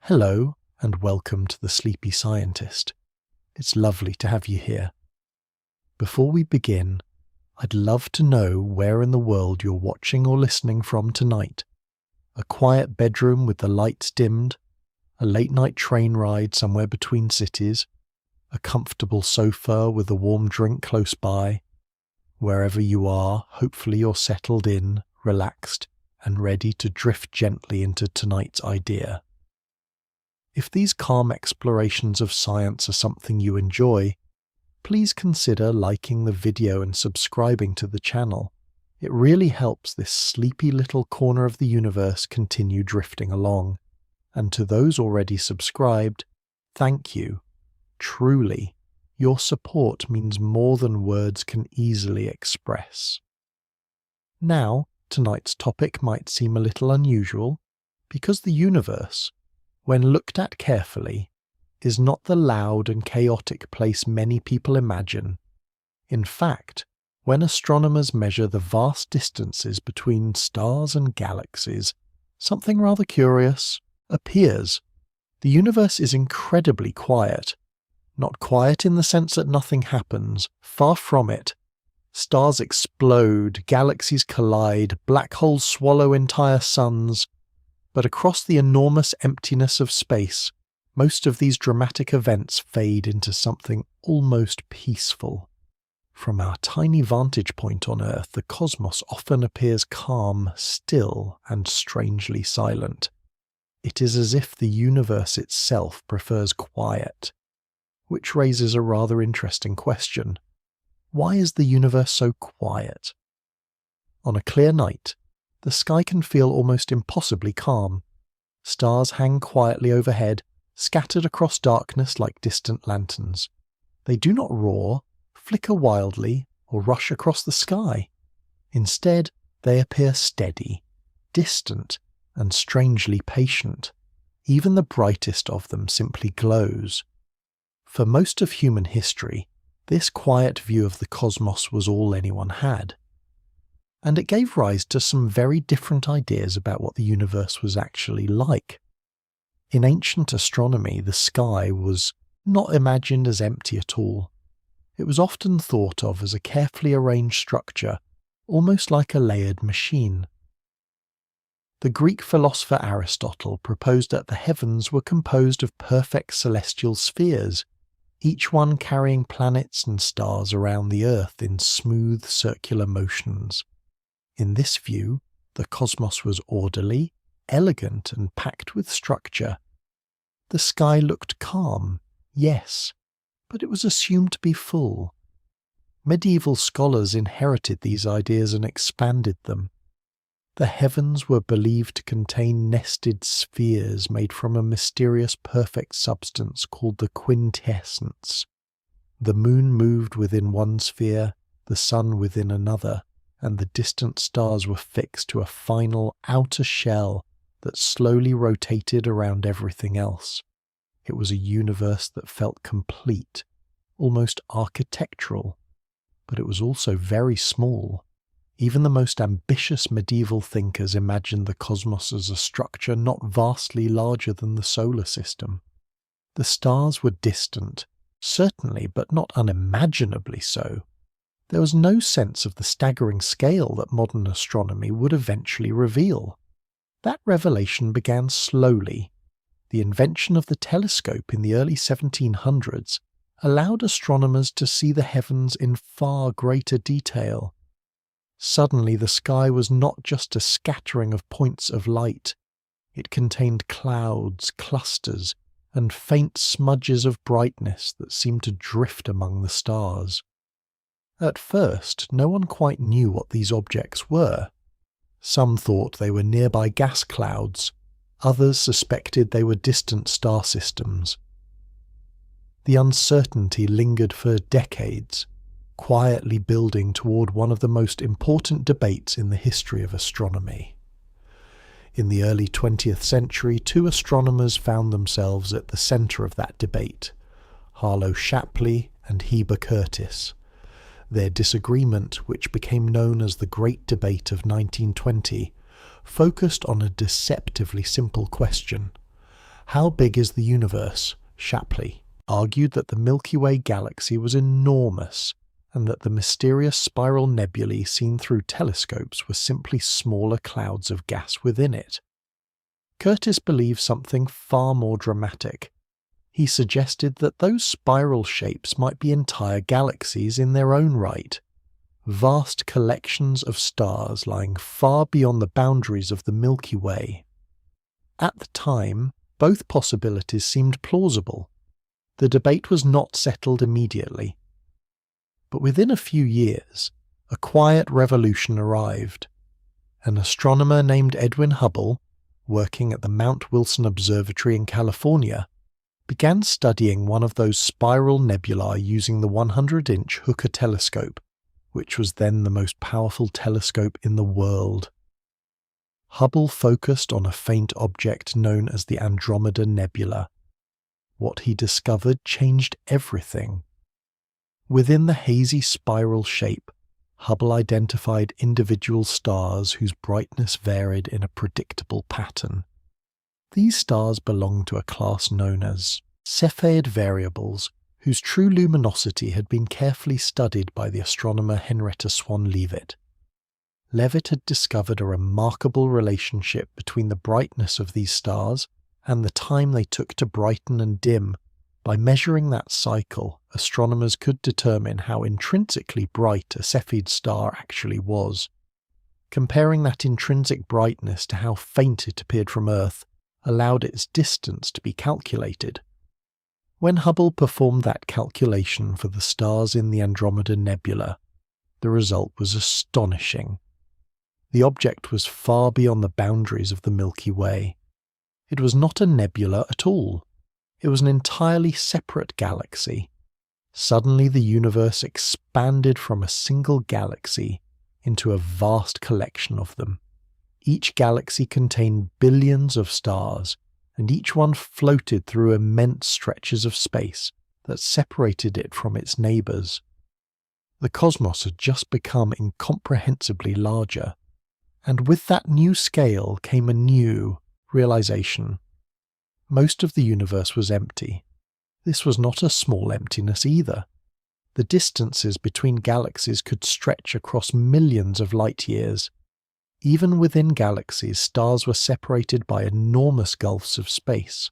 Hello, and welcome to The Sleepy Scientist. It's lovely to have you here. Before we begin, I'd love to know where in the world you're watching or listening from tonight. A quiet bedroom with the lights dimmed, a late-night train ride somewhere between cities, a comfortable sofa with a warm drink close by. Wherever you are, hopefully you're settled in, relaxed, and ready to drift gently into tonight's idea. If these calm explorations of science are something you enjoy, please consider liking the video and subscribing to the channel. It really helps this sleepy little corner of the universe continue drifting along. And to those already subscribed, thank you. Truly, your support means more than words can easily express. Now, tonight's topic might seem a little unusual, because the universe, when looked at carefully, is not the loud and chaotic place many people imagine. In fact, when astronomers measure the vast distances between stars and galaxies, something rather curious appears. The universe is incredibly quiet. Not quiet in the sense that nothing happens, far from it. Stars explode, galaxies collide, black holes swallow entire suns. But across the enormous emptiness of space, most of these dramatic events fade into something almost peaceful. From our tiny vantage point on Earth, the cosmos often appears calm, still, and strangely silent. It is as if the universe itself prefers quiet. Which raises a rather interesting question. Why is the universe so quiet? On a clear night, the sky can feel almost impossibly calm. Stars hang quietly overhead, scattered across darkness like distant lanterns. They do not roar, flicker wildly, or rush across the sky. Instead, they appear steady, distant, and strangely patient. Even the brightest of them simply glows. For most of human history, this quiet view of the cosmos was all anyone had. And it gave rise to some very different ideas about what the universe was actually like. In ancient astronomy, the sky was not imagined as empty at all. It was often thought of as a carefully arranged structure, almost like a layered machine. The Greek philosopher Aristotle proposed that the heavens were composed of perfect celestial spheres, each one carrying planets and stars around the Earth in smooth circular motions. In this view, the cosmos was orderly, elegant, and packed with structure. The sky looked calm, yes, but it was assumed to be full. Medieval scholars inherited these ideas and expanded them. The heavens were believed to contain nested spheres made from a mysterious perfect substance called the quintessence. The moon moved within one sphere, the sun within another, and the distant stars were fixed to a final outer shell that slowly rotated around everything else. It was a universe that felt complete, almost architectural, but it was also very small. Even the most ambitious medieval thinkers imagined the cosmos as a structure not vastly larger than the solar system. The stars were distant, certainly, but not unimaginably so. There was no sense of the staggering scale that modern astronomy would eventually reveal. That revelation began slowly. The invention of the telescope in the early 1700s allowed astronomers to see the heavens in far greater detail. Suddenly the sky was not just a scattering of points of light. It contained clouds, clusters, and faint smudges of brightness that seemed to drift among the stars. At first, no one quite knew what these objects were. Some thought they were nearby gas clouds. Others suspected they were distant star systems. The uncertainty lingered for decades, quietly building toward one of the most important debates in the history of astronomy. In the early 20th century, two astronomers found themselves at the centre of that debate, Harlow Shapley and Heber Curtis. Their disagreement, which became known as the Great Debate of 1920, focused on a deceptively simple question: How big is the universe? Shapley argued that the Milky Way galaxy was enormous, and that the mysterious spiral nebulae seen through telescopes were simply smaller clouds of gas within it. Curtis believed something far more dramatic. He suggested that those spiral shapes might be entire galaxies in their own right, vast collections of stars lying far beyond the boundaries of the Milky Way. At the time, both possibilities seemed plausible. The debate was not settled immediately. But within a few years, a quiet revolution arrived. An astronomer named Edwin Hubble, working at the Mount Wilson Observatory in California, began studying one of those spiral nebulae using the 100-inch Hooker telescope, which was then the most powerful telescope in the world. Hubble focused on a faint object known as the Andromeda Nebula. What he discovered changed everything. Within the hazy spiral shape, Hubble identified individual stars whose brightness varied in a predictable pattern. These stars belonged to a class known as Cepheid variables, whose true luminosity had been carefully studied by the astronomer Henrietta Swan-Leavitt. Leavitt had discovered a remarkable relationship between the brightness of these stars and the time they took to brighten and dim. By measuring that cycle, astronomers could determine how intrinsically bright a Cepheid star actually was. Comparing that intrinsic brightness to how faint it appeared from Earth allowed its distance to be calculated. When Hubble performed that calculation for the stars in the Andromeda Nebula, the result was astonishing. The object was far beyond the boundaries of the Milky Way. It was not a nebula at all. It was an entirely separate galaxy. Suddenly the universe expanded from a single galaxy into a vast collection of them. Each galaxy contained billions of stars, and each one floated through immense stretches of space that separated it from its neighbours. The cosmos had just become incomprehensibly larger, and with that new scale came a new realization. Most of the universe was empty. This was not a small emptiness either. The distances between galaxies could stretch across millions of light years. Even within galaxies, stars were separated by enormous gulfs of space.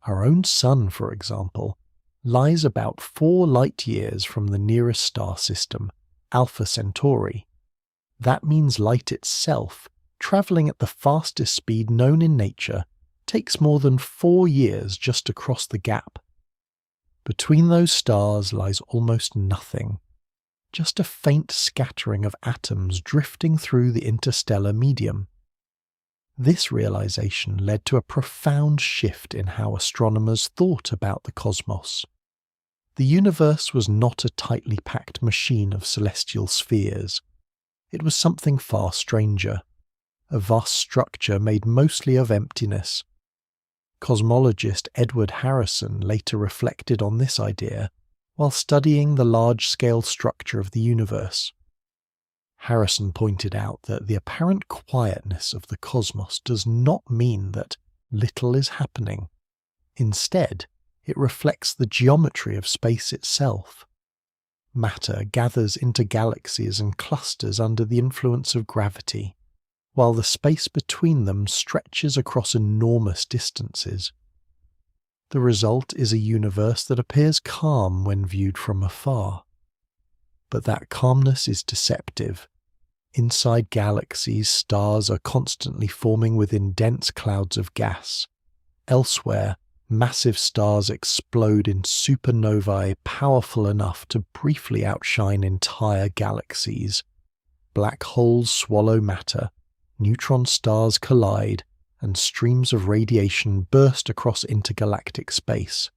Our own Sun, for example, lies about 4 light years from the nearest star system, Alpha Centauri. That means light itself, travelling at the fastest speed known in nature, takes more than 4 years just to cross the gap. Between those stars lies almost nothing, just a faint scattering of atoms drifting through the interstellar medium. This realization led to a profound shift in how astronomers thought about the cosmos. The universe was not a tightly packed machine of celestial spheres. It was something far stranger, a vast structure made mostly of emptiness. Cosmologist Edward Harrison later reflected on this idea while studying the large-scale structure of the universe. Harrison pointed out that the apparent quietness of the cosmos does not mean that little is happening. Instead, it reflects the geometry of space itself. Matter gathers into galaxies and clusters under the influence of gravity, while the space between them stretches across enormous distances. The result is a universe that appears calm when viewed from afar. But that calmness is deceptive. Inside galaxies, stars are constantly forming within dense clouds of gas. Elsewhere, massive stars explode in supernovae powerful enough to briefly outshine entire galaxies. Black holes swallow matter, neutron stars collide, and streams of radiation burst across intergalactic space.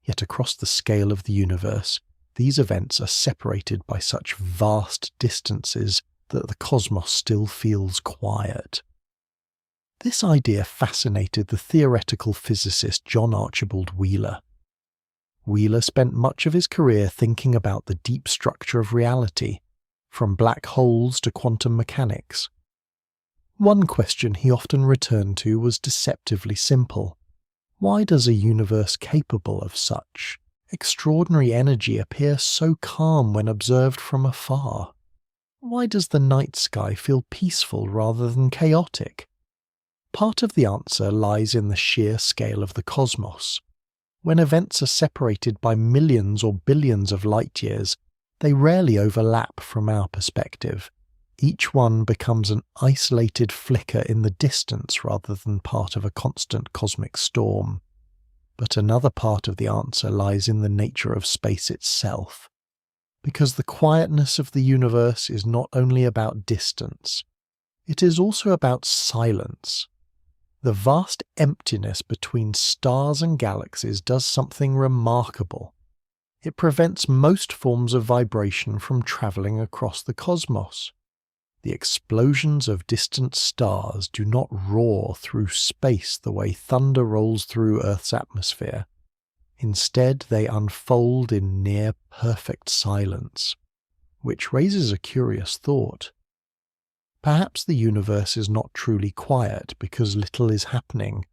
Yet across the scale of the universe, these events are separated by such vast distances that the cosmos still feels quiet. This idea fascinated the theoretical physicist John Archibald Wheeler. Wheeler spent much of his career thinking about the deep structure of reality, from black holes to quantum mechanics. One question he often returned to was deceptively simple. Why does a universe capable of such extraordinary energy appear so calm when observed from afar? Why does the night sky feel peaceful rather than chaotic? Part of the answer lies in the sheer scale of the cosmos. When events are separated by millions or billions of light years, they rarely overlap from our perspective. Each one becomes an isolated flicker in the distance rather than part of a constant cosmic storm. But another part of the answer lies in the nature of space itself. Because the quietness of the universe is not only about distance, it is also about silence. The vast emptiness between stars and galaxies does something remarkable. It prevents most forms of vibration from travelling across the cosmos. The explosions of distant stars do not roar through space the way thunder rolls through Earth's atmosphere. Instead, they unfold in near-perfect silence, which raises a curious thought. Perhaps the universe is not truly quiet because little is happening.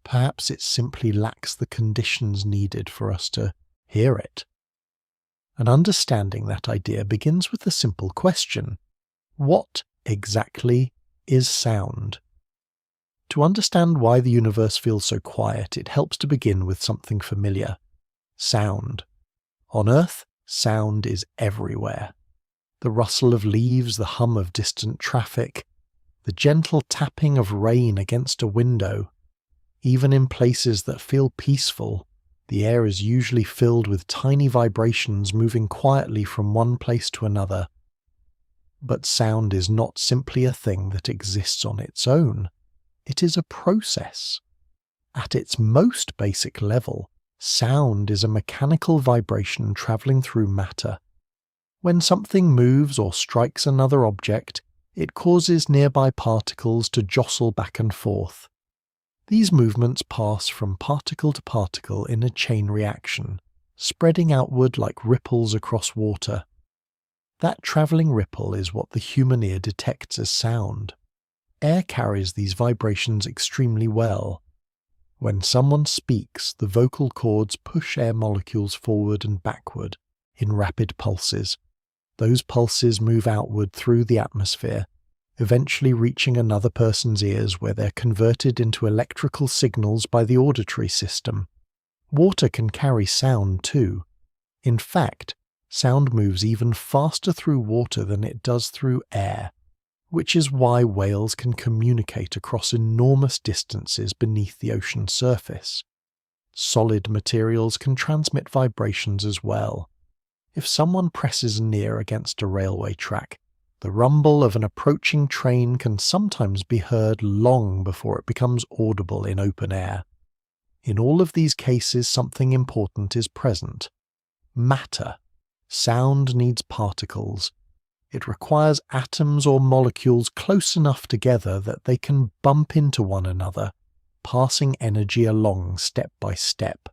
Perhaps it simply lacks the conditions needed for us to hear it. And understanding that idea begins with the simple question: what exactly is sound? To understand why the universe feels so quiet, it helps to begin with something familiar: sound. On Earth, sound is everywhere. The rustle of leaves, the hum of distant traffic, the gentle tapping of rain against a window. Even in places that feel peaceful, the air is usually filled with tiny vibrations moving quietly from one place to another. But sound is not simply a thing that exists on its own. It is a process. At its most basic level, sound is a mechanical vibration traveling through matter. When something moves or strikes another object, it causes nearby particles to jostle back and forth. These movements pass from particle to particle in a chain reaction, spreading outward like ripples across water. That travelling ripple is what the human ear detects as sound. Air carries these vibrations extremely well. When someone speaks, the vocal cords push air molecules forward and backward in rapid pulses. Those pulses move outward through the atmosphere, eventually reaching another person's ears where they're converted into electrical signals by the auditory system. Water can carry sound too. In fact, sound moves even faster through water than it does through air, which is why whales can communicate across enormous distances beneath the ocean surface. Solid materials can transmit vibrations as well. If someone presses an ear against a railway track, the rumble of an approaching train can sometimes be heard long before it becomes audible in open air. In all of these cases, something important is present: matter. Sound needs particles. It requires atoms or molecules close enough together that they can bump into one another, passing energy along step by step.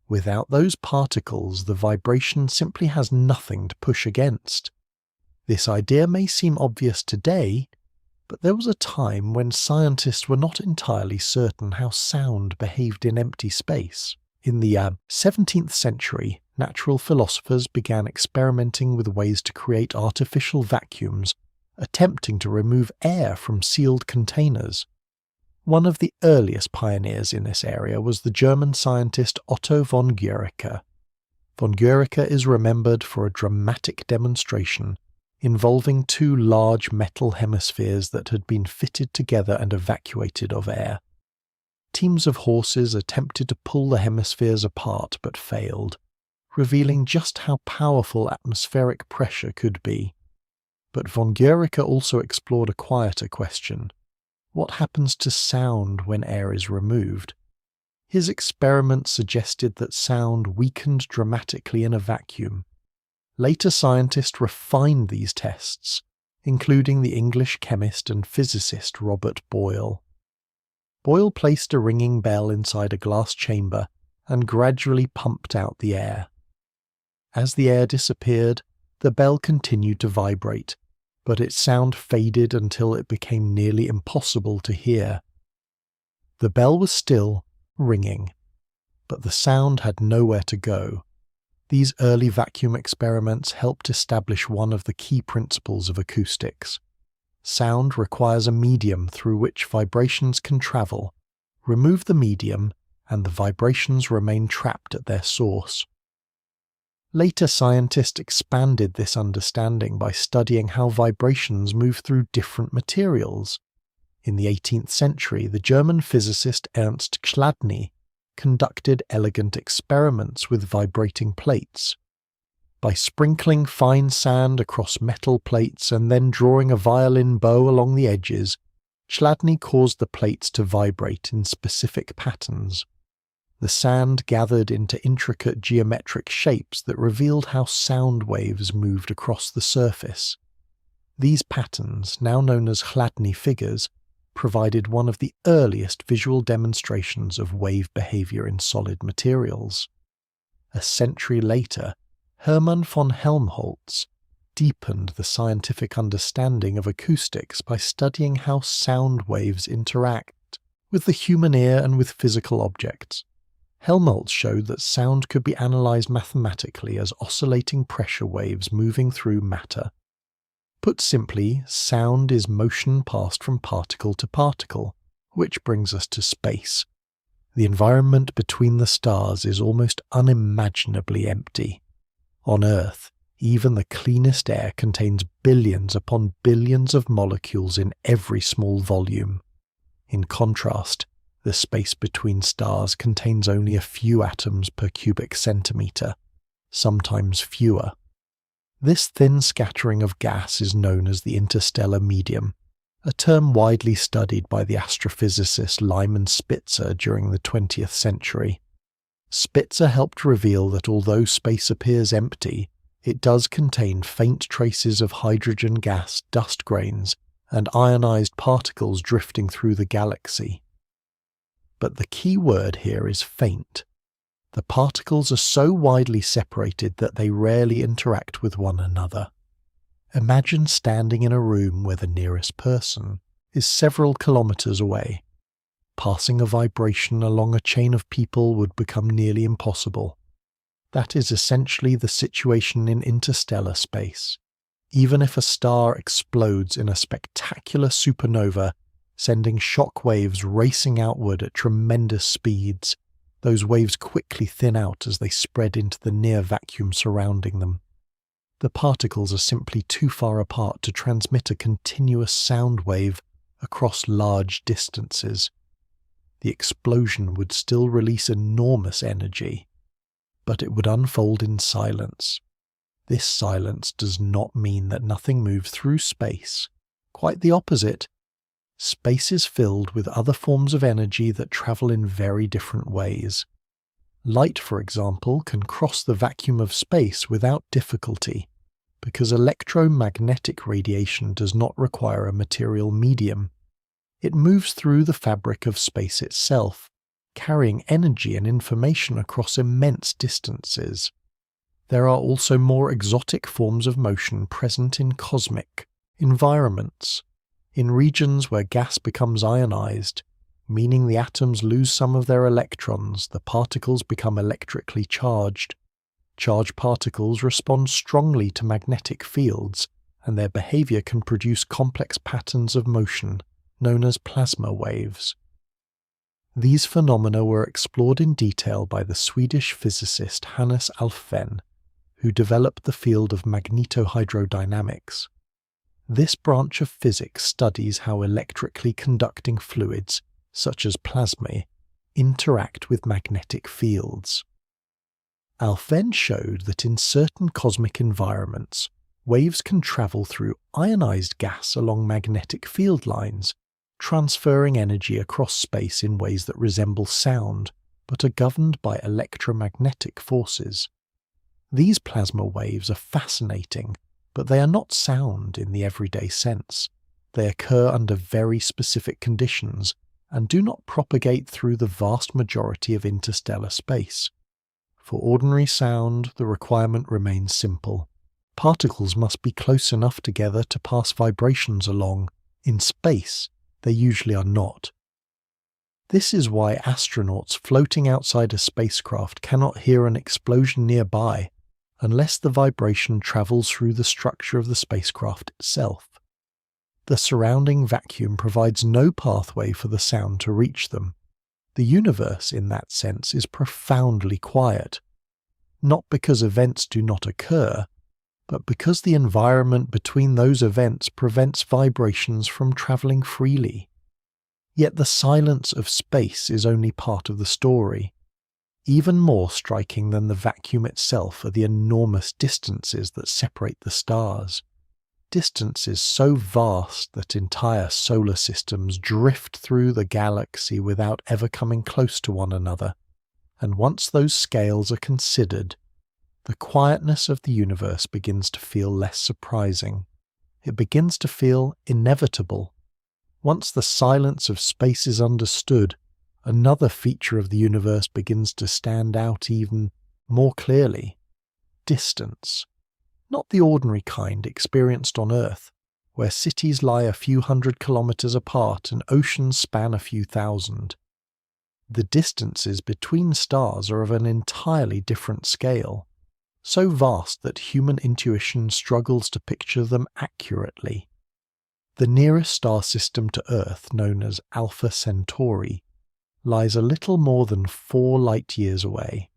Without those particles, the vibration simply has nothing to push against. This idea may seem obvious today, but there was a time when scientists were not entirely certain how sound behaved in empty space. In the 17th century, natural philosophers began experimenting with ways to create artificial vacuums, attempting to remove air from sealed containers. One of the earliest pioneers in this area was the German scientist Otto von Guericke. Von Guericke is remembered for a dramatic demonstration involving two large metal hemispheres that had been fitted together and evacuated of air. Teams of horses attempted to pull the hemispheres apart but failed, revealing just how powerful atmospheric pressure could be. But von Guericke also explored a quieter question: what happens to sound when air is removed? His experiment suggested that sound weakened dramatically in a vacuum. Later scientists refined these tests, including the English chemist and physicist Robert Boyle. Boyle placed a ringing bell inside a glass chamber and gradually pumped out the air. As the air disappeared, the bell continued to vibrate, but its sound faded until it became nearly impossible to hear. The bell was still, ringing. But the sound had nowhere to go. These early vacuum experiments helped establish one of the key principles of acoustics. Sound requires a medium through which vibrations can travel. Remove the medium, and the vibrations remain trapped at their source. Later scientists expanded this understanding by studying how vibrations move through different materials. In the 18th century, the German physicist Ernst Chladni conducted elegant experiments with vibrating plates. By sprinkling fine sand across metal plates and then drawing a violin bow along the edges, Chladni caused the plates to vibrate in specific patterns. The sand gathered into intricate geometric shapes that revealed how sound waves moved across the surface. These patterns, now known as Chladni figures, provided one of the earliest visual demonstrations of wave behavior in solid materials. A century later, Hermann von Helmholtz deepened the scientific understanding of acoustics by studying how sound waves interact with the human ear and with physical objects. Helmholtz showed that sound could be analyzed mathematically as oscillating pressure waves moving through matter. Put simply, sound is motion passed from particle to particle, which brings us to space. The environment between the stars is almost unimaginably empty. On Earth, even the cleanest air contains billions upon billions of molecules in every small volume. In contrast, the space between stars contains only a few atoms per cubic centimetre, sometimes fewer. This thin scattering of gas is known as the interstellar medium, a term widely studied by the astrophysicist Lyman Spitzer during the 20th century. Spitzer helped reveal that although space appears empty, it does contain faint traces of hydrogen gas, dust grains, and ionized particles drifting through the galaxy. But the key word here is faint. The particles are so widely separated that they rarely interact with one another. Imagine standing in a room where the nearest person is several kilometers away. Passing a vibration along a chain of people would become nearly impossible. That is essentially the situation in interstellar space. Even if a star explodes in a spectacular supernova, sending shock waves racing outward at tremendous speeds, those waves quickly thin out as they spread into the near vacuum surrounding them. The particles are simply too far apart to transmit a continuous sound wave across large distances. The explosion would still release enormous energy, but it would unfold in silence. This silence does not mean that nothing moves through space. Quite the opposite. Space is filled with other forms of energy that travel in very different ways. Light, for example, can cross the vacuum of space without difficulty, because electromagnetic radiation does not require a material medium. It moves through the fabric of space itself, carrying energy and information across immense distances. There are also more exotic forms of motion present in cosmic environments, in regions where gas becomes ionized, meaning the atoms lose some of their electrons, the particles become electrically charged. Charged particles respond strongly to magnetic fields, and their behavior can produce complex patterns of motion, known as plasma waves. These phenomena were explored in detail by the Swedish physicist Hannes Alfvén, who developed the field of magnetohydrodynamics. This branch of physics studies how electrically conducting fluids, such as plasma, interact with magnetic fields. Alfvén showed that in certain cosmic environments, waves can travel through ionized gas along magnetic field lines, transferring energy across space in ways that resemble sound, but are governed by electromagnetic forces. These plasma waves are fascinating, but they are not sound in the everyday sense. They occur under very specific conditions and do not propagate through the vast majority of interstellar space. For ordinary sound, the requirement remains simple. Particles must be close enough together to pass vibrations along. In space, they usually are not. This is why astronauts floating outside a spacecraft cannot hear an explosion nearby unless the vibration travels through the structure of the spacecraft itself. The surrounding vacuum provides no pathway for the sound to reach them. The universe, in that sense, is profoundly quiet, not because events do not occur, but because the environment between those events prevents vibrations from travelling freely. Yet the silence of space is only part of the story. Even more striking than the vacuum itself are the enormous distances that separate the stars. Distances so vast that entire solar systems drift through the galaxy without ever coming close to one another. And once those scales are considered, the quietness of the universe begins to feel less surprising. It begins to feel inevitable. Once the silence of space is understood, another feature of the universe begins to stand out even more clearly: distance. Not the ordinary kind experienced on Earth, where cities lie a few hundred kilometers apart and oceans span a few thousand. The distances between stars are of an entirely different scale, so vast that human intuition struggles to picture them accurately. The nearest star system to Earth, known as Alpha Centauri, lies a little more than 4 light-years away.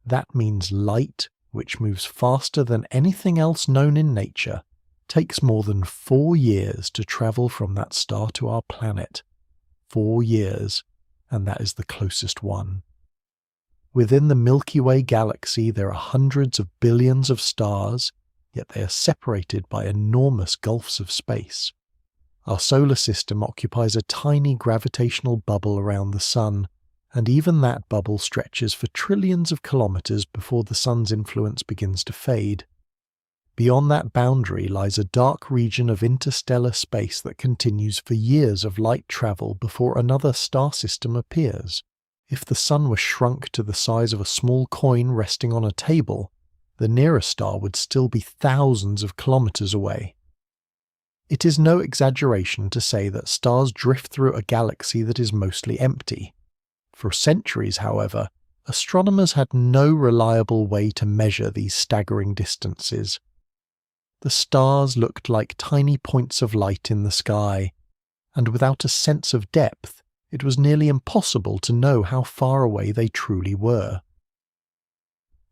That means light, which moves faster than anything else known in nature, takes more than 4 years to travel from that star to our planet. 4 years, and that is the closest one. Within the Milky Way galaxy there are hundreds of billions of stars, yet they are separated by enormous gulfs of space. Our solar system occupies a tiny gravitational bubble around the Sun, and even that bubble stretches for trillions of kilometers before the Sun's influence begins to fade. Beyond that boundary lies a dark region of interstellar space that continues for years of light travel before another star system appears. If the Sun were shrunk to the size of a small coin resting on a table, the nearest star would still be thousands of kilometers away. It is no exaggeration to say that stars drift through a galaxy that is mostly empty. For centuries, however, astronomers had no reliable way to measure these staggering distances. The stars looked like tiny points of light in the sky, and without a sense of depth, it was nearly impossible to know how far away they truly were.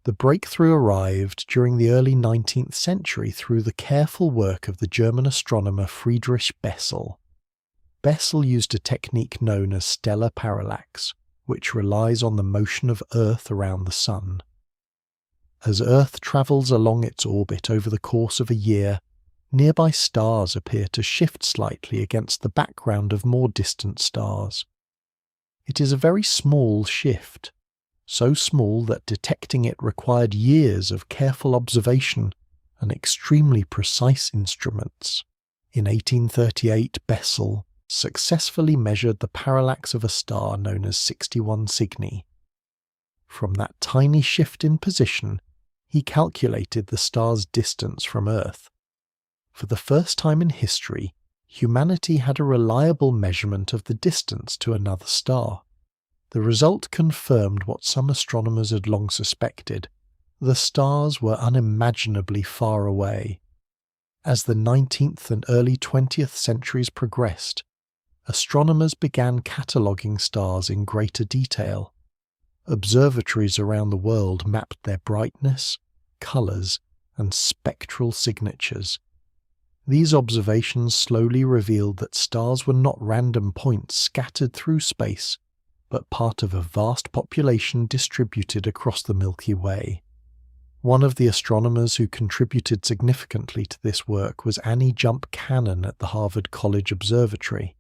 The breakthrough arrived during the early 19th century through the careful work of the German astronomer Friedrich Bessel. Bessel used a technique known as stellar parallax, which relies on the motion of Earth around the Sun. As Earth travels along its orbit over the course of a year, nearby stars appear to shift slightly against the background of more distant stars. It is a very small shift, so small that detecting it required years of careful observation and extremely precise instruments. In 1838, Bessel successfully measured the parallax of a star known as 61 Cygni. From that tiny shift in position, he calculated the star's distance from Earth. For the first time in history, humanity had a reliable measurement of the distance to another star. The result confirmed what some astronomers had long suspected: the stars were unimaginably far away. As the 19th and early 20th centuries progressed, astronomers began cataloguing stars in greater detail. Observatories around the world mapped their brightness, colours, and spectral signatures. These observations slowly revealed that stars were not random points scattered through space, but part of a vast population distributed across the Milky Way. One of the astronomers who contributed significantly to this work was Annie Jump Cannon at the Harvard College Observatory.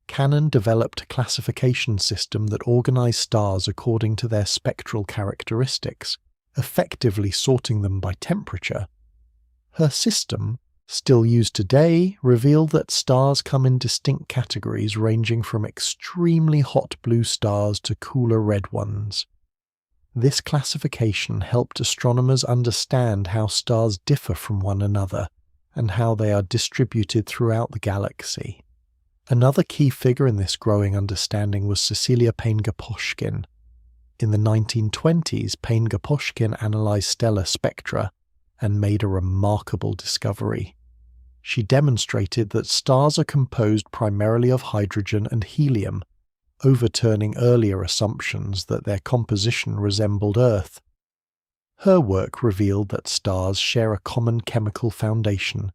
Cannon developed a classification system that organized stars according to their spectral characteristics, effectively sorting them by temperature. Her system, still used today, revealed that stars come in distinct categories ranging from extremely hot blue stars to cooler red ones. This classification helped astronomers understand how stars differ from one another and how they are distributed throughout the galaxy. Another key figure in this growing understanding was Cecilia Payne-Gaposchkin. In the 1920s, Payne-Gaposchkin analysed stellar spectra and made a remarkable discovery. She demonstrated that stars are composed primarily of hydrogen and helium, overturning earlier assumptions that their composition resembled Earth. Her work revealed that stars share a common chemical foundation,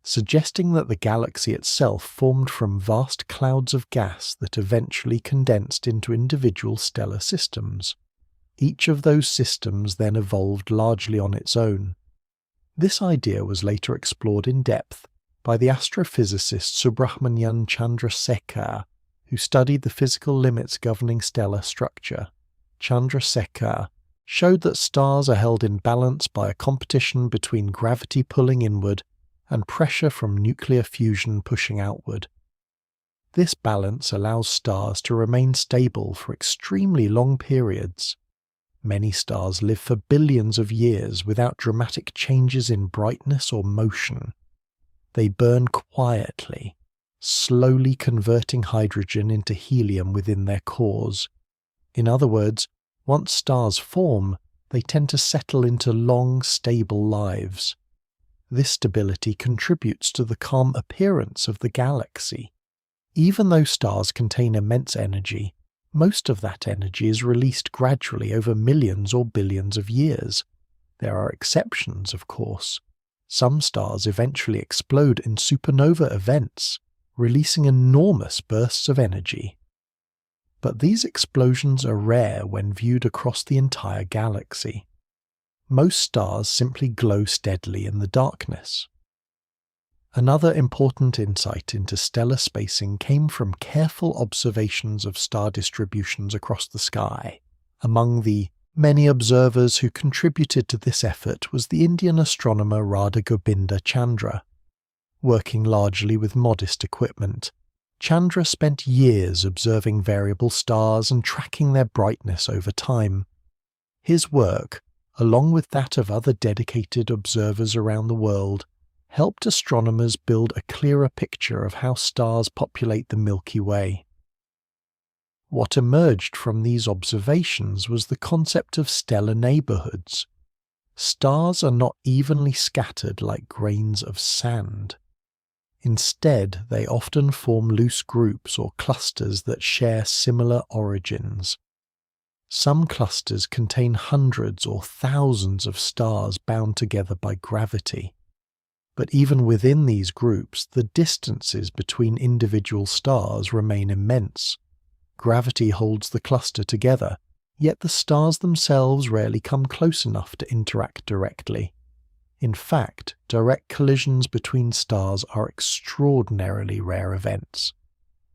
suggesting that the galaxy itself formed from vast clouds of gas that eventually condensed into individual stellar systems. Each of those systems then evolved largely on its own. This idea was later explored in depth by the astrophysicist Subrahmanyan Chandrasekhar, who studied the physical limits governing stellar structure. Chandrasekhar showed that stars are held in balance by a competition between gravity pulling inward and pressure from nuclear fusion pushing outward. This balance allows stars to remain stable for extremely long periods. Many stars live for billions of years without dramatic changes in brightness or motion. They burn quietly, slowly converting hydrogen into helium within their cores. In other words, once stars form, they tend to settle into long, stable lives. This stability contributes to the calm appearance of the galaxy. Even though stars contain immense energy, most of that energy is released gradually over millions or billions of years. There are exceptions, of course. Some stars eventually explode in supernova events, releasing enormous bursts of energy. But these explosions are rare when viewed across the entire galaxy. Most stars simply glow steadily in the darkness. Another important insight into stellar spacing came from careful observations of star distributions across the sky. Among the many observers who contributed to this effort was the Indian astronomer Radha Gobinda Chandra. Working largely with modest equipment, Chandra spent years observing variable stars and tracking their brightness over time. His work, along with that of other dedicated observers around the world, helped astronomers build a clearer picture of how stars populate the Milky Way. What emerged from these observations was the concept of stellar neighborhoods. Stars are not evenly scattered like grains of sand. Instead, they often form loose groups or clusters that share similar origins. Some clusters contain hundreds or thousands of stars bound together by gravity. But even within these groups, the distances between individual stars remain immense. Gravity holds the cluster together, yet the stars themselves rarely come close enough to interact directly. In fact, direct collisions between stars are extraordinarily rare events.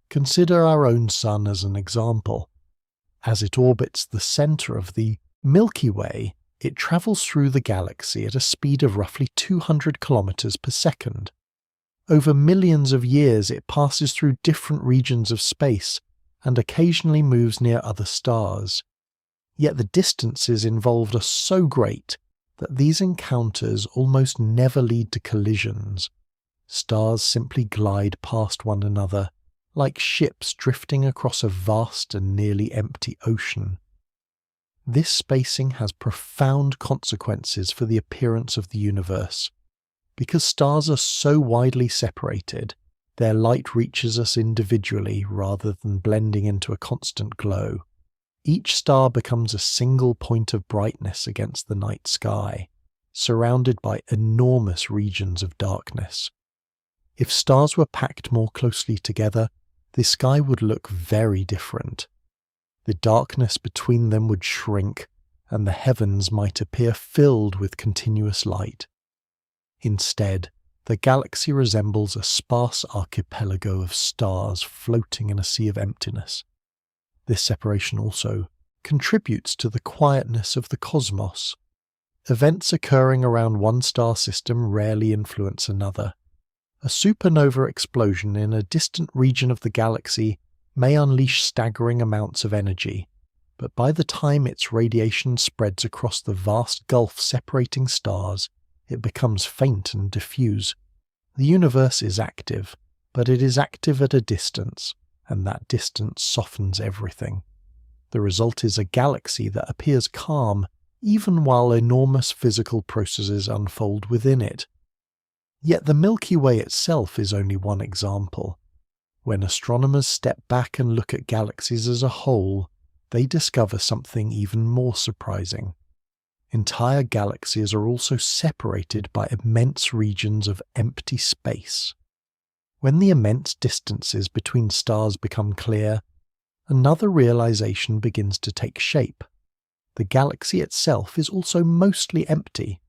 Consider our own Sun as an example. As it orbits the center of the Milky Way, it travels through the galaxy at a speed of roughly 200 kilometers per second. Over millions of years, it passes through different regions of space and occasionally moves near other stars. Yet the distances involved are so great that these encounters almost never lead to collisions. Stars simply glide past one another, like ships drifting across a vast and nearly empty ocean. This spacing has profound consequences for the appearance of the universe. Because stars are so widely separated, their light reaches us individually rather than blending into a constant glow. Each star becomes a single point of brightness against the night sky, surrounded by enormous regions of darkness. If stars were packed more closely together, the sky would look very different. The darkness between them would shrink, and the heavens might appear filled with continuous light. Instead, the galaxy resembles a sparse archipelago of stars floating in a sea of emptiness. This separation also contributes to the quietness of the cosmos. Events occurring around one star system rarely influence another. A supernova explosion in a distant region of the galaxy may unleash staggering amounts of energy, but by the time its radiation spreads across the vast gulf separating stars, it becomes faint and diffuse. The universe is active, but it is active at a distance, and that distance softens everything. The result is a galaxy that appears calm even while enormous physical processes unfold within it. Yet the Milky Way itself is only one example. When astronomers step back and look at galaxies as a whole, they discover something even more surprising. Entire galaxies are also separated by immense regions of empty space. When the immense distances between stars become clear, another realization begins to take shape. The galaxy itself is also mostly empty.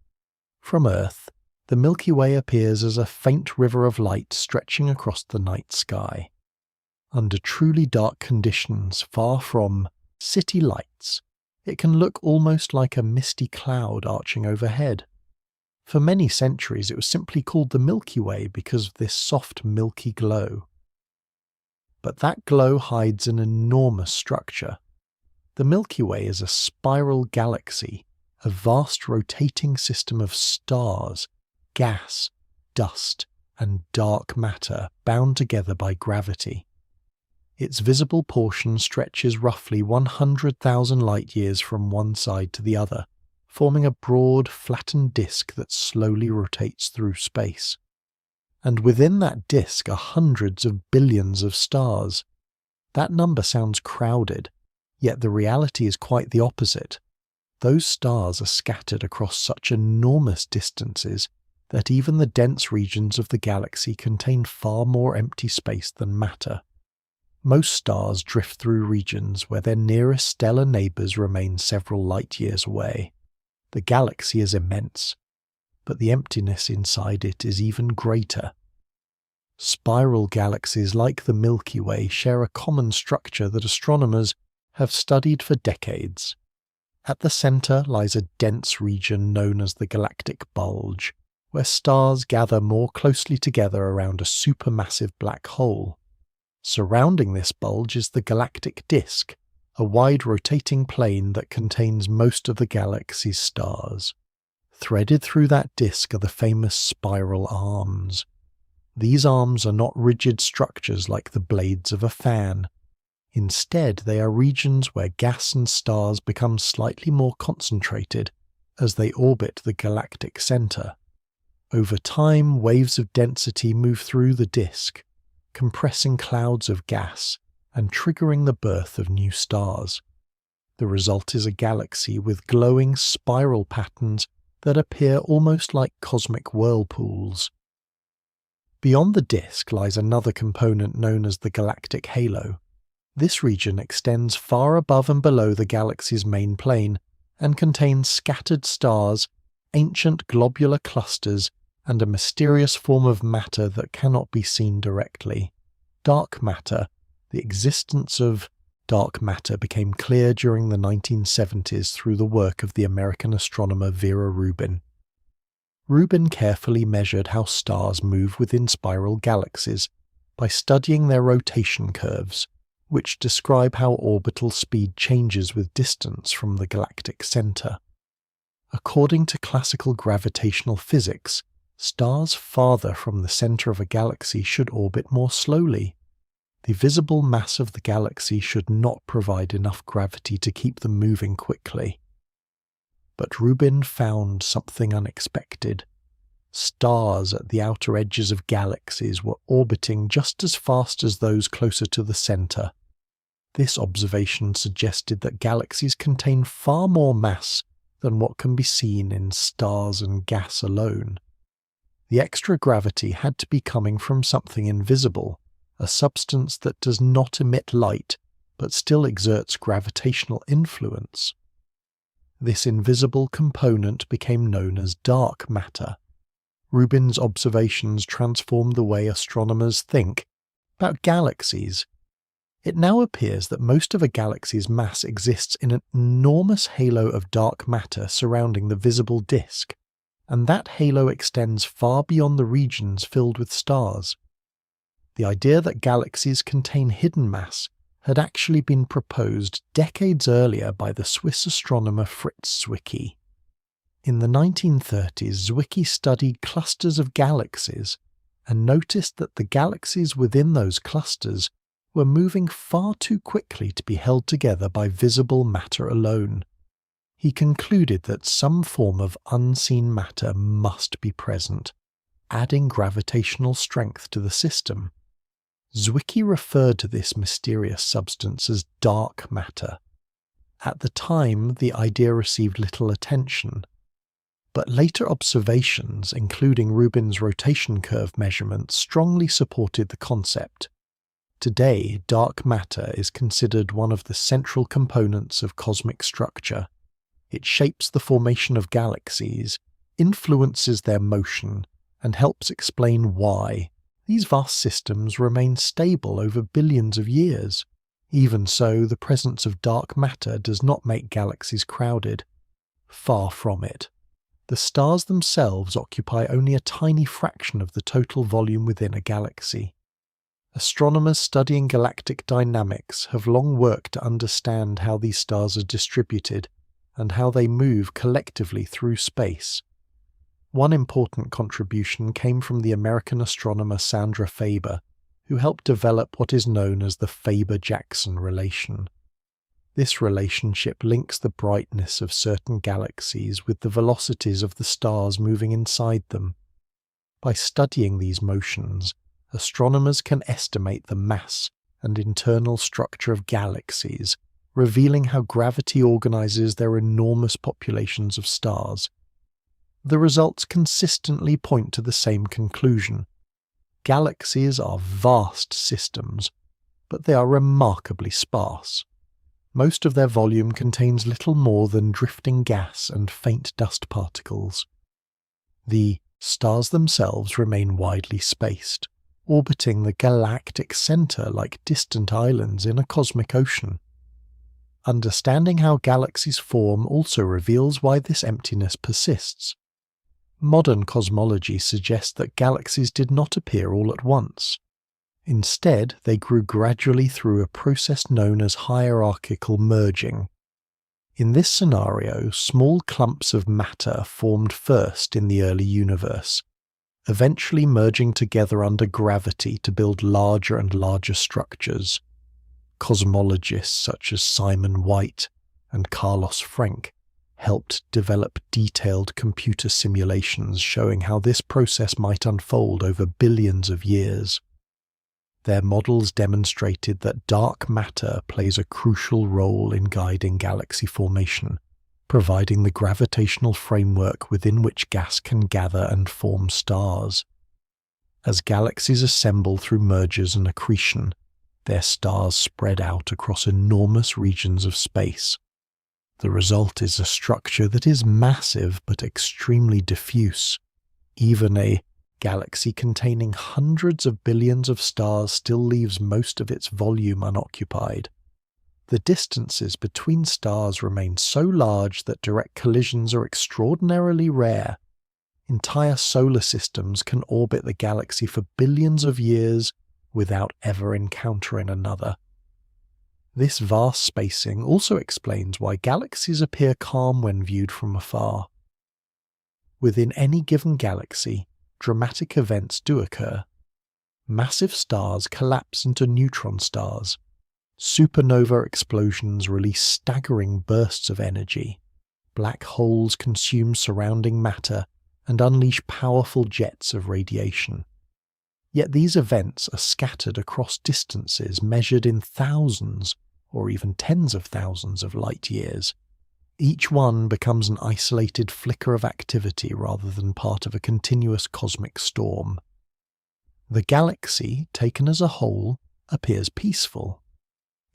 From Earth, the Milky Way appears as a faint river of light stretching across the night sky. Under truly dark conditions, far from city lights, it can look almost like a misty cloud arching overhead. For many centuries it was simply called the Milky Way because of this soft milky glow. But that glow hides an enormous structure. The Milky Way is a spiral galaxy, a vast rotating system of stars, gas, dust, and dark matter bound together by gravity. Its visible portion stretches roughly 100,000 light-years from one side to the other, forming a broad, flattened disk that slowly rotates through space. And within that disk are hundreds of billions of stars. That number sounds crowded, yet the reality is quite the opposite. Those stars are scattered across such enormous distances that even the dense regions of the galaxy contain far more empty space than matter. Most stars drift through regions where their nearest stellar neighbours remain several light-years away. The galaxy is immense, but the emptiness inside it is even greater. Spiral galaxies like the Milky Way share a common structure that astronomers have studied for decades. At the centre lies a dense region known as the galactic bulge, where stars gather more closely together around a supermassive black hole. Surrounding this bulge is the galactic disk, a wide rotating plane that contains most of the galaxy's stars. Threaded through that disk are the famous spiral arms. These arms are not rigid structures like the blades of a fan. Instead, they are regions where gas and stars become slightly more concentrated as they orbit the galactic center. Over time, waves of density move through the disk, compressing clouds of gas and triggering the birth of new stars. The result is a galaxy with glowing spiral patterns that appear almost like cosmic whirlpools. Beyond the disk lies another component known as the galactic halo. This region extends far above and below the galaxy's main plane and contains scattered stars, ancient globular clusters, and a mysterious form of matter that cannot be seen directly. Dark matter. The existence of dark matter became clear during the 1970s through the work of the American astronomer Vera Rubin. Rubin carefully measured how stars move within spiral galaxies by studying their rotation curves, which describe how orbital speed changes with distance from the galactic center. According to classical gravitational physics, stars farther from the center of a galaxy should orbit more slowly. The visible mass of the galaxy should not provide enough gravity to keep them moving quickly. But Rubin found something unexpected. Stars at the outer edges of galaxies were orbiting just as fast as those closer to the center. This observation suggested that galaxies contain far more mass than what can be seen in stars and gas alone. The extra gravity had to be coming from something invisible, a substance that does not emit light but still exerts gravitational influence. This invisible component became known as dark matter. Rubin's observations transformed the way astronomers think about galaxies. It now appears that most of a galaxy's mass exists in an enormous halo of dark matter surrounding the visible disk, and that halo extends far beyond the regions filled with stars. The idea that galaxies contain hidden mass had actually been proposed decades earlier by the Swiss astronomer Fritz Zwicky. In the 1930s, Zwicky studied clusters of galaxies and noticed that the galaxies within those clusters were moving far too quickly to be held together by visible matter alone. He concluded that some form of unseen matter must be present, adding gravitational strength to the system. Zwicky referred to this mysterious substance as dark matter. At the time, the idea received little attention, but later observations, including Rubin's rotation curve measurements, strongly supported the concept. Today, dark matter is considered one of the central components of cosmic structure. It shapes the formation of galaxies, influences their motion, and helps explain why these vast systems remain stable over billions of years. Even so, the presence of dark matter does not make galaxies crowded. Far from it. The stars themselves occupy only a tiny fraction of the total volume within a galaxy. Astronomers studying galactic dynamics have long worked to understand how these stars are distributed and how they move collectively through space. One important contribution came from the American astronomer Sandra Faber, who helped develop what is known as the Faber-Jackson relation. This relationship links the brightness of certain galaxies with the velocities of the stars moving inside them. By studying these motions, astronomers can estimate the mass and internal structure of galaxies, revealing how gravity organizes their enormous populations of stars. The results consistently point to the same conclusion. Galaxies are vast systems, but they are remarkably sparse. Most of their volume contains little more than drifting gas and faint dust particles. The stars themselves remain widely spaced, orbiting the galactic center like distant islands in a cosmic ocean. Understanding how galaxies form also reveals why this emptiness persists. Modern cosmology suggests that galaxies did not appear all at once. Instead, they grew gradually through a process known as hierarchical merging. In this scenario, small clumps of matter formed first in the early universe, eventually merging together under gravity to build larger and larger structures. Cosmologists such as Simon White and Carlos Frenk helped develop detailed computer simulations showing how this process might unfold over billions of years. Their models demonstrated that dark matter plays a crucial role in guiding galaxy formation, providing the gravitational framework within which gas can gather and form stars. As galaxies assemble through mergers and accretion, their stars spread out across enormous regions of space. The result is a structure that is massive but extremely diffuse. Even a galaxy containing hundreds of billions of stars still leaves most of its volume unoccupied. The distances between stars remain so large that direct collisions are extraordinarily rare. Entire solar systems can orbit the galaxy for billions of years without ever encountering another. This vast spacing also explains why galaxies appear calm when viewed from afar. Within any given galaxy, dramatic events do occur. Massive stars collapse into neutron stars. Supernova explosions release staggering bursts of energy. Black holes consume surrounding matter and unleash powerful jets of radiation. Yet these events are scattered across distances measured in thousands or even tens of thousands of light years. Each one becomes an isolated flicker of activity rather than part of a continuous cosmic storm. The galaxy, taken as a whole, appears peaceful.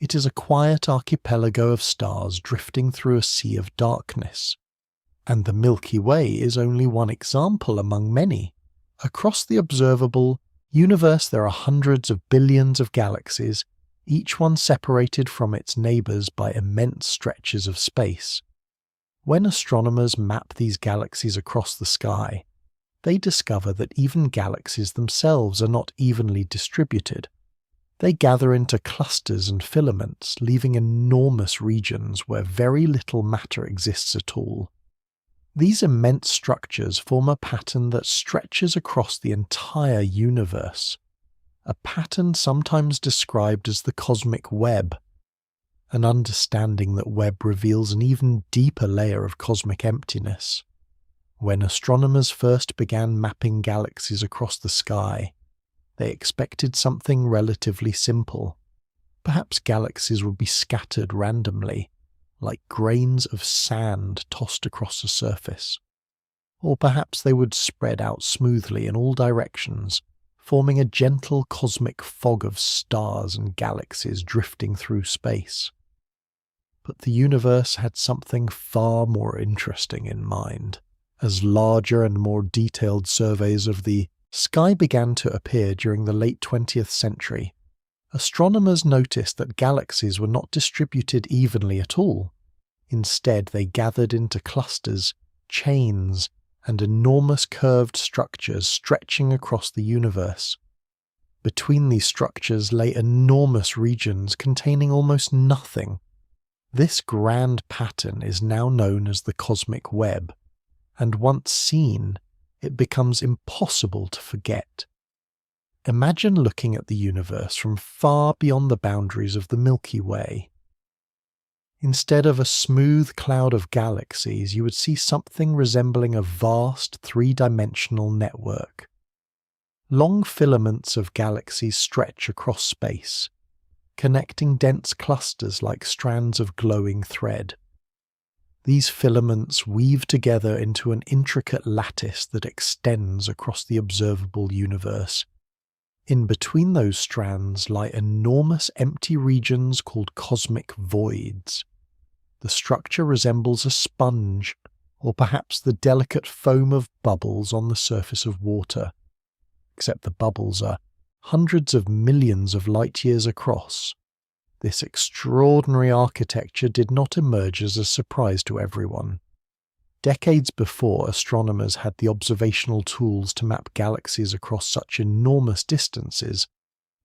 It is a quiet archipelago of stars drifting through a sea of darkness. And the Milky Way is only one example among many. Across the observable universe there are hundreds of billions of galaxies, each one separated from its neighbors by immense stretches of space. When astronomers map these galaxies across the sky, they discover that even galaxies themselves are not evenly distributed. They gather into clusters and filaments, leaving enormous regions where very little matter exists at all. These immense structures form a pattern that stretches across the entire universe, a pattern sometimes described as the cosmic web. An understanding that web reveals an even deeper layer of cosmic emptiness. When astronomers first began mapping galaxies across the sky, they expected something relatively simple. Perhaps galaxies would be scattered randomly, like grains of sand tossed across a surface. Or perhaps they would spread out smoothly in all directions, forming a gentle cosmic fog of stars and galaxies drifting through space. But the universe had something far more interesting in mind. As larger and more detailed surveys of the sky began to appear during the late 20th century, astronomers noticed that galaxies were not distributed evenly at all. Instead, they gathered into clusters, chains, and enormous curved structures stretching across the universe. Between these structures lay enormous regions containing almost nothing. This grand pattern is now known as the cosmic web, and once seen, it becomes impossible to forget. Imagine looking at the universe from far beyond the boundaries of the Milky Way. Instead of a smooth cloud of galaxies, you would see something resembling a vast three-dimensional network. Long filaments of galaxies stretch across space, connecting dense clusters like strands of glowing thread. These filaments weave together into an intricate lattice that extends across the observable universe. In between those strands lie enormous empty regions called cosmic voids. The structure resembles a sponge, or perhaps the delicate foam of bubbles on the surface of water, except the bubbles are hundreds of millions of light years across. This extraordinary architecture did not emerge as a surprise to everyone. Decades before astronomers had the observational tools to map galaxies across such enormous distances,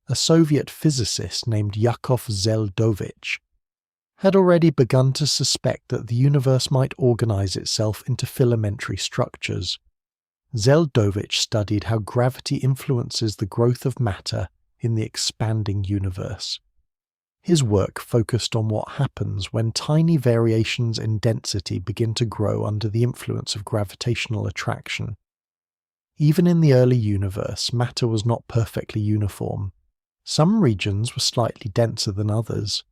a Soviet physicist named Yakov Zeldovich had already begun to suspect that the universe might organize itself into filamentary structures. Zeldovich studied how gravity influences the growth of matter in the expanding universe. His work focused on what happens when tiny variations in density begin to grow under the influence of gravitational attraction. Even in the early universe, matter was not perfectly uniform. Some regions were slightly denser than others.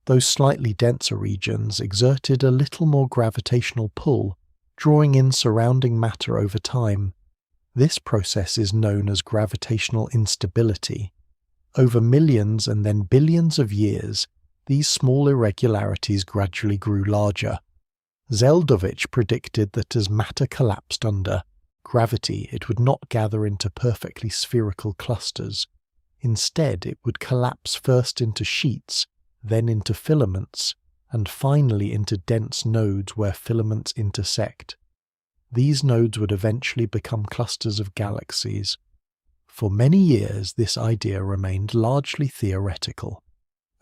Those slightly denser regions exerted a little more gravitational pull, drawing in surrounding matter over time. This process is known as gravitational instability. Over millions and then billions of years, these small irregularities gradually grew larger. Zeldovich predicted that as matter collapsed under gravity, it would not gather into perfectly spherical clusters. Instead, it would collapse first into sheets, then into filaments, and finally into dense nodes where filaments intersect. These nodes would eventually become clusters of galaxies. For many years, this idea remained largely theoretical.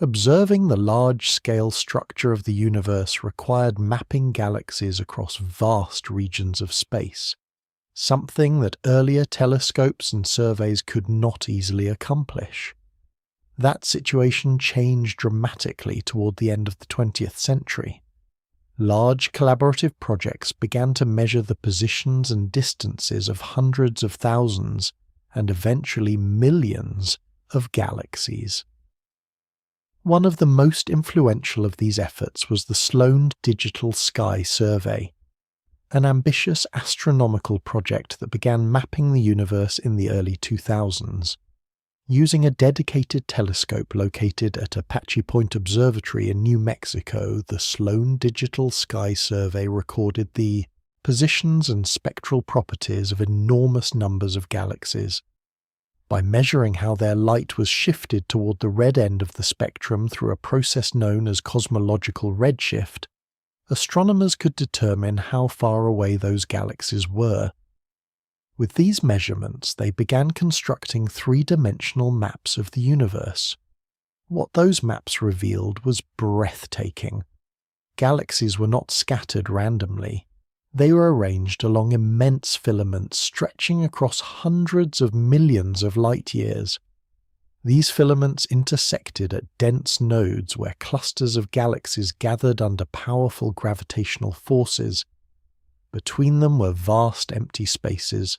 Observing the large-scale structure of the universe required mapping galaxies across vast regions of space, something that earlier telescopes and surveys could not easily accomplish. That situation changed dramatically toward the end of the 20th century. Large collaborative projects began to measure the positions and distances of hundreds of thousands and eventually millions of galaxies. One of the most influential of these efforts was the Sloan Digital Sky Survey, an ambitious astronomical project that began mapping the universe in the early 2000s. Using a dedicated telescope located at Apache Point Observatory in New Mexico, the Sloan Digital Sky Survey recorded the positions and spectral properties of enormous numbers of galaxies. By measuring how their light was shifted toward the red end of the spectrum through a process known as cosmological redshift, astronomers could determine how far away those galaxies were. With these measurements, they began constructing three-dimensional maps of the universe. What those maps revealed was breathtaking. Galaxies were not scattered randomly. They were arranged along immense filaments stretching across hundreds of millions of light years. These filaments intersected at dense nodes where clusters of galaxies gathered under powerful gravitational forces. Between them were vast empty spaces.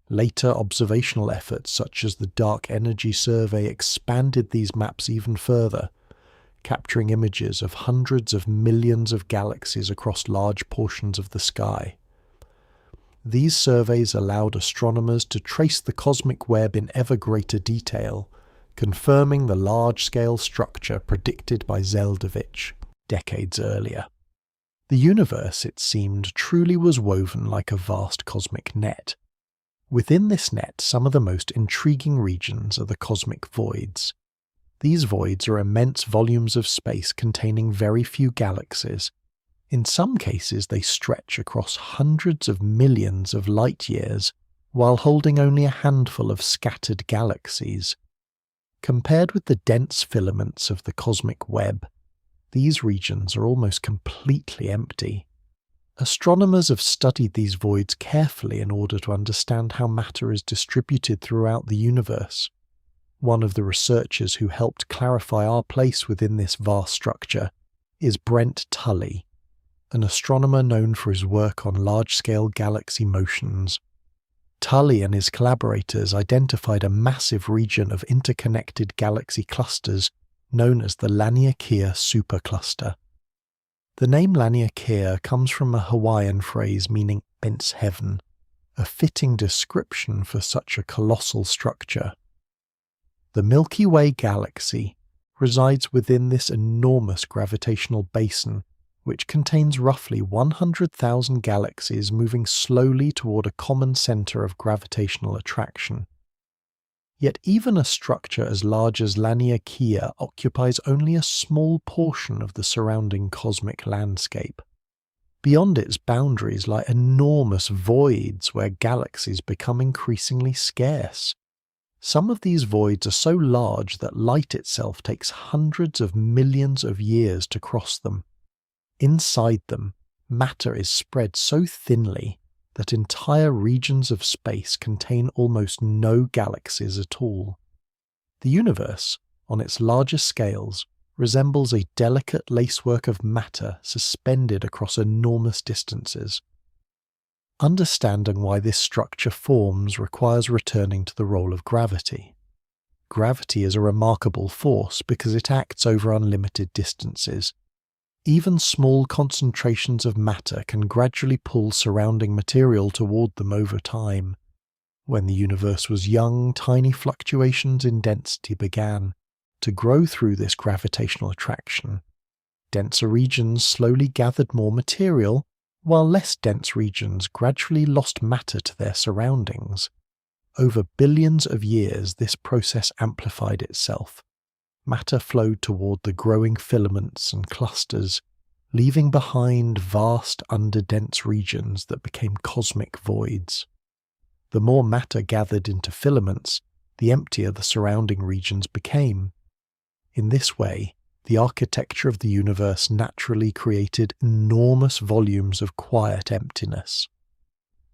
Later observational efforts such as the Dark Energy Survey expanded these maps even further, capturing images of hundreds of millions of galaxies across large portions of the sky. These surveys allowed astronomers to trace the cosmic web in ever greater detail, confirming the large-scale structure predicted by Zeldovich decades earlier. The universe, it seemed, truly was woven like a vast cosmic net. Within this net, some of the most intriguing regions are the cosmic voids. These voids are immense volumes of space containing very few galaxies. In some cases, they stretch across hundreds of millions of light years, while holding only a handful of scattered galaxies. Compared with the dense filaments of the cosmic web, these regions are almost completely empty. Astronomers have studied these voids carefully in order to understand how matter is distributed throughout the universe. One of the researchers who helped clarify our place within this vast structure is Brent Tully, an astronomer known for his work on large-scale galaxy motions. Tully and his collaborators identified a massive region of interconnected galaxy clusters known as the Laniakea supercluster. The name Laniakea comes from a Hawaiian phrase meaning immense heaven, a fitting description for such a colossal structure. The Milky Way galaxy resides within this enormous gravitational basin, which contains roughly 100,000 galaxies moving slowly toward a common center of gravitational attraction. Yet even a structure as large as Laniakea occupies only a small portion of the surrounding cosmic landscape. Beyond its boundaries lie enormous voids where galaxies become increasingly scarce. Some of these voids are so large that light itself takes hundreds of millions of years to cross them. Inside them, matter is spread so thinly that entire regions of space contain almost no galaxies at all. The universe, on its largest scales, resembles a delicate lacework of matter suspended across enormous distances. Understanding why this structure forms requires returning to the role of gravity. Gravity is a remarkable force because it acts over unlimited distances. Even small concentrations of matter can gradually pull surrounding material toward them over time. When the universe was young, tiny fluctuations in density began to grow through this gravitational attraction. Denser regions slowly gathered more material, while less dense regions gradually lost matter to their surroundings. Over billions of years, this process amplified itself. Matter flowed toward the growing filaments and clusters, leaving behind vast underdense regions that became cosmic voids. The more matter gathered into filaments, the emptier the surrounding regions became. In this way, the architecture of the universe naturally created enormous volumes of quiet emptiness.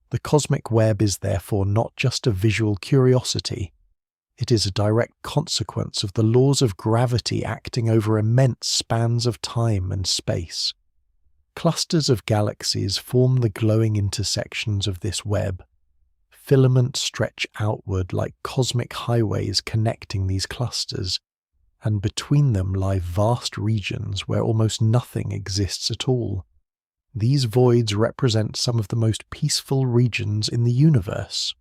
The cosmic web is therefore not just a visual curiosity. It is a direct consequence of the laws of gravity acting over immense spans of time and space. Clusters of galaxies form the glowing intersections of this web. Filaments stretch outward like cosmic highways connecting these clusters, and between them lie vast regions where almost nothing exists at all. These voids represent some of the most peaceful regions in the universe.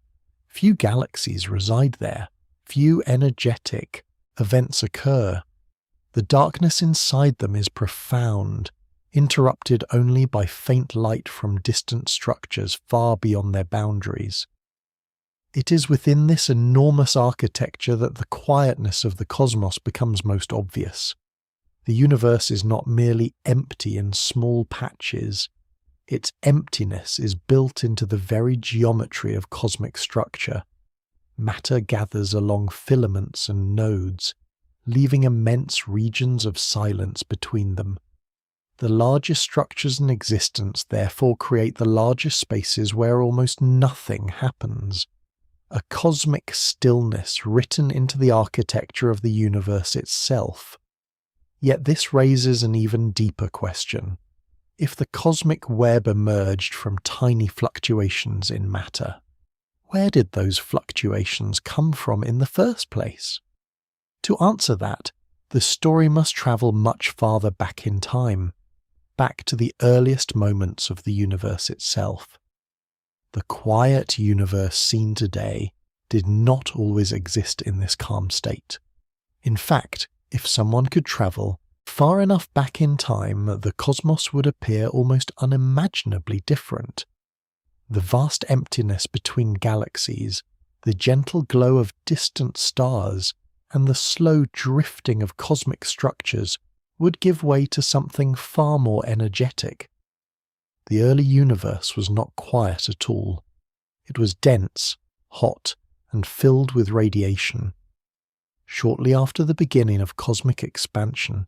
Few galaxies reside there. Few energetic events occur. The darkness inside them is profound, interrupted only by faint light from distant structures far beyond their boundaries. It is within this enormous architecture that the quietness of the cosmos becomes most obvious. The universe is not merely empty in small patches. Its emptiness is built into the very geometry of cosmic structure. Matter gathers along filaments and nodes, leaving immense regions of silence between them. The largest structures in existence therefore create the largest spaces where almost nothing happens. A cosmic stillness written into the architecture of the universe itself. Yet this raises an even deeper question. If the cosmic web emerged from tiny fluctuations in matter, where did those fluctuations come from in the first place? To answer that, the story must travel much farther back in time, back to the earliest moments of the universe itself. The quiet universe seen today did not always exist in this calm state. In fact, if someone could travel far enough back in time, the cosmos would appear almost unimaginably different. The vast emptiness between galaxies, the gentle glow of distant stars, and the slow drifting of cosmic structures would give way to something far more energetic. The early universe was not quiet at all. It was dense, hot, and filled with radiation. Shortly after the beginning of cosmic expansion,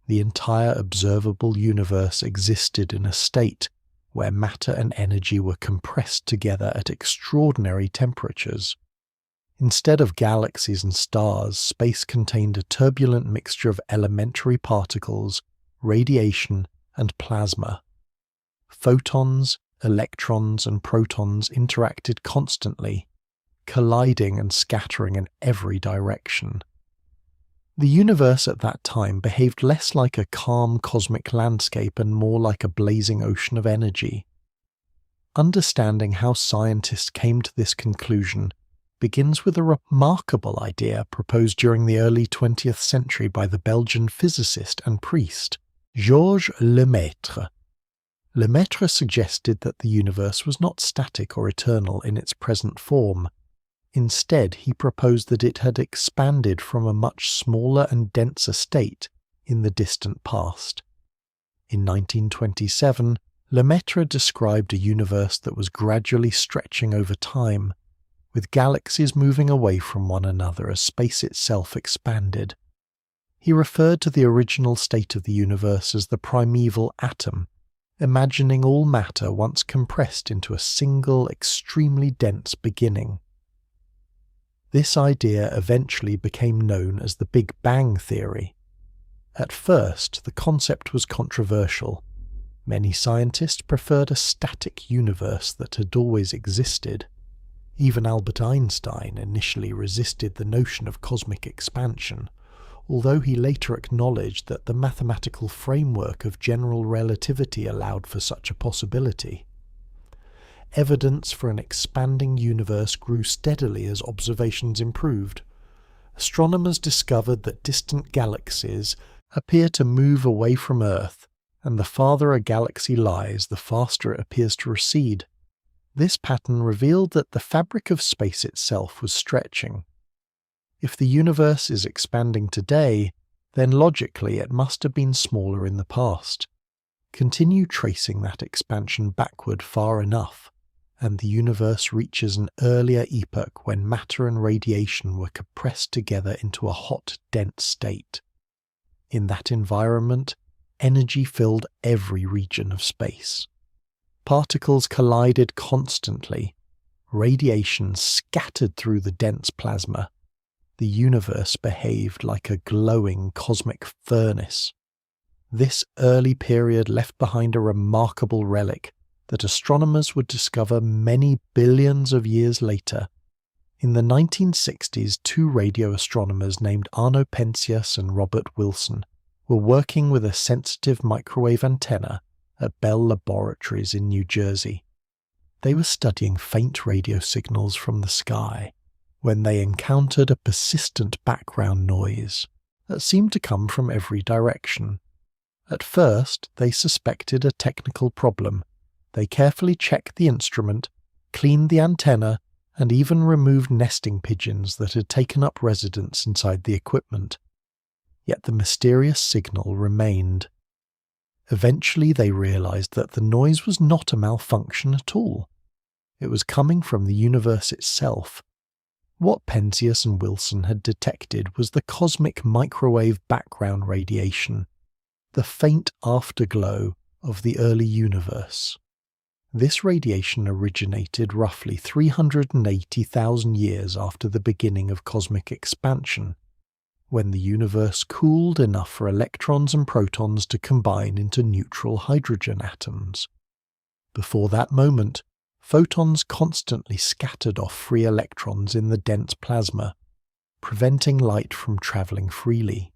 the entire observable universe existed in a state where matter and energy were compressed together at extraordinary temperatures. Instead of galaxies and stars, space contained a turbulent mixture of elementary particles, radiation, and plasma. Photons, electrons, and protons interacted constantly, colliding and scattering in every direction. The universe at that time behaved less like a calm cosmic landscape and more like a blazing ocean of energy. Understanding how scientists came to this conclusion begins with a remarkable idea proposed during the early 20th century by the Belgian physicist and priest, Georges Lemaitre. Lemaitre suggested that the universe was not static or eternal in its present form. Instead, he proposed that it had expanded from a much smaller and denser state in the distant past. In 1927, Lemaitre described a universe that was gradually stretching over time, with galaxies moving away from one another as space itself expanded. He referred to the original state of the universe as the primeval atom, imagining all matter once compressed into a single, extremely dense beginning. This idea eventually became known as the Big Bang theory. At first, the concept was controversial. Many scientists preferred a static universe that had always existed. Even Albert Einstein initially resisted the notion of cosmic expansion, although he later acknowledged that the mathematical framework of general relativity allowed for such a possibility. Evidence for an expanding universe grew steadily as observations improved. Astronomers discovered that distant galaxies appear to move away from Earth, and the farther a galaxy lies, the faster it appears to recede. This pattern revealed that the fabric of space itself was stretching. If the universe is expanding today, then logically it must have been smaller in the past. Continue tracing that expansion backward far enough, and the universe reaches an earlier epoch when matter and radiation were compressed together into a hot, dense state. In that environment, energy filled every region of space. Particles collided constantly. Radiation scattered through the dense plasma. The universe behaved like a glowing cosmic furnace. This early period left behind a remarkable relic that astronomers would discover many billions of years later. In the 1960s, two radio astronomers named Arno Penzias and Robert Wilson were working with a sensitive microwave antenna at Bell Laboratories in New Jersey. They were studying faint radio signals from the sky when they encountered a persistent background noise that seemed to come from every direction. At first, they suspected a technical problem. They carefully checked the instrument, cleaned the antenna, and even removed nesting pigeons that had taken up residence inside the equipment. Yet the mysterious signal remained. Eventually they realized that the noise was not a malfunction at all. It was coming from the universe itself. What Penzias and Wilson had detected was the cosmic microwave background radiation. the faint afterglow of the early universe. This radiation originated roughly 380,000 years after the beginning of cosmic expansion, when the universe cooled enough for electrons and protons to combine into neutral hydrogen atoms. Before that moment, photons constantly scattered off free electrons in the dense plasma, preventing light from travelling freely.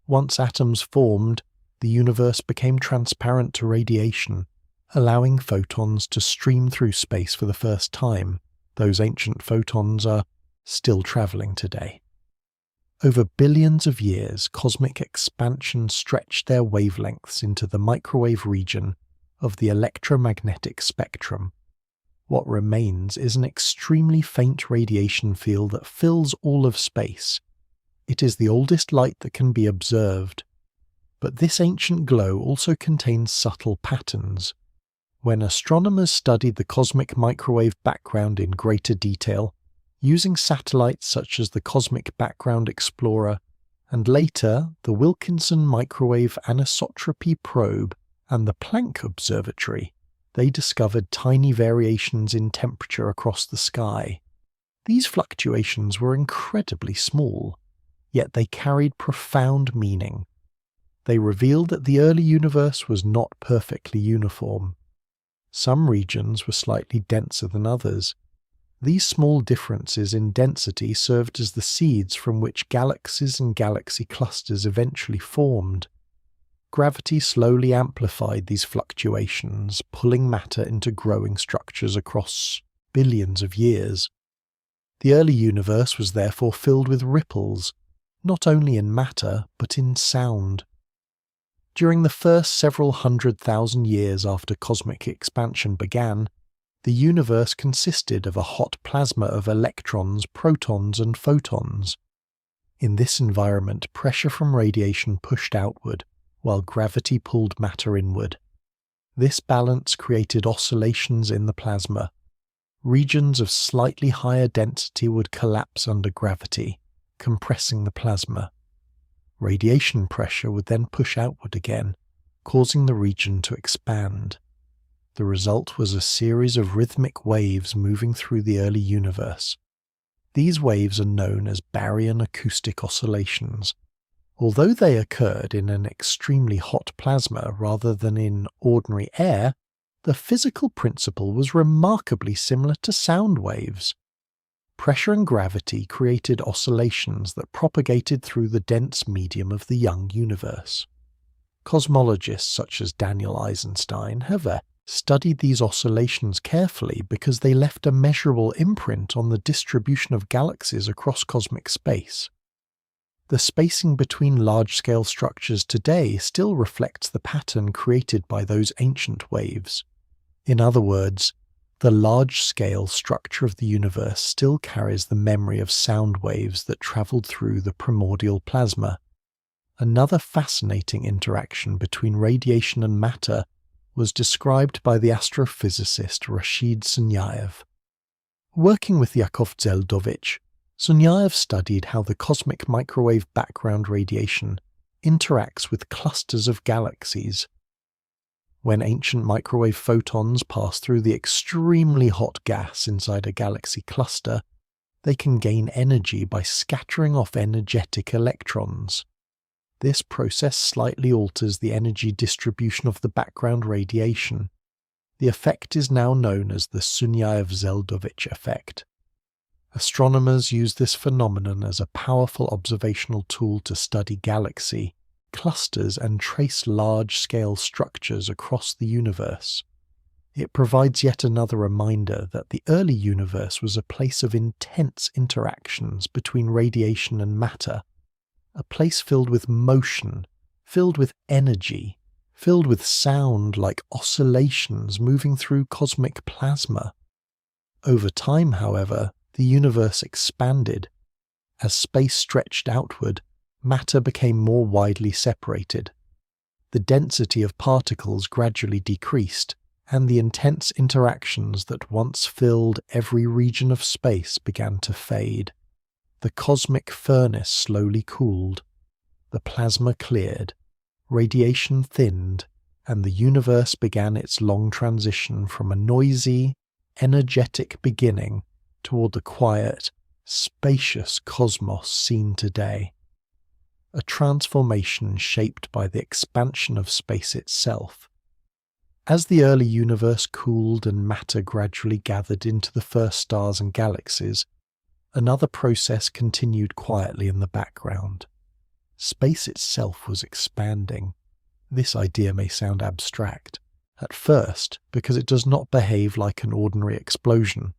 Once atoms formed, the universe became transparent to radiation, allowing photons to stream through space for the first time. Those ancient photons are still travelling today. Over billions of years, cosmic expansion stretched their wavelengths into the microwave region of the electromagnetic spectrum. What remains is an extremely faint radiation field that fills all of space. It is the oldest light that can be observed. But this ancient glow also contains subtle patterns. When astronomers studied the cosmic microwave background in greater detail, using satellites such as the Cosmic Background Explorer, and later the Wilkinson Microwave Anisotropy Probe and the Planck Observatory, they discovered tiny variations in temperature across the sky. These fluctuations were incredibly small, yet they carried profound meaning. They revealed that the early universe was not perfectly uniform. Some regions were slightly denser than others. These small differences in density served as the seeds from which galaxies and galaxy clusters eventually formed. Gravity slowly amplified these fluctuations, pulling matter into growing structures across billions of years. The early universe was therefore filled with ripples, not only in matter, but in sound. During the first several 100,000 years after cosmic expansion began, the universe consisted of a hot plasma of electrons, protons, and photons. In this environment, pressure from radiation pushed outward, while gravity pulled matter inward. This balance created oscillations in the plasma. Regions of slightly higher density would collapse under gravity, compressing the plasma. Radiation pressure would then push outward again, causing the region to expand. The result was a series of rhythmic waves moving through the early universe. These waves are known as baryon acoustic oscillations. Although they occurred in an extremely hot plasma rather than in ordinary air, the physical principle was remarkably similar to sound waves. Pressure and gravity created oscillations that propagated through the dense medium of the young universe. Cosmologists such as Daniel Eisenstein have studied these oscillations carefully because they left a measurable imprint on the distribution of galaxies across cosmic space. The spacing between large-scale structures today still reflects the pattern created by those ancient waves. In other words, the large-scale structure of the universe still carries the memory of sound waves that travelled through the primordial plasma. Another fascinating interaction between radiation and matter was described by the astrophysicist Rashid Sunyaev. Working with Yakov Zeldovich, Sunyaev studied how the cosmic microwave background radiation interacts with clusters of galaxies. When ancient microwave photons pass through the extremely hot gas inside a galaxy cluster, they can gain energy by scattering off energetic electrons. This process slightly alters the energy distribution of the background radiation. The effect is now known as the Sunyaev-Zeldovich effect. Astronomers use this phenomenon as a powerful observational tool to study galaxy clusters and trace large-scale structures across the universe. It provides yet another reminder that the early universe was a place of intense interactions between radiation and matter, a place filled with motion, filled with energy, filled with sound like oscillations moving through cosmic plasma. Over time, however, the universe expanded. As space stretched outward, matter became more widely separated. The density of particles gradually decreased, and the intense interactions that once filled every region of space began to fade. The cosmic furnace slowly cooled. The plasma cleared. radiation thinned, and the universe began its long transition from a noisy, energetic beginning toward the quiet, spacious cosmos seen today. A transformation shaped by the expansion of space itself. As the early universe cooled and matter gradually gathered into the first stars and galaxies, another process continued quietly in the background. Space itself was expanding. This idea may sound abstract, at first, because it does not behave like an ordinary explosion.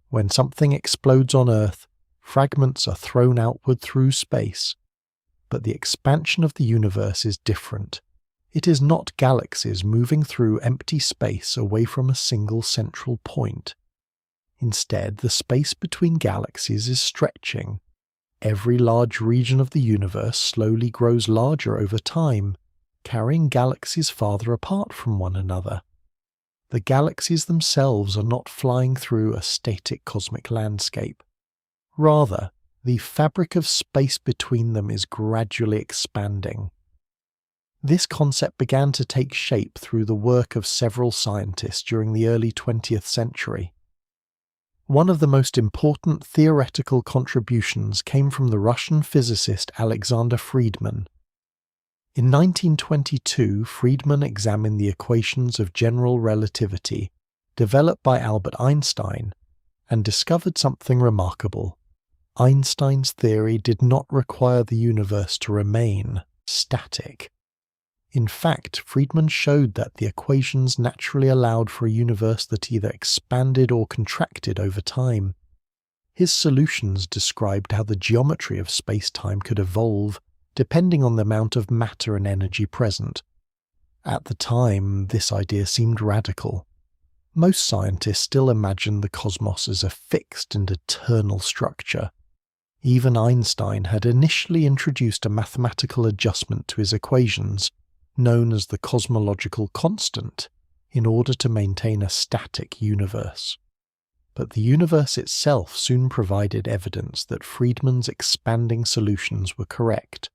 When something explodes on Earth, fragments are thrown outward through space. But the expansion of the universe is different. It is not galaxies moving through empty space away from a single central point. Instead, the space between galaxies is stretching. Every large region of the universe slowly grows larger over time, carrying galaxies farther apart from one another. The galaxies themselves are not flying through a static cosmic landscape. Rather, the fabric of space between them is gradually expanding. This concept began to take shape through the work of several scientists during the early 20th century. One of the most important theoretical contributions came from the Russian physicist Alexander Friedmann. In 1922, Friedmann examined the equations of general relativity developed by Albert Einstein and discovered something remarkable. Einstein's theory did not require the universe to remain static. In fact, Friedmann showed that the equations naturally allowed for a universe that either expanded or contracted over time. His solutions described how the geometry of space-time could evolve depending on the amount of matter and energy present. At the time, this idea seemed radical. Most scientists still imagined the cosmos as a fixed and eternal structure. Even Einstein had initially introduced a mathematical adjustment to his equations, known as the cosmological constant, in order to maintain a static universe. But the universe itself soon provided evidence that Friedmann's expanding solutions were correct.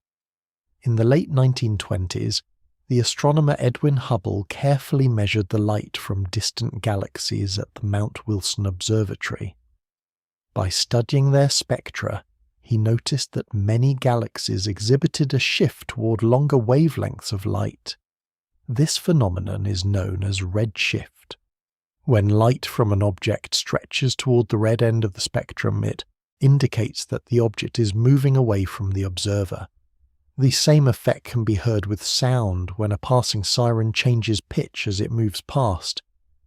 In the late 1920s, the astronomer Edwin Hubble carefully measured the light from distant galaxies at the Mount Wilson Observatory. By studying their spectra, he noticed that many galaxies exhibited a shift toward longer wavelengths of light. This phenomenon is known as redshift. When light from an object stretches toward the red end of the spectrum, it indicates that the object is moving away from the observer. The same effect can be heard with sound when a passing siren changes pitch as it moves past,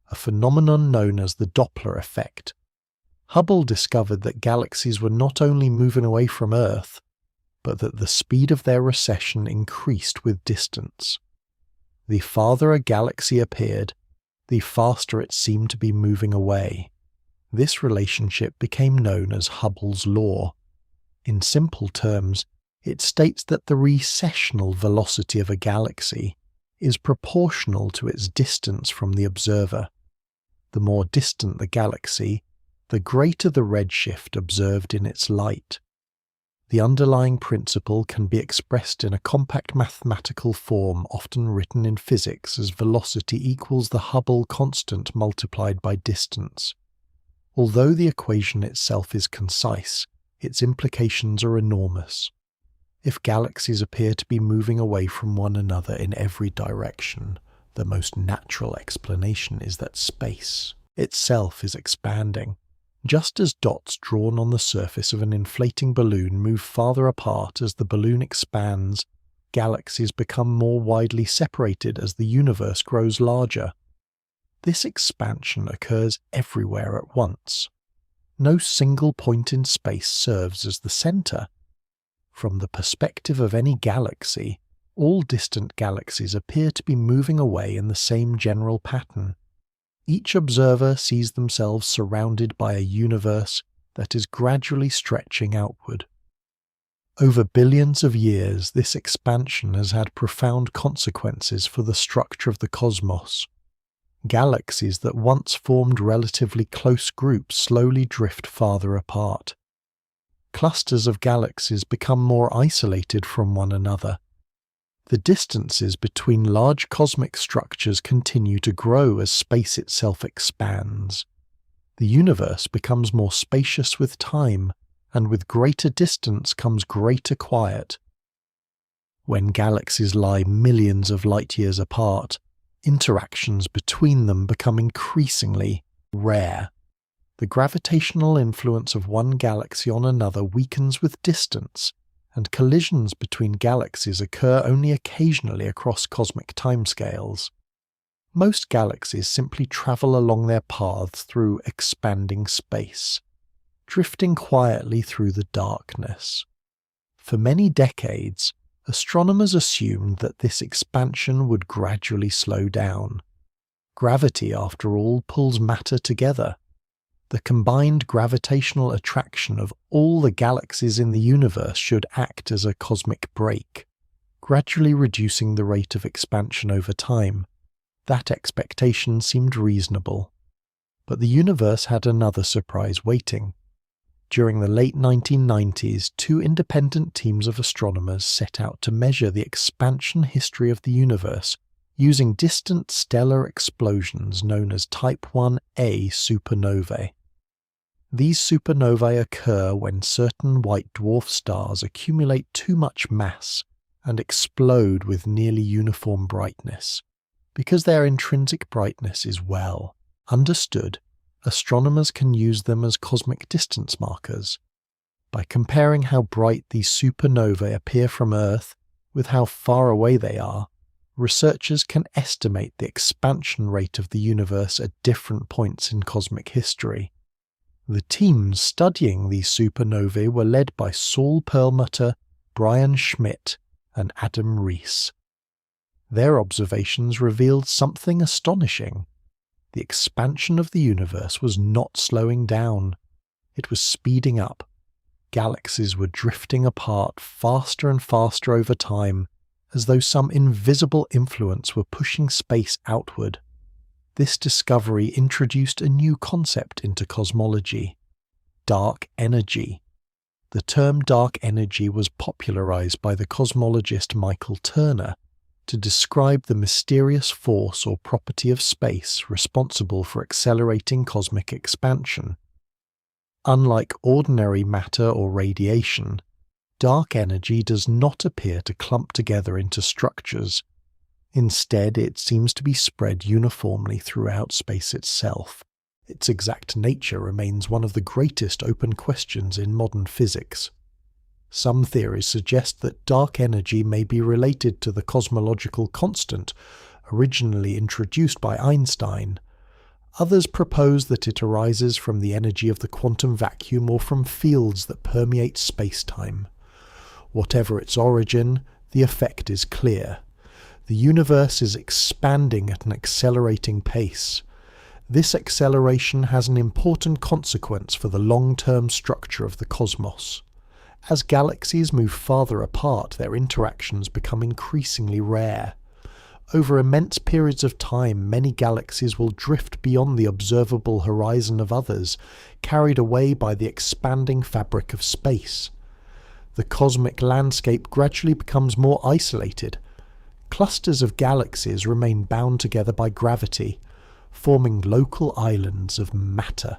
a phenomenon known as the Doppler effect. Hubble discovered that galaxies were not only moving away from Earth, but that the speed of their recession increased with distance. The farther a galaxy appeared, the faster it seemed to be moving away. This relationship became known as Hubble's law. In simple terms, it states that the recessional velocity of a galaxy is proportional to its distance from the observer. The more distant the galaxy, the greater the redshift observed in its light. The underlying principle can be expressed in a compact mathematical form often written in physics as velocity equals the Hubble constant multiplied by distance. Although the equation itself is concise, its implications are enormous. If galaxies appear to be moving away from one another in every direction, the most natural explanation is that space itself is expanding. Just as dots drawn on the surface of an inflating balloon move farther apart as the balloon expands, galaxies become more widely separated as the universe grows larger. This expansion occurs everywhere at once. No single point in space serves as the center. From the perspective of any galaxy, all distant galaxies appear to be moving away in the same general pattern. Each observer sees themselves surrounded by a universe that is gradually stretching outward. Over billions of years, this expansion has had profound consequences for the structure of the cosmos. Galaxies that once formed relatively close groups slowly drift farther apart. Clusters of galaxies become more isolated from one another. The distances between large cosmic structures continue to grow as space itself expands. The universe becomes more spacious with time, and with greater distance comes greater quiet. When galaxies lie millions of light years apart, interactions between them become increasingly rare. The gravitational influence of one galaxy on another weakens with distance, and collisions between galaxies occur only occasionally across cosmic timescales. Most galaxies simply travel along their paths through expanding space, drifting quietly through the darkness. For many decades, astronomers assumed that this expansion would gradually slow down. Gravity, after all, pulls matter together. The combined gravitational attraction of all the galaxies in the universe should act as a cosmic brake, gradually reducing the rate of expansion over time. That expectation seemed reasonable. But the universe had another surprise waiting. During the late 1990s, two independent teams of astronomers set out to measure the expansion history of the universe using distant stellar explosions known as Type 1a supernovae. These supernovae occur when certain white dwarf stars accumulate too much mass and explode with nearly uniform brightness. Because their intrinsic brightness is well understood, astronomers can use them as cosmic distance markers. By comparing how bright these supernovae appear from Earth with how far away they are, researchers can estimate the expansion rate of the universe at different points in cosmic history. The teams studying these supernovae were led by Saul Perlmutter, Brian Schmidt, and Adam Rees. Their observations revealed something astonishing. The expansion of the universe was not slowing down. It was speeding up. Galaxies were drifting apart faster and faster over time, as though some invisible influence were pushing space outward. This discovery introduced a new concept into cosmology: dark energy. The term dark energy was popularized by the cosmologist Michael Turner to describe the mysterious force or property of space responsible for accelerating cosmic expansion. Unlike ordinary matter or radiation, dark energy does not appear to clump together into structures. Instead, it seems to be spread uniformly throughout space itself. Its exact nature remains one of the greatest open questions in modern physics. Some theories suggest that dark energy may be related to the cosmological constant originally introduced by Einstein. Others propose that it arises from the energy of the quantum vacuum or from fields that permeate space-time. Whatever its origin, the effect is clear. The universe is expanding at an accelerating pace. This acceleration has an important consequence for the long-term structure of the cosmos. As galaxies move farther apart, their interactions become increasingly rare. Over immense periods of time, many galaxies will drift beyond the observable horizon of others, carried away by the expanding fabric of space. The cosmic landscape gradually becomes more isolated. Clusters of galaxies remain bound together by gravity, forming local islands of matter.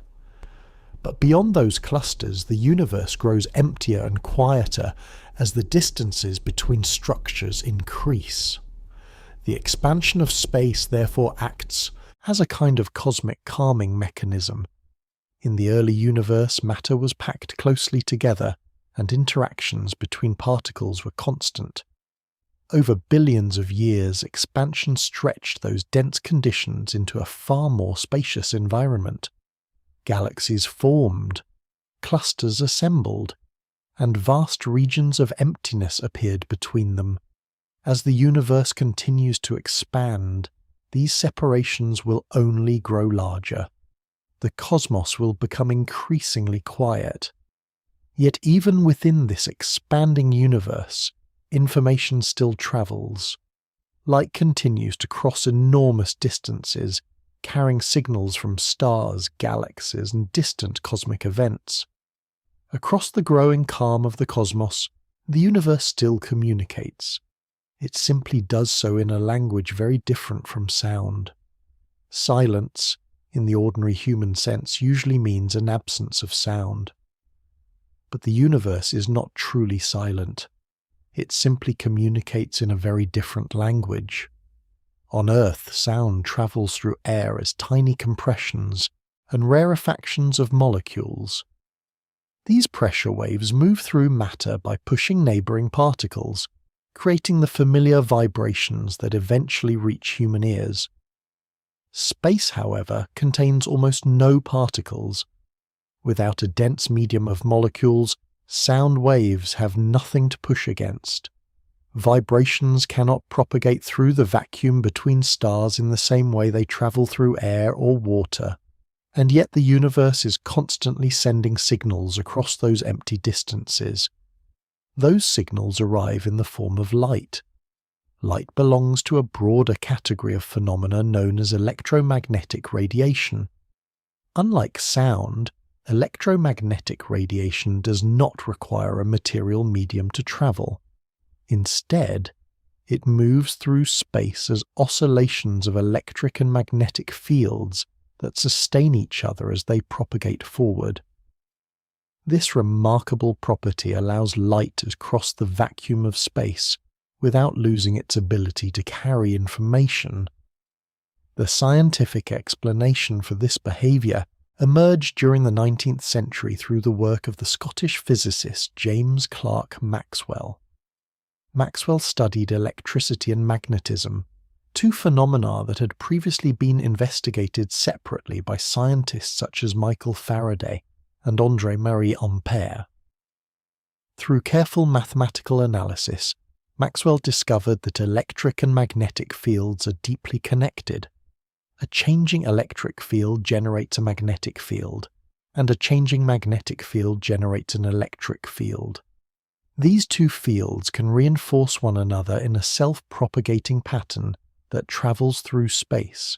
But beyond those clusters, the universe grows emptier and quieter as the distances between structures increase. The expansion of space therefore acts as a kind of cosmic calming mechanism. In the early universe, matter was packed closely together, and interactions between particles were constant. Over billions of years, expansion stretched those dense conditions into a far more spacious environment. Galaxies formed, clusters assembled, and vast regions of emptiness appeared between them. As the universe continues to expand, these separations will only grow larger. The cosmos will become increasingly quiet. Yet even within this expanding universe, information still travels. Light continues to cross enormous distances, carrying signals from stars, galaxies, and distant cosmic events. Across the growing calm of the cosmos, the universe still communicates. It simply does so in a language very different from sound. Silence, in the ordinary human sense, usually means an absence of sound. But the universe is not truly silent. It simply communicates in a very different language. On Earth, sound travels through air as tiny compressions and rarefactions of molecules. These pressure waves move through matter by pushing neighboring particles, creating the familiar vibrations that eventually reach human ears. Space, however, contains almost no particles. Without a dense medium of molecules, sound waves have nothing to push against. Vibrations cannot propagate through the vacuum between stars in the same way they travel through air or water, and yet the universe is constantly sending signals across those empty distances. Those signals arrive in the form of light. Light belongs to a broader category of phenomena known as electromagnetic radiation. Unlike sound, electromagnetic radiation does not require a material medium to travel. Instead, it moves through space as oscillations of electric and magnetic fields that sustain each other as they propagate forward. This remarkable property allows light to cross the vacuum of space without losing its ability to carry information. The scientific explanation for this behaviour emerged during the 19th century through the work of the Scottish physicist James Clerk Maxwell. Maxwell studied electricity and magnetism, two phenomena that had previously been investigated separately by scientists such as Michael Faraday and André-Marie Ampère. Through careful mathematical analysis, Maxwell discovered that electric and magnetic fields are deeply connected. A changing electric field generates a magnetic field, and a changing magnetic field generates an electric field. These two fields can reinforce one another in a self-propagating pattern that travels through space.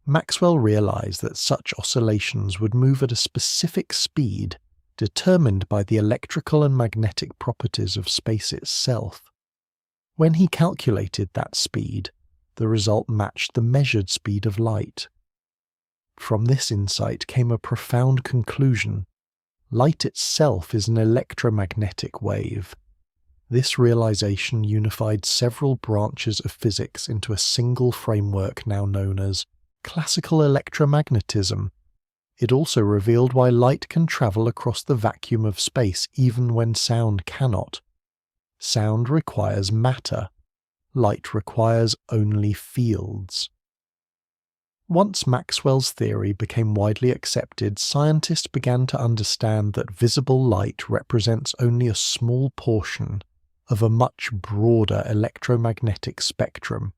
Maxwell realized that such oscillations would move at a specific speed determined by the electrical and magnetic properties of space itself. When he calculated that speed, the result matched the measured speed of light. From this insight came a profound conclusion. Light itself is an electromagnetic wave. This realization unified several branches of physics into a single framework now known as classical electromagnetism. It also revealed why light can travel across the vacuum of space even when sound cannot. Sound requires matter. Light requires only fields. Once Maxwell's theory became widely accepted, scientists began to understand that visible light represents only a small portion of a much broader electromagnetic spectrum.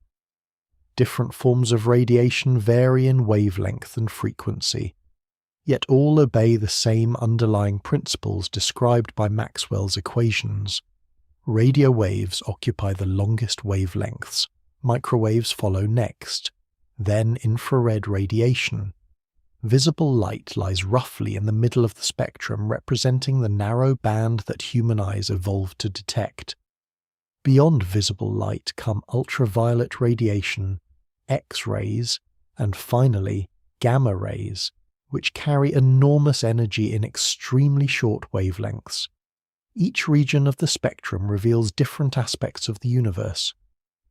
Different forms of radiation vary in wavelength and frequency, yet all obey the same underlying principles described by Maxwell's equations. Radio waves occupy the longest wavelengths, microwaves follow next, then infrared radiation. Visible light lies roughly in the middle of the spectrum, representing the narrow band that human eyes evolved to detect. Beyond visible light come ultraviolet radiation, X-rays, and finally gamma rays, which carry enormous energy in extremely short wavelengths. Each region of the spectrum reveals different aspects of the universe.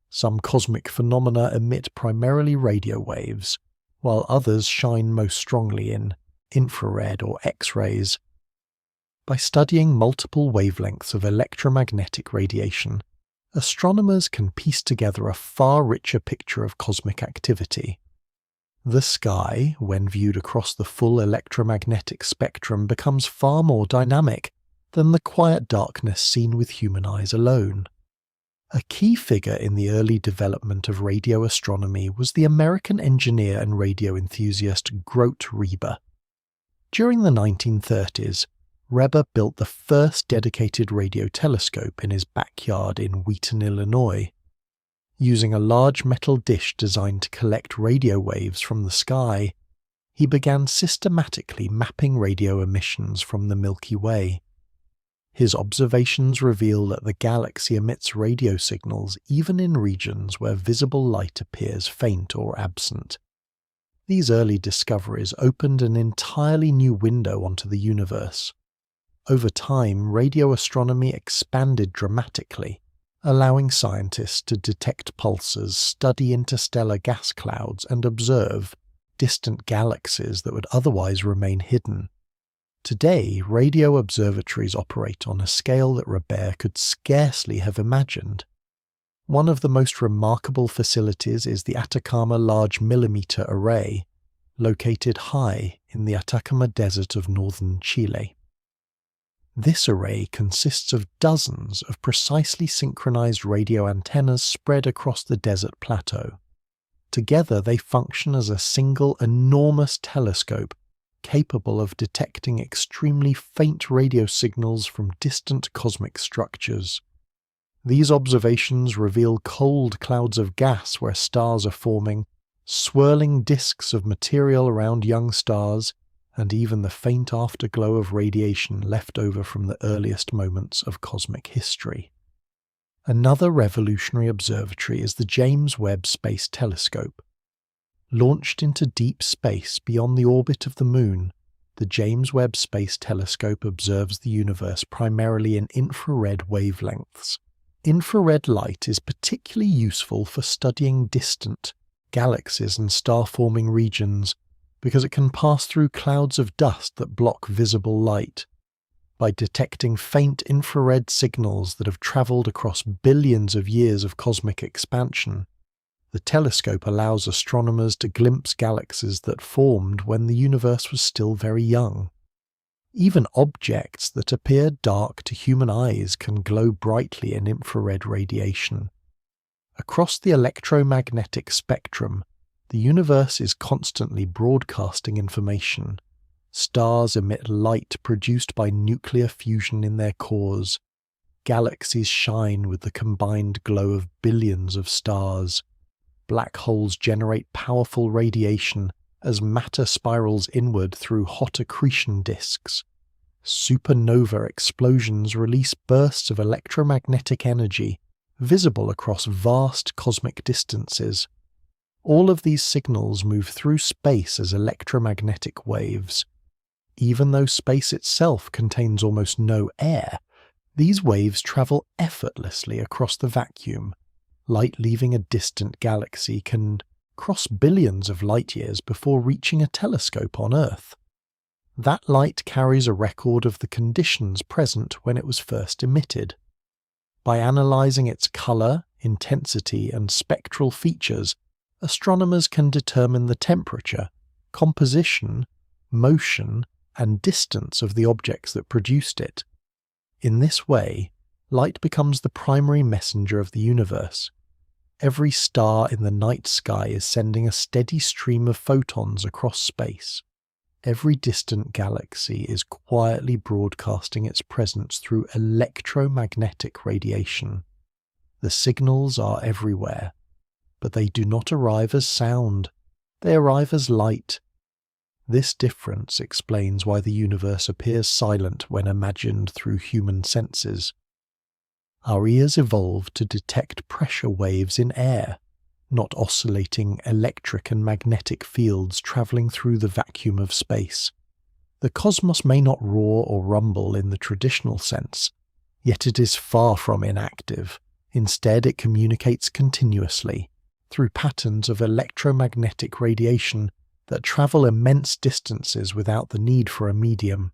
Some cosmic phenomena emit primarily radio waves, while others shine most strongly in infrared or X-rays. By studying multiple wavelengths of electromagnetic radiation, astronomers can piece together a far richer picture of cosmic activity. The sky, when viewed across the full electromagnetic spectrum, becomes far more dynamic than the quiet darkness seen with human eyes alone. A key figure in the early development of radio astronomy was the American engineer and radio enthusiast Grote Reber. During the 1930s, Reber built the first dedicated radio telescope in his backyard in Wheaton, Illinois. Using a large metal dish designed to collect radio waves from the sky, he began systematically mapping radio emissions from the Milky Way. His observations reveal that the galaxy emits radio signals even in regions where visible light appears faint or absent. These early discoveries opened an entirely new window onto the universe. Over time, radio astronomy expanded dramatically, allowing scientists to detect pulsars, study interstellar gas clouds, and observe distant galaxies that would otherwise remain hidden. Today, radio observatories operate on a scale that Robert could scarcely have imagined. One of the most remarkable facilities is the Atacama Large Millimeter Array, located high in the Atacama Desert of northern Chile. This array consists of dozens of precisely synchronized radio antennas spread across the desert plateau. Together they function as a single enormous telescope capable of detecting extremely faint radio signals from distant cosmic structures. These observations reveal cold clouds of gas where stars are forming, swirling disks of material around young stars, and even the faint afterglow of radiation left over from the earliest moments of cosmic history. Another revolutionary observatory is the James Webb Space Telescope. Launched into deep space beyond the orbit of the Moon, the James Webb Space Telescope observes the universe primarily in infrared wavelengths. Infrared light is particularly useful for studying distant galaxies and star-forming regions, because it can pass through clouds of dust that block visible light. By detecting faint infrared signals that have travelled across billions of years of cosmic expansion, the telescope allows astronomers to glimpse galaxies that formed when the universe was still very young. Even objects that appear dark to human eyes can glow brightly in infrared radiation. Across the electromagnetic spectrum, the universe is constantly broadcasting information. Stars emit light produced by nuclear fusion in their cores. Galaxies shine with the combined glow of billions of stars. Black holes generate powerful radiation as matter spirals inward through hot accretion disks. Supernova explosions release bursts of electromagnetic energy, visible across vast cosmic distances. All of these signals move through space as electromagnetic waves. Even though space itself contains almost no air, these waves travel effortlessly across the vacuum. Light leaving a distant galaxy can cross billions of light years before reaching a telescope on Earth. That light carries a record of the conditions present when it was first emitted. By analyzing its color, intensity, and spectral features, astronomers can determine the temperature, composition, motion, and distance of the objects that produced it. In this way, light becomes the primary messenger of the universe. Every star in the night sky is sending a steady stream of photons across space. Every distant galaxy is quietly broadcasting its presence through electromagnetic radiation. The signals are everywhere, but they do not arrive as sound. They arrive as light. This difference explains why the universe appears silent when imagined through human senses. Our ears evolved to detect pressure waves in air, not oscillating electric and magnetic fields travelling through the vacuum of space. The cosmos may not roar or rumble in the traditional sense, yet it is far from inactive. Instead, it communicates continuously, through patterns of electromagnetic radiation that travel immense distances without the need for a medium.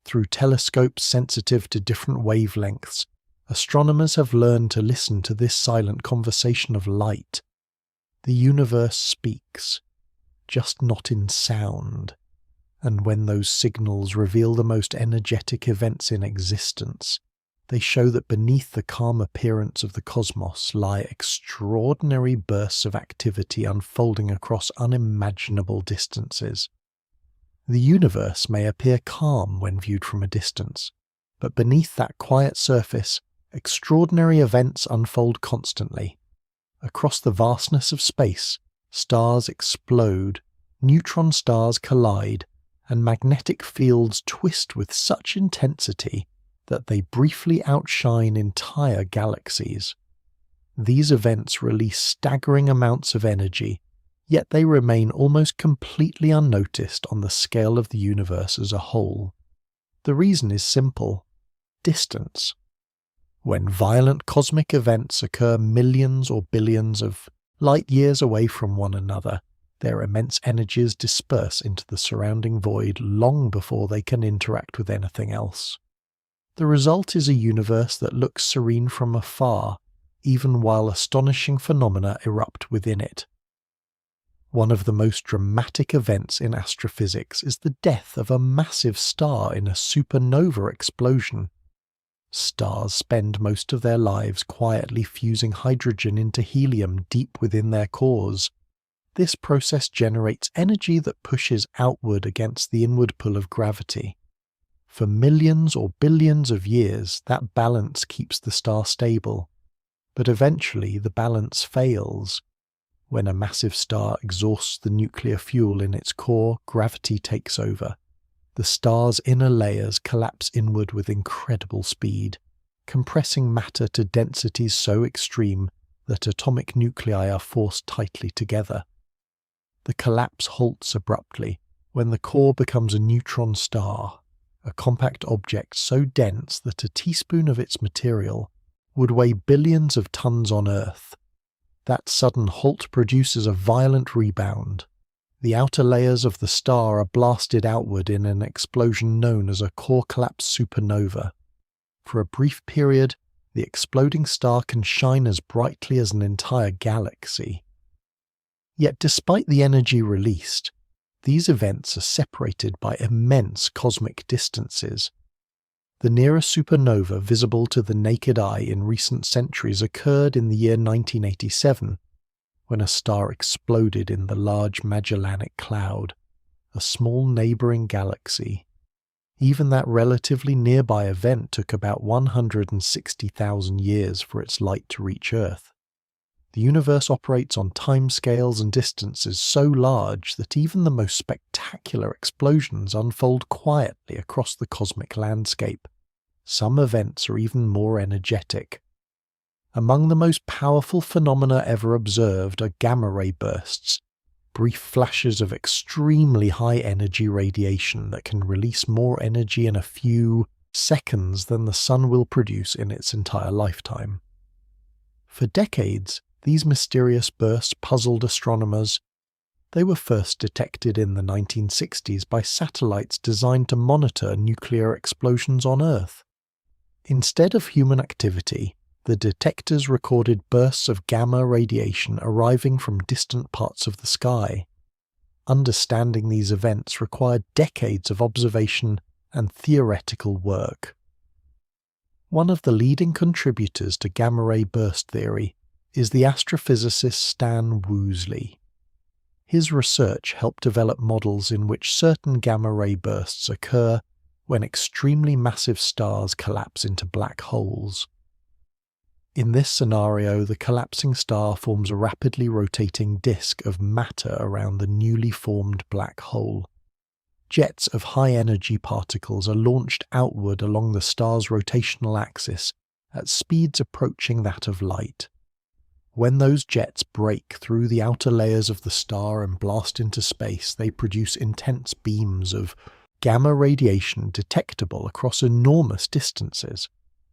Through telescopes sensitive to different wavelengths, astronomers have learned to listen to this silent conversation of light. The universe speaks, just not in sound, and when those signals reveal the most energetic events in existence, they show that beneath the calm appearance of the cosmos lie extraordinary bursts of activity unfolding across unimaginable distances. The universe may appear calm when viewed from a distance, but beneath that quiet surface, extraordinary events unfold constantly. Across the vastness of space, stars explode, neutron stars collide, and magnetic fields twist with such intensity that they briefly outshine entire galaxies. These events release staggering amounts of energy, yet they remain almost completely unnoticed on the scale of the universe as a whole. The reason is simple: distance. When violent cosmic events occur millions or billions of light years away from one another, their immense energies disperse into the surrounding void long before they can interact with anything else. The result is a universe that looks serene from afar, even while astonishing phenomena erupt within it. One of the most dramatic events in astrophysics is the death of a massive star in a supernova explosion. Stars spend most of their lives quietly fusing hydrogen into helium deep within their cores. This process generates energy that pushes outward against the inward pull of gravity. For millions or billions of years, that balance keeps the star stable. But eventually the balance fails. When a massive star exhausts the nuclear fuel in its core, gravity takes over. The star's inner layers collapse inward with incredible speed, compressing matter to densities so extreme that atomic nuclei are forced tightly together. The collapse halts abruptly when the core becomes a neutron star, a compact object so dense that a teaspoon of its material would weigh billions of tons on Earth. That sudden halt produces a violent rebound. The outer layers of the star are blasted outward in an explosion known as a core collapse supernova. For a brief period, the exploding star can shine as brightly as an entire galaxy. Yet despite the energy released, these events are separated by immense cosmic distances. The nearest supernova visible to the naked eye in recent centuries occurred in the year 1987, when a star exploded in the Large Magellanic Cloud, a small neighbouring galaxy. Even that relatively nearby event took about 160,000 years for its light to reach Earth. The universe operates on timescales and distances so large that even the most spectacular explosions unfold quietly across the cosmic landscape. Some events are even more energetic. Among the most powerful phenomena ever observed are gamma-ray bursts, brief flashes of extremely high-energy radiation that can release more energy in a few seconds than the Sun will produce in its entire lifetime. For decades, these mysterious bursts puzzled astronomers. They were first detected in the 1960s by satellites designed to monitor nuclear explosions on Earth. Instead of human activity, the detectors recorded bursts of gamma radiation arriving from distant parts of the sky. Understanding these events required decades of observation and theoretical work. One of the leading contributors to gamma-ray burst theory is the astrophysicist Stan Woosley. His research helped develop models in which certain gamma-ray bursts occur when extremely massive stars collapse into black holes. In this scenario, the collapsing star forms a rapidly rotating disk of matter around the newly formed black hole. Jets of high-energy particles are launched outward along the star's rotational axis at speeds approaching that of light. When those jets break through the outer layers of the star and blast into space, they produce intense beams of gamma radiation detectable across enormous distances.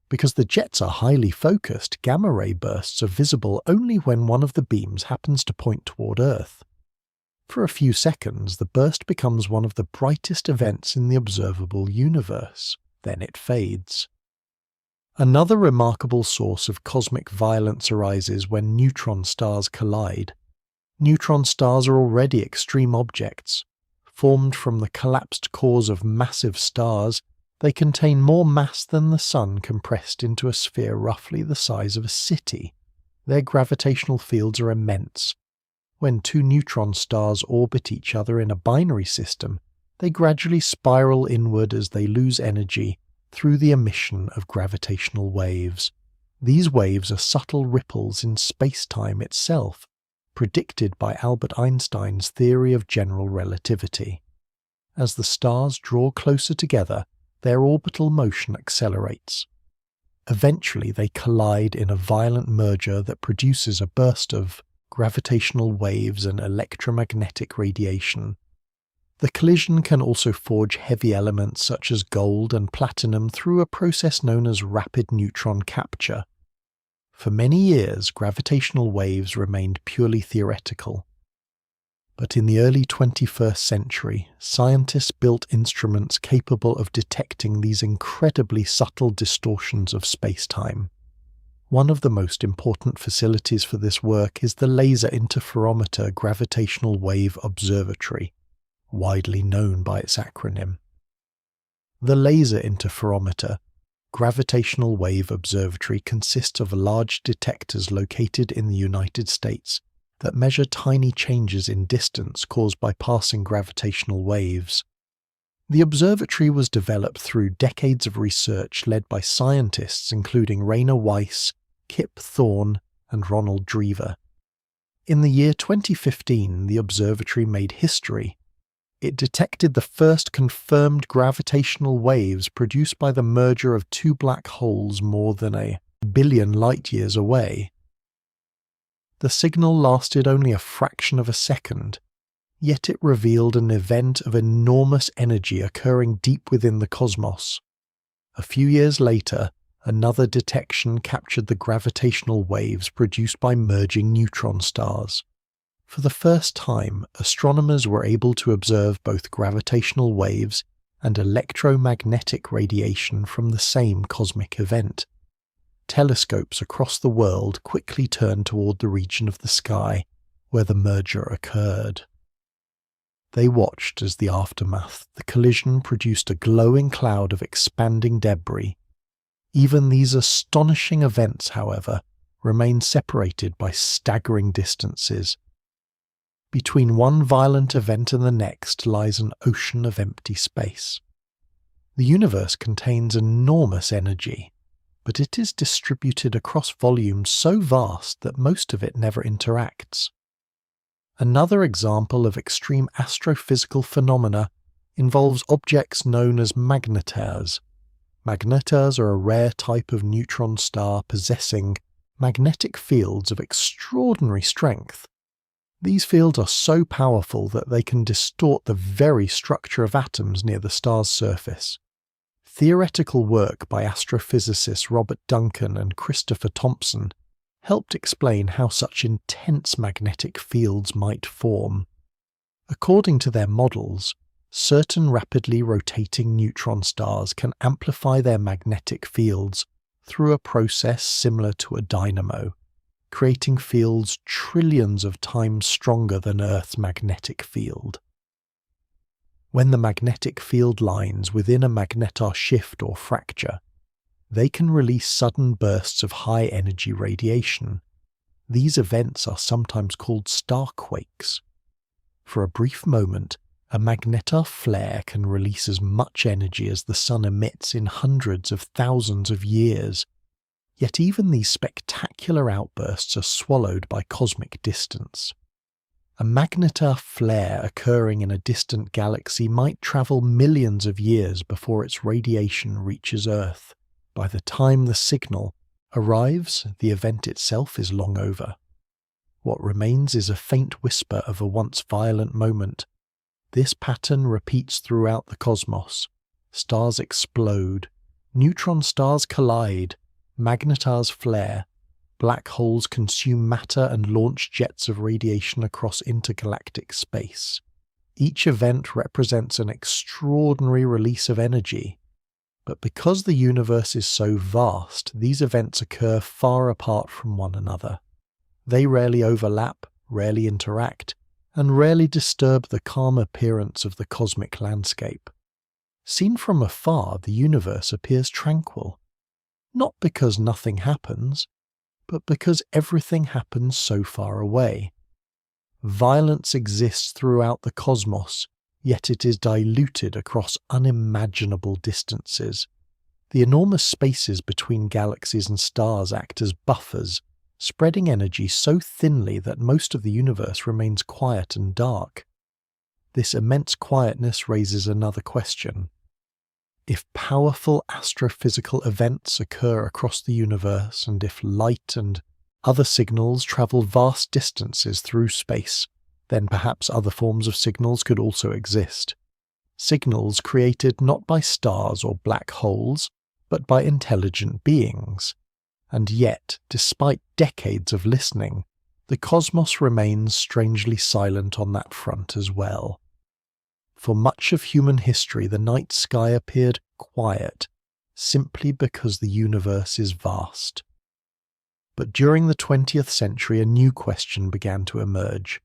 Because the jets are highly focused, gamma-ray bursts are visible only when one of the beams happens to point toward Earth. For a few seconds, the burst becomes one of the brightest events in the observable universe. Then it fades. Another remarkable source of cosmic violence arises when neutron stars collide. Neutron stars are already extreme objects. Formed from the collapsed cores of massive stars, they contain more mass than the Sun compressed into a sphere roughly the size of a city. Their gravitational fields are immense. When two neutron stars orbit each other in a binary system, they gradually spiral inward as they lose energy through the emission of gravitational waves. These waves are subtle ripples in space-time itself, predicted by Albert Einstein's theory of general relativity. As the stars draw closer together, their orbital motion accelerates. Eventually, they collide in a violent merger that produces a burst of gravitational waves and electromagnetic radiation. The collision can also forge heavy elements such as gold and platinum through a process known as rapid neutron capture. For many years, gravitational waves remained purely theoretical. But in the early 21st century, scientists built instruments capable of detecting these incredibly subtle distortions of space-time. One of the most important facilities for this work is the Laser Interferometer Gravitational Wave Observatory, widely known by its acronym. The Laser Interferometer Gravitational Wave Observatory consists of large detectors located in the United States that measure tiny changes in distance caused by passing gravitational waves. The observatory was developed through decades of research led by scientists including Rainer Weiss, Kip Thorne, and Ronald Drever. In the year 2015, the observatory made history. It detected the first confirmed gravitational waves produced by the merger of two black holes more than a billion light-years away. The signal lasted only a fraction of a second, yet it revealed an event of enormous energy occurring deep within the cosmos. A few years later, another detection captured the gravitational waves produced by merging neutron stars. For the first time, astronomers were able to observe both gravitational waves and electromagnetic radiation from the same cosmic event. Telescopes across the world quickly turned toward the region of the sky where the merger occurred. They watched as the aftermath, the collision produced a glowing cloud of expanding debris. Even these astonishing events, however, remain separated by staggering distances. Between one violent event and the next lies an ocean of empty space. The universe contains enormous energy, but it is distributed across volumes so vast that most of it never interacts. Another example of extreme astrophysical phenomena involves objects known as magnetars. Magnetars are a rare type of neutron star possessing magnetic fields of extraordinary strength. These fields are so powerful that they can distort the very structure of atoms near the star's surface. Theoretical work by astrophysicists Robert Duncan and Christopher Thompson helped explain how such intense magnetic fields might form. According to their models, certain rapidly rotating neutron stars can amplify their magnetic fields through a process similar to a dynamo, creating fields trillions of times stronger than Earth's magnetic field. When the magnetic field lines within a magnetar shift or fracture, they can release sudden bursts of high-energy radiation. These events are sometimes called starquakes. For a brief moment, a magnetar flare can release as much energy as the Sun emits in hundreds of thousands of years. Yet even these spectacular outbursts are swallowed by cosmic distance. A magnetar flare occurring in a distant galaxy might travel millions of years before its radiation reaches Earth. By the time the signal arrives, the event itself is long over. What remains is a faint whisper of a once violent moment. This pattern repeats throughout the cosmos. Stars explode, neutron stars collide, magnetars flare, black holes consume matter and launch jets of radiation across intergalactic space. Each event represents an extraordinary release of energy. But because the universe is so vast, these events occur far apart from one another. They rarely overlap, rarely interact, and rarely disturb the calm appearance of the cosmic landscape. Seen from afar, the universe appears tranquil, not because nothing happens, but because everything happens so far away. Violence exists throughout the cosmos, yet it is diluted across unimaginable distances. The enormous spaces between galaxies and stars act as buffers, spreading energy so thinly that most of the universe remains quiet and dark. This immense quietness raises another question. If powerful astrophysical events occur across the universe, and if light and other signals travel vast distances through space, then perhaps other forms of signals could also exist. Signals created not by stars or black holes, but by intelligent beings. And yet, despite decades of listening, the cosmos remains strangely silent on that front as well. For much of human history, the night sky appeared quiet, simply because the universe is vast. But during the 20th century, a new question began to emerge.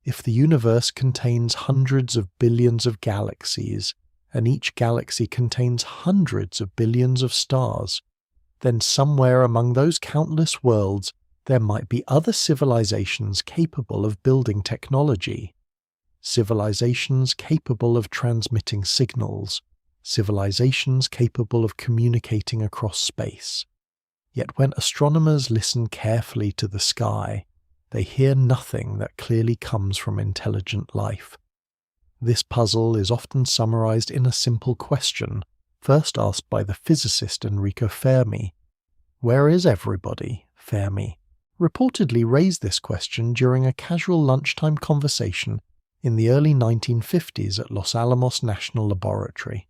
If the universe contains hundreds of billions of galaxies, and each galaxy contains hundreds of billions of stars, then somewhere among those countless worlds there might be other civilizations capable of building technology. Civilizations capable of transmitting signals, civilizations capable of communicating across space. Yet when astronomers listen carefully to the sky, they hear nothing that clearly comes from intelligent life. This puzzle is often summarized in a simple question, first asked by the physicist Enrico Fermi. "Where is everybody?" Fermi reportedly raised this question during a casual lunchtime conversation in the early 1950s at Los Alamos National Laboratory.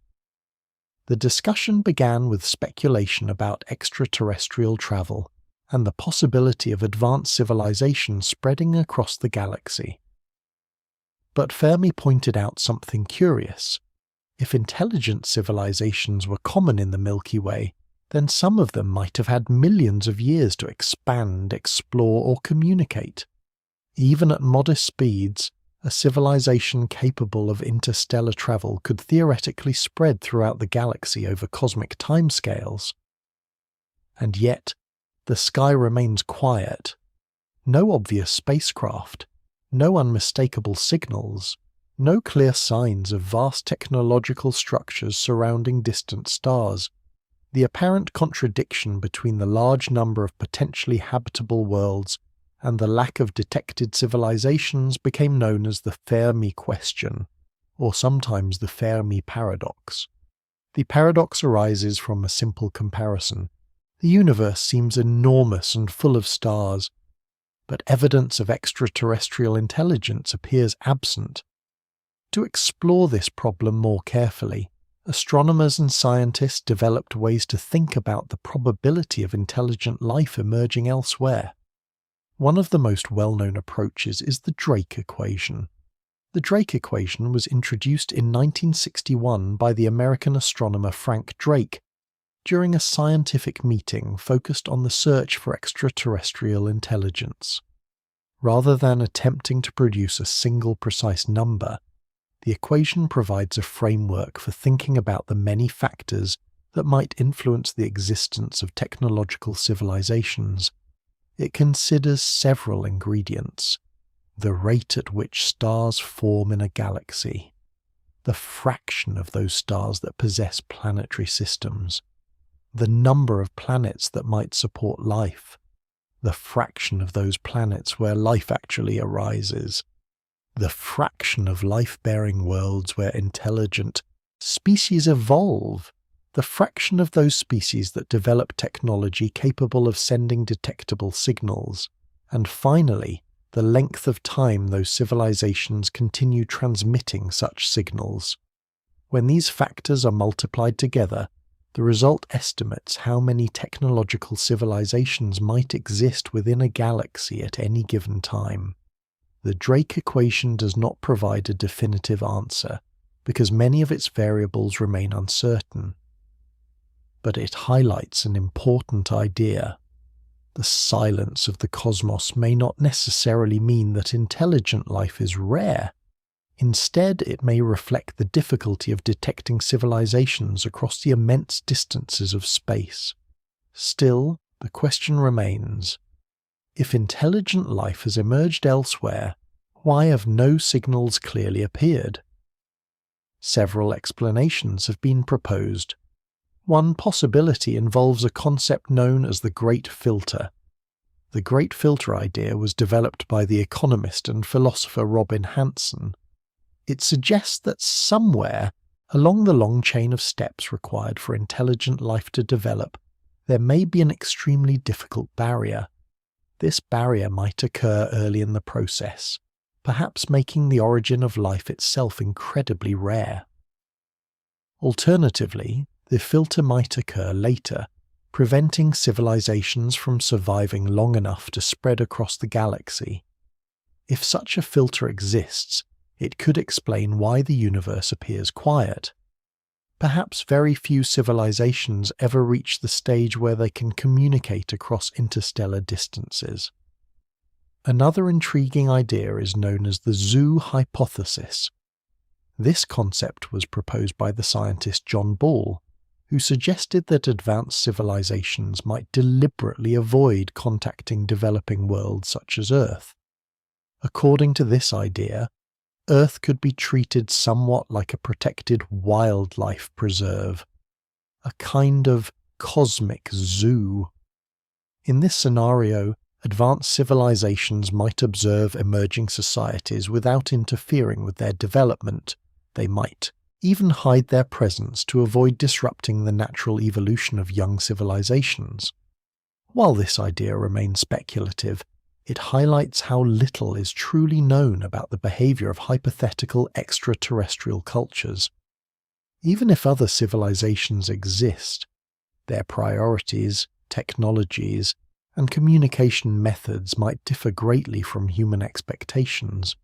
The discussion began with speculation about extraterrestrial travel and the possibility of advanced civilization spreading across the galaxy. But Fermi pointed out something curious. If intelligent civilizations were common in the Milky Way, then some of them might have had millions of years to expand, explore, or communicate. Even at modest speeds, a civilization capable of interstellar travel could theoretically spread throughout the galaxy over cosmic timescales. And yet, the sky remains quiet. No obvious spacecraft, no unmistakable signals, no clear signs of vast technological structures surrounding distant stars. The apparent contradiction between the large number of potentially habitable worlds and the lack of detected civilizations became known as the Fermi question, or sometimes the Fermi paradox. The paradox arises from a simple comparison. The universe seems enormous and full of stars, but evidence of extraterrestrial intelligence appears absent. To explore this problem more carefully, astronomers and scientists developed ways to think about the probability of intelligent life emerging elsewhere. One of the most well-known approaches is the Drake equation. The Drake equation was introduced in 1961 by the American astronomer Frank Drake during a scientific meeting focused on the search for extraterrestrial intelligence. Rather than attempting to produce a single precise number, the equation provides a framework for thinking about the many factors that might influence the existence of technological civilizations. It considers several ingredients: the rate at which stars form in a galaxy, the fraction of those stars that possess planetary systems, the number of planets that might support life, the fraction of those planets where life actually arises, the fraction of life-bearing worlds where intelligent species evolve, the fraction of those species that develop technology capable of sending detectable signals, and finally, the length of time those civilizations continue transmitting such signals. When these factors are multiplied together, the result estimates how many technological civilizations might exist within a galaxy at any given time. The Drake equation does not provide a definitive answer, because many of its variables remain uncertain. But it highlights an important idea. The silence of the cosmos may not necessarily mean that intelligent life is rare. Instead, it may reflect the difficulty of detecting civilizations across the immense distances of space. Still, the question remains: if intelligent life has emerged elsewhere, why have no signals clearly appeared? Several explanations have been proposed. One possibility involves a concept known as the Great Filter. The Great Filter idea was developed by the economist and philosopher Robin Hanson. It suggests that somewhere Along the long chain of steps required for intelligent life to develop, there may be an extremely difficult barrier. This barrier might occur early in the process, perhaps making the origin of life itself incredibly rare. Alternatively, the filter might occur later, preventing civilizations from surviving long enough to spread across the galaxy. If such a filter exists, it could explain why the universe appears quiet. Perhaps very few civilizations ever reach the stage where they can communicate across interstellar distances. Another intriguing idea is known as the zoo hypothesis. This concept was proposed by the scientist John Ball, who suggested that advanced civilizations might deliberately avoid contacting developing worlds such as Earth. According to this idea, Earth could be treated somewhat like a protected wildlife preserve, a kind of cosmic zoo. In this scenario, advanced civilizations might observe emerging societies without interfering with their development. They might even hide their presence to avoid disrupting the natural evolution of young civilizations. While this idea remains speculative, it highlights how little is truly known about the behavior of hypothetical extraterrestrial cultures. Even if other civilizations exist, their priorities, technologies, and communication methods might differ greatly from human expectations.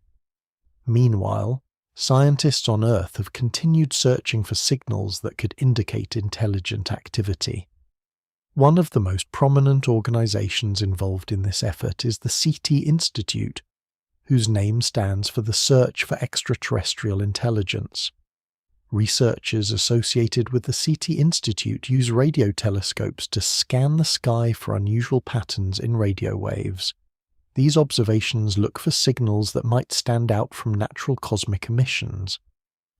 Meanwhile, scientists on Earth have continued searching for signals that could indicate intelligent activity. One of the most prominent organizations involved in this effort is the CT Institute, whose name stands for the Search for Extraterrestrial Intelligence. Researchers associated with the CT Institute use radio telescopes to scan the sky for unusual patterns in radio waves. These observations look for signals that might stand out from natural cosmic emissions.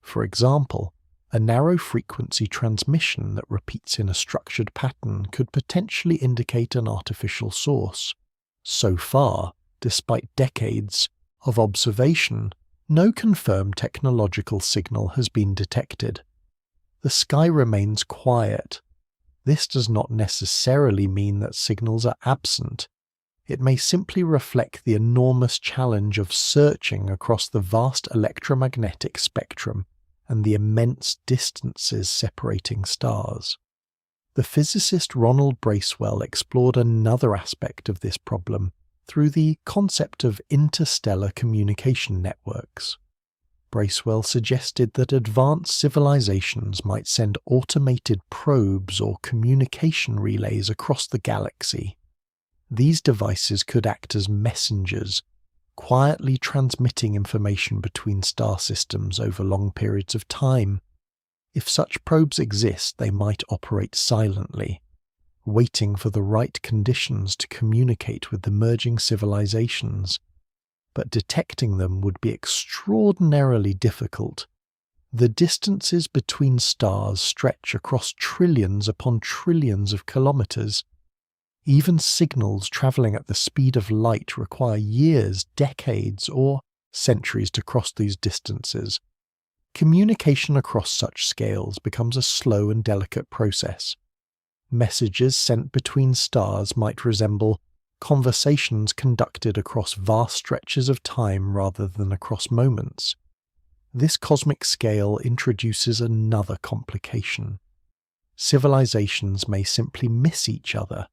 For example, a narrow-frequency transmission that repeats in a structured pattern could potentially indicate an artificial source. So far, despite decades of observation, no confirmed technological signal has been detected. The sky remains quiet. This does not necessarily mean that signals are absent. It may simply reflect the enormous challenge of searching across the vast electromagnetic spectrum and the immense distances separating stars. The physicist Ronald Bracewell explored another aspect of this problem through the concept of interstellar communication networks. Bracewell suggested that advanced civilizations might send automated probes or communication relays across the galaxy. These devices could act as messengers, quietly transmitting information between star systems over long periods of time. If such probes exist, they might operate silently, waiting for the right conditions to communicate with emerging civilizations. But detecting them would be extraordinarily difficult. The distances between stars stretch across trillions upon trillions of kilometers. Even signals traveling at the speed of light require years, decades, or centuries to cross these distances. Communication across such scales becomes a slow and delicate process. Messages sent between stars might resemble conversations conducted across vast stretches of time rather than across moments. This cosmic scale introduces another complication. Civilizations may simply miss each other.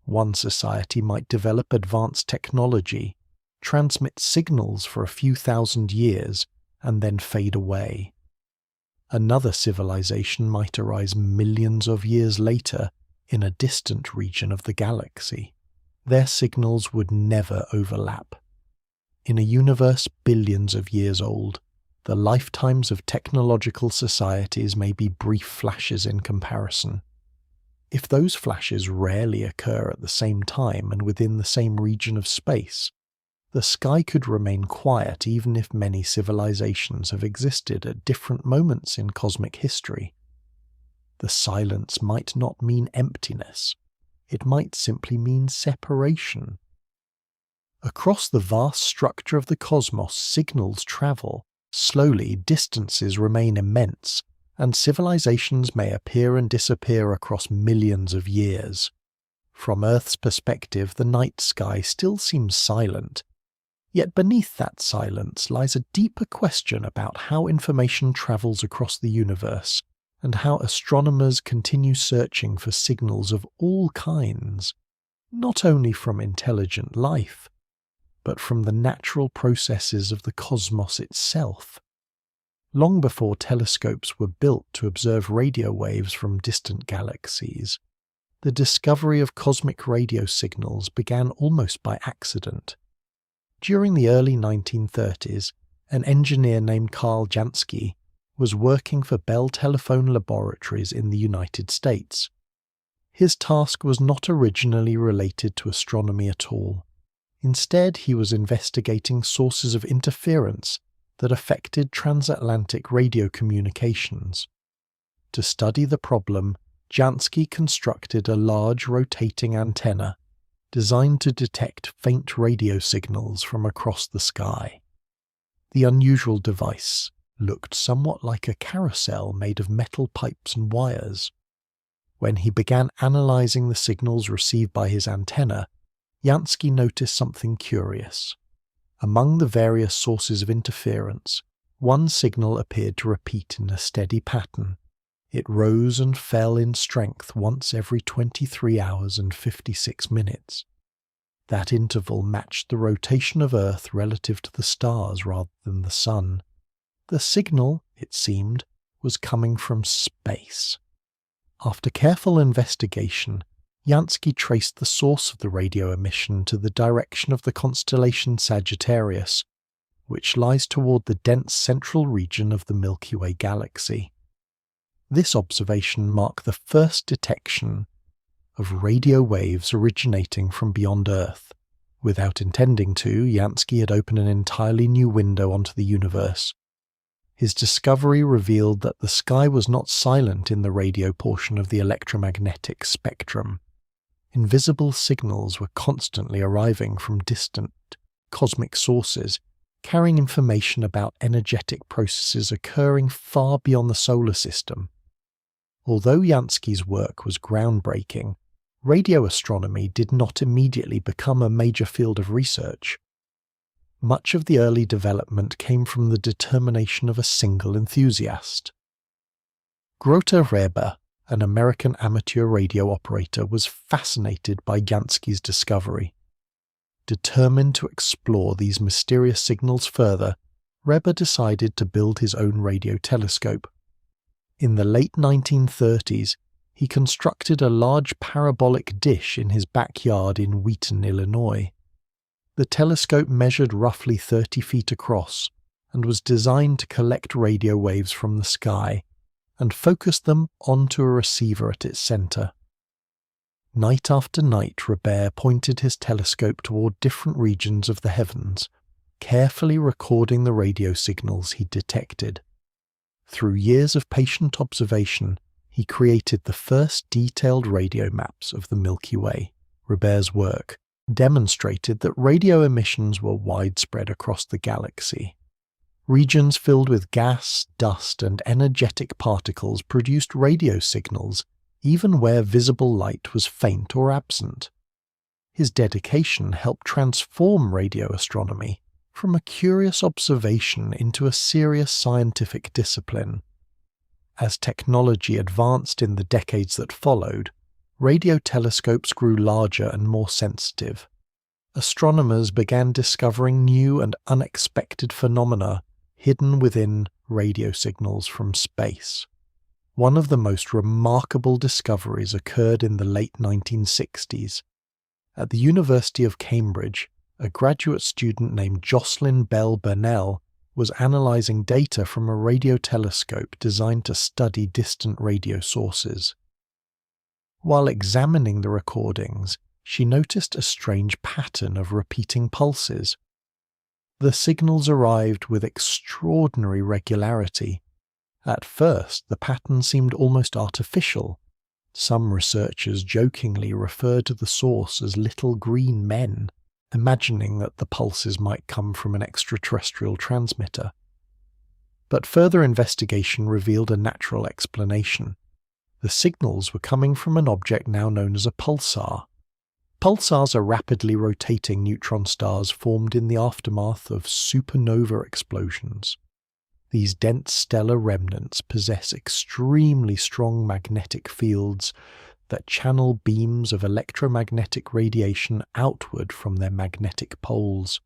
One society might develop advanced technology, transmit signals for a few thousand years, and then fade away. Another civilization might arise millions of years later in a distant region of the galaxy. Their signals would never overlap. In a universe billions of years old, the lifetimes of technological societies may be brief flashes in comparison. If those flashes rarely occur at the same time and within the same region of space, the sky could remain quiet even if many civilizations have existed at different moments in cosmic history. The silence might not mean emptiness. It might simply mean separation. Across the vast structure of the cosmos, signals travel. Slowly, distances remain immense, and civilizations may appear and disappear across millions of years. From Earth's perspective, the night sky still seems silent. Yet beneath that silence lies a deeper question about how information travels across the universe and how astronomers continue searching for signals of all kinds, not only from intelligent life, but from the natural processes of the cosmos itself. Long before telescopes were built to observe radio waves from distant galaxies, the discovery of cosmic radio signals began almost by accident. During the early 1930s, an engineer named Karl Jansky was working for Bell Telephone Laboratories in the United States. His task was not originally related to astronomy at all. Instead, he was investigating sources of interference that affected transatlantic radio communications. To study the problem, Jansky constructed a large rotating antenna designed to detect faint radio signals from across the sky. The unusual device looked somewhat like a carousel made of metal pipes and wires. When he began analyzing the signals received by his antenna, Jansky noticed something curious. Among the various sources of interference, one signal appeared to repeat in a steady pattern. It rose and fell in strength once every 23 hours and 56 minutes. That interval matched the rotation of Earth relative to the stars rather than the Sun. The signal, it seemed, was coming from space. After careful investigation, Jansky traced the source of the radio emission to the direction of the constellation Sagittarius, which lies toward the dense central region of the Milky Way galaxy. This observation marked the first detection of radio waves originating from beyond Earth. Without intending to, Jansky had opened an entirely new window onto the universe. His discovery revealed that the sky was not silent in the radio portion of the electromagnetic spectrum. Invisible signals were constantly arriving from distant cosmic sources, carrying information about energetic processes occurring far beyond the solar system. Although Jansky's work was groundbreaking, radio astronomy did not immediately become a major field of research. Much of the early development came from the determination of a single enthusiast. Grote Reber, an American amateur radio operator, was fascinated by Jansky's discovery. Determined to explore these mysterious signals further, Reber decided to build his own radio telescope. In the late 1930s, he constructed a large parabolic dish in his backyard in Wheaton, Illinois. The telescope measured roughly 30 feet across and was designed to collect radio waves from the sky and focus them onto a receiver at its center. Night after night, Reber pointed his telescope toward different regions of the heavens, carefully recording the radio signals he detected. Through years of patient observation, he created the first detailed radio maps of the Milky Way. Reber's work demonstrated that radio emissions were widespread across the galaxy. Regions filled with gas, dust, and energetic particles produced radio signals even where visible light was faint or absent. His dedication helped transform radio astronomy from a curious observation into a serious scientific discipline. As technology advanced in the decades that followed, radio telescopes grew larger and more sensitive. Astronomers began discovering new and unexpected phenomena hidden within radio signals from space. One of the most remarkable discoveries occurred in the late 1960s. At the University of Cambridge, a graduate student named Jocelyn Bell Burnell was analyzing data from a radio telescope designed to study distant radio sources. While examining the recordings, she noticed a strange pattern of repeating pulses. The signals arrived with extraordinary regularity. At first, the pattern seemed almost artificial. Some researchers jokingly referred to the source as little green men, imagining that the pulses might come from an extraterrestrial transmitter. But further investigation revealed a natural explanation. The signals were coming from an object now known as a pulsar. Pulsars are rapidly rotating neutron stars formed in the aftermath of supernova explosions. These dense stellar remnants possess extremely strong magnetic fields that channel beams of electromagnetic radiation outward from their magnetic poles.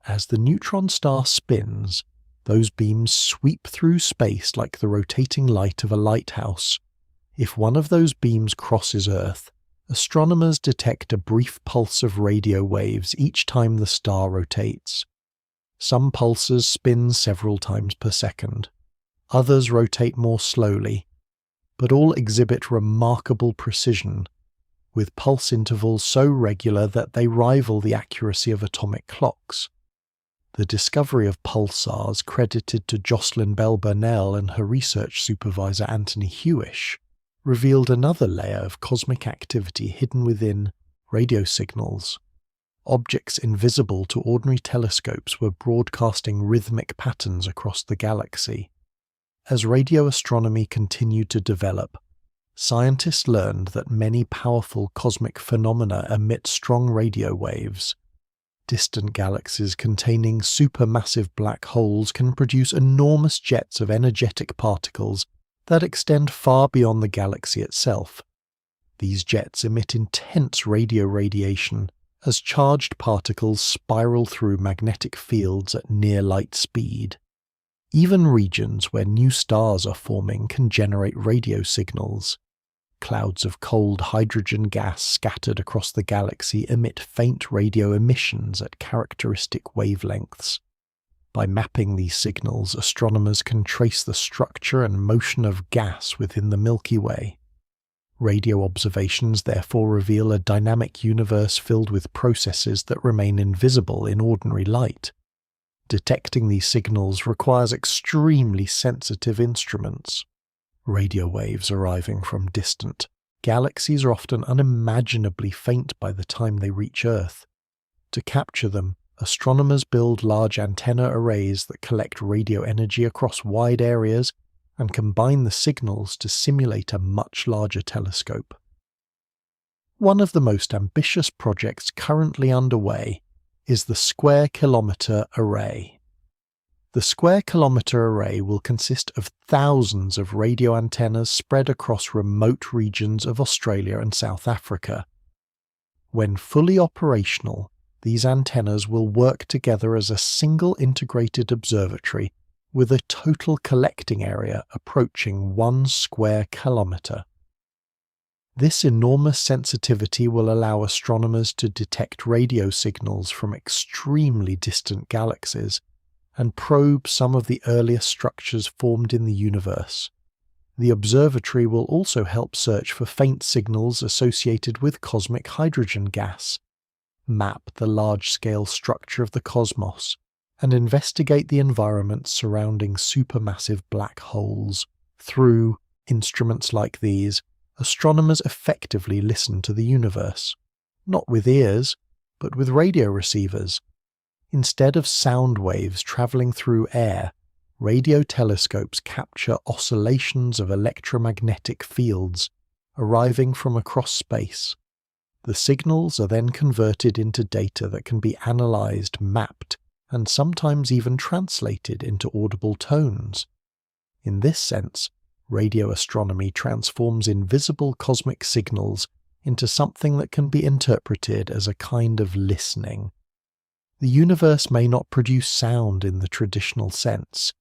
As the neutron star spins, those beams sweep through space like the rotating light of a lighthouse. If one of those beams crosses Earth, astronomers detect a brief pulse of radio waves each time the star rotates. Some pulses spin several times per second. Others rotate more slowly, but all exhibit remarkable precision, with pulse intervals so regular that they rival the accuracy of atomic clocks. The discovery of pulsars, credited to Jocelyn Bell Burnell and her research supervisor Anthony Hewish, revealed another layer of cosmic activity hidden within radio signals. Objects invisible to ordinary telescopes were broadcasting rhythmic patterns across the galaxy. As radio astronomy continued to develop, scientists learned that many powerful cosmic phenomena emit strong radio waves. Distant galaxies containing supermassive black holes can produce enormous jets of energetic particles that extend far beyond the galaxy itself. These jets emit intense radio radiation as charged particles spiral through magnetic fields at near light speed. Even regions where new stars are forming can generate radio signals. Clouds of cold hydrogen gas scattered across the galaxy emit faint radio emissions at characteristic wavelengths. By mapping these signals, astronomers can trace the structure and motion of gas within the Milky Way. Radio observations therefore reveal a dynamic universe filled with processes that remain invisible in ordinary light. Detecting these signals requires extremely sensitive instruments. Radio waves arriving from distant galaxies are often unimaginably faint by the time they reach Earth. To capture them, astronomers build large antenna arrays that collect radio energy across wide areas and combine the signals to simulate a much larger telescope. One of the most ambitious projects currently underway is the Square Kilometre Array. The Square Kilometre Array will consist of thousands of radio antennas spread across remote regions of Australia and South Africa. When fully operational, these antennas will work together as a single integrated observatory with a total collecting area approaching 1 square kilometre. This enormous sensitivity will allow astronomers to detect radio signals from extremely distant galaxies and probe some of the earliest structures formed in the universe. The observatory will also help search for faint signals associated with cosmic hydrogen gas, map the large-scale structure of the cosmos, and investigate the environments surrounding supermassive black holes. Through instruments like these, astronomers effectively listen to the universe, not with ears, but with radio receivers. Instead of sound waves travelling through air, radio telescopes capture oscillations of electromagnetic fields arriving from across space. The signals are then converted into data that can be analysed, mapped, and sometimes even translated into audible tones. In this sense, radio astronomy transforms invisible cosmic signals into something that can be interpreted as a kind of listening. The universe may not produce sound in the traditional sense,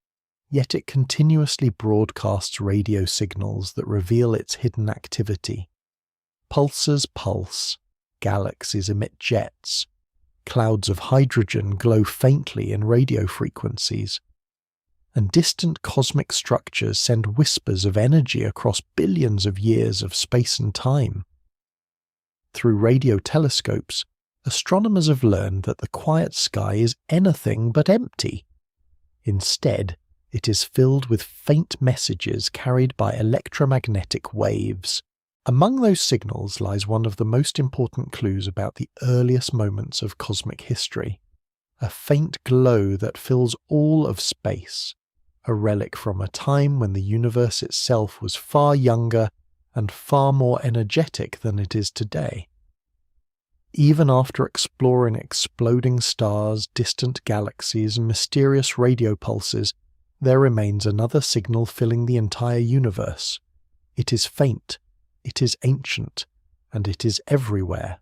yet it continuously broadcasts radio signals that reveal its hidden activity. Pulsars pulse, galaxies emit jets, clouds of hydrogen glow faintly in radio frequencies, and distant cosmic structures send whispers of energy across billions of years of space and time. Through radio telescopes, astronomers have learned that the quiet sky is anything but empty. Instead, it is filled with faint messages carried by electromagnetic waves. Among those signals lies one of the most important clues about the earliest moments of cosmic history, a faint glow that fills all of space, a relic from a time when the universe itself was far younger and far more energetic than it is today. Even after exploring exploding stars, distant galaxies, and mysterious radio pulses, there remains another signal filling the entire universe. It is faint, it is ancient, and it is everywhere.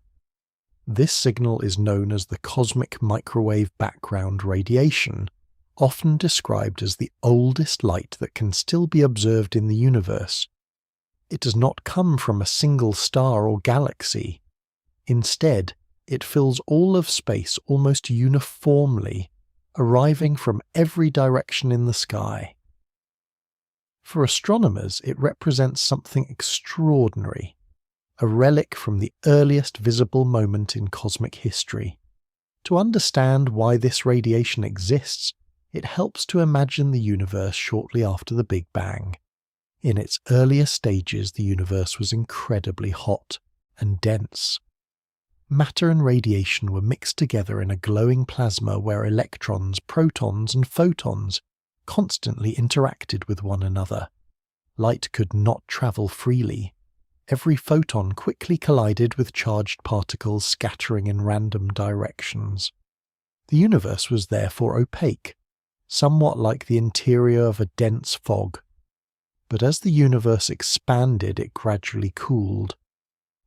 This signal is known as the cosmic microwave background radiation, often described as the oldest light that can still be observed in the universe. It does not come from a single star or galaxy. Instead, it fills all of space almost uniformly, arriving from every direction in the sky. For astronomers, it represents something extraordinary, a relic from the earliest visible moment in cosmic history. To understand why this radiation exists, it helps to imagine the universe shortly after the Big Bang. In its earlier stages, the universe was incredibly hot and dense. Matter and radiation were mixed together in a glowing plasma where electrons, protons, and photons constantly interacted with one another. Light could not travel freely. Every photon quickly collided with charged particles scattering in random directions. The universe was therefore opaque, somewhat like the interior of a dense fog. But as the universe expanded, it gradually cooled.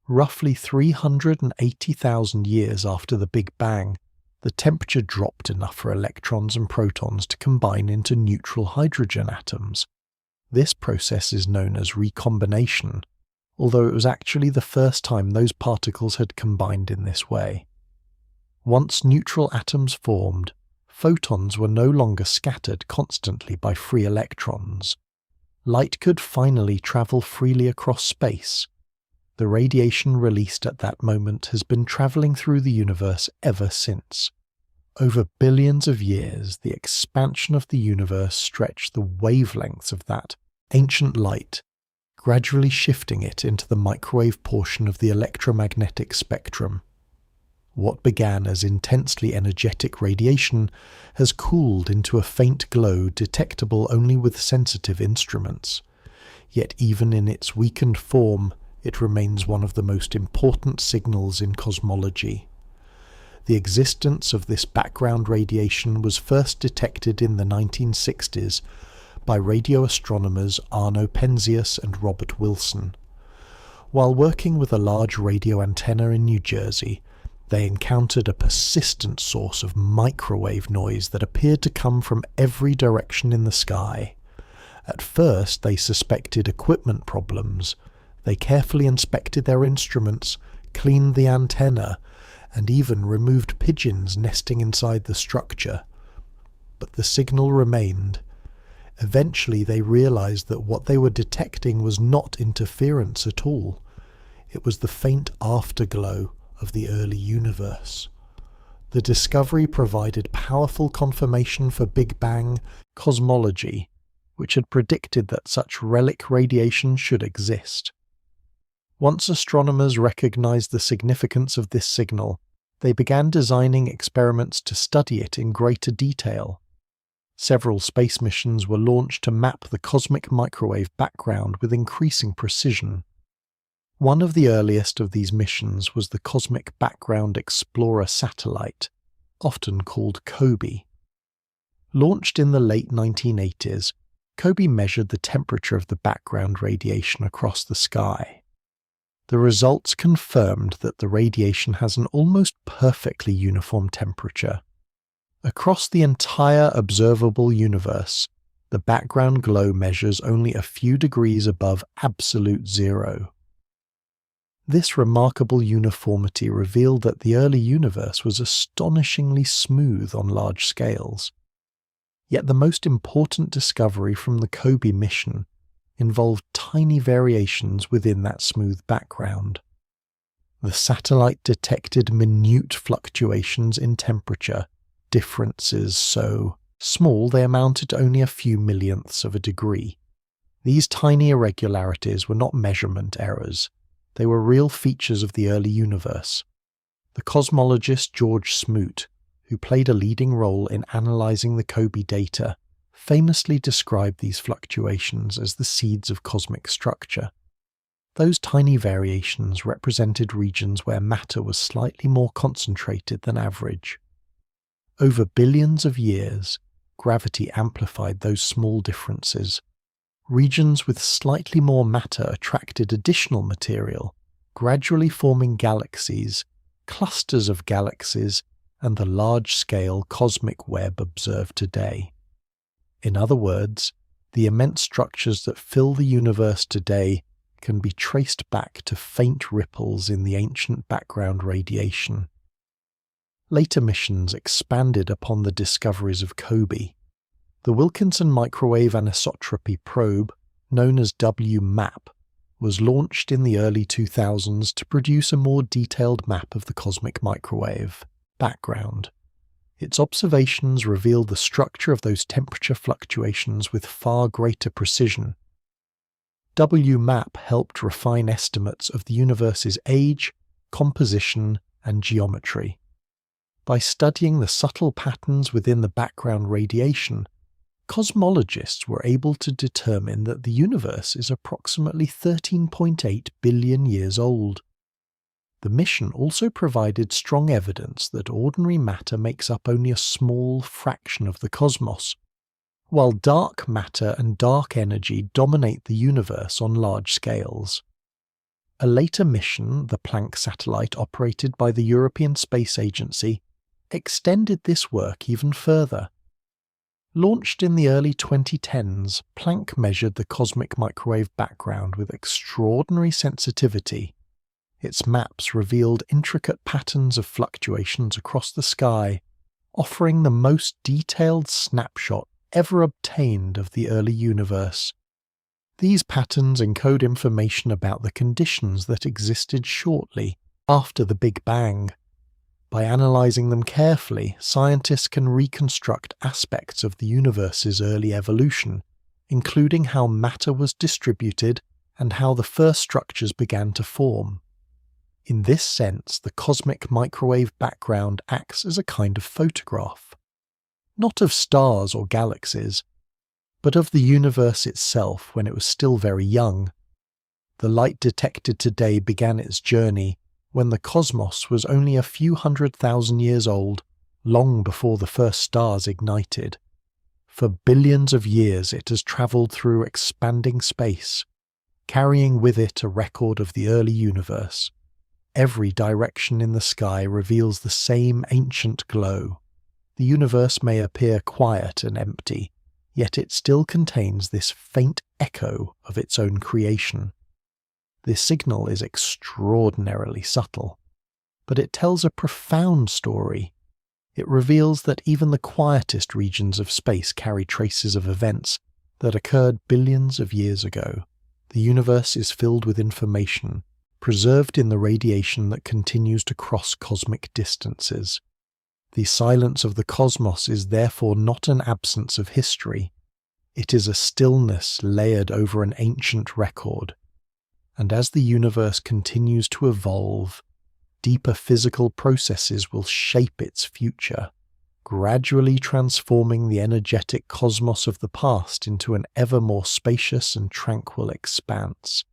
Roughly 380,000 years after the Big Bang, the temperature dropped enough for electrons and protons to combine into neutral hydrogen atoms. This process is known as recombination, although it was actually the first time those particles had combined in this way. Once neutral atoms formed, photons were no longer scattered constantly by free electrons. Light could finally travel freely across space. The radiation released at that moment has been travelling through the universe ever since. Over billions of years, the expansion of the universe stretched the wavelengths of that ancient light, gradually shifting it into the microwave portion of the electromagnetic spectrum. What began as intensely energetic radiation has cooled into a faint glow detectable only with sensitive instruments. Yet even in its weakened form, it remains one of the most important signals in cosmology. The existence of this background radiation was first detected in the 1960s by radio astronomers Arno Penzias and Robert Wilson. While working with a large radio antenna in New Jersey, they encountered a persistent source of microwave noise that appeared to come from every direction in the sky. At first, they suspected equipment problems. They carefully inspected their instruments, cleaned the antenna, and even removed pigeons nesting inside the structure. But the signal remained. Eventually they realized that what they were detecting was not interference at all. It was the faint afterglow of the early universe. The discovery provided powerful confirmation for Big Bang cosmology, which had predicted that such relic radiation should exist. Once astronomers recognized the significance of this signal, they began designing experiments to study it in greater detail. Several space missions were launched to map the cosmic microwave background with increasing precision. One of the earliest of these missions was the Cosmic Background Explorer satellite, often called COBE. Launched in the late 1980s, COBE measured the temperature of the background radiation across the sky. The results confirmed that the radiation has an almost perfectly uniform temperature. Across the entire observable universe, the background glow measures only a few degrees above absolute zero. This remarkable uniformity revealed that the early universe was astonishingly smooth on large scales. Yet the most important discovery from the COBE mission involved tiny variations within that smooth background. The satellite detected minute fluctuations in temperature, differences so small they amounted to only a few millionths of a degree. These tiny irregularities were not measurement errors. They were real features of the early universe. The cosmologist George Smoot, who played a leading role in analysing the COBE data, famously described these fluctuations as the seeds of cosmic structure. Those tiny variations represented regions where matter was slightly more concentrated than average. Over billions of years, gravity amplified those small differences. Regions with slightly more matter attracted additional material, gradually forming galaxies, clusters of galaxies, and the large-scale cosmic web observed today. In other words, the immense structures that fill the universe today can be traced back to faint ripples in the ancient background radiation. Later missions expanded upon the discoveries of COBE. The Wilkinson Microwave Anisotropy Probe, known as WMAP, was launched in the early 2000s to produce a more detailed map of the cosmic microwave background. Its observations revealed the structure of those temperature fluctuations with far greater precision. WMAP helped refine estimates of the universe's age, composition, and geometry. By studying the subtle patterns within the background radiation, cosmologists were able to determine that the universe is approximately 13.8 billion years old. The mission also provided strong evidence that ordinary matter makes up only a small fraction of the cosmos, while dark matter and dark energy dominate the universe on large scales. A later mission, the Planck satellite operated by the European Space Agency, extended this work even further. Launched in the early 2010s, Planck measured the cosmic microwave background with extraordinary sensitivity. Its maps revealed intricate patterns of fluctuations across the sky, offering the most detailed snapshot ever obtained of the early universe. These patterns encode information about the conditions that existed shortly after the Big Bang. By analyzing them carefully, scientists can reconstruct aspects of the universe's early evolution, including how matter was distributed and how the first structures began to form. In this sense, the cosmic microwave background acts as a kind of photograph, not of stars or galaxies, but of the universe itself when it was still very young. The light detected today began its journey when the cosmos was only a few 100,000 years old, long before the first stars ignited. For billions of years it has travelled through expanding space, carrying with it a record of the early universe. Every direction in the sky reveals the same ancient glow. The universe may appear quiet and empty, yet it still contains this faint echo of its own creation. This signal is extraordinarily subtle, but it tells a profound story. It reveals that even the quietest regions of space carry traces of events that occurred billions of years ago. The universe is filled with information, preserved in the radiation that continues to cross cosmic distances. The silence of the cosmos is therefore not an absence of history. It is a stillness layered over an ancient record. And as the universe continues to evolve, deeper physical processes will shape its future, gradually transforming the energetic cosmos of the past into an ever more spacious and tranquil expanse.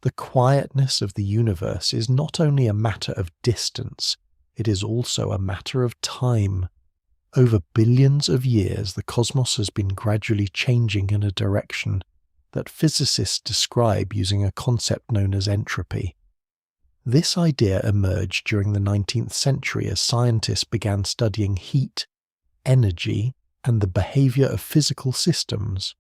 The quietness of the universe is not only a matter of distance, it is also a matter of time. Over billions of years, the cosmos has been gradually changing in a direction that physicists describe using a concept known as entropy. This idea emerged during the 19th century as scientists began studying heat, energy, and the behavior of physical systems.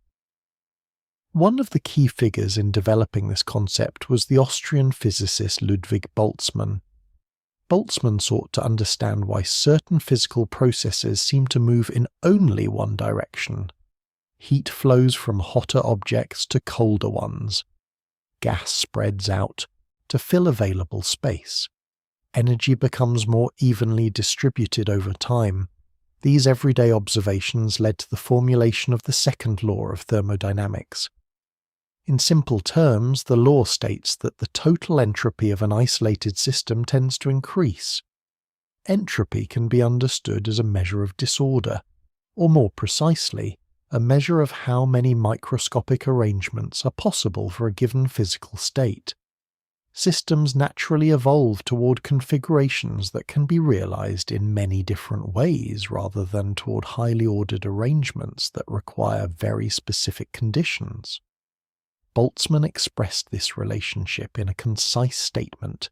One of the key figures in developing this concept was the Austrian physicist Ludwig Boltzmann. Boltzmann sought to understand why certain physical processes seem to move in only one direction. Heat flows from hotter objects to colder ones. Gas spreads out to fill available space. Energy becomes more evenly distributed over time. These everyday observations led to the formulation of the second law of thermodynamics. In simple terms, the law states that the total entropy of an isolated system tends to increase. Entropy can be understood as a measure of disorder, or more precisely, a measure of how many microscopic arrangements are possible for a given physical state. Systems naturally evolve toward configurations that can be realized in many different ways rather than toward highly ordered arrangements that require very specific conditions. Boltzmann expressed this relationship in a concise statement,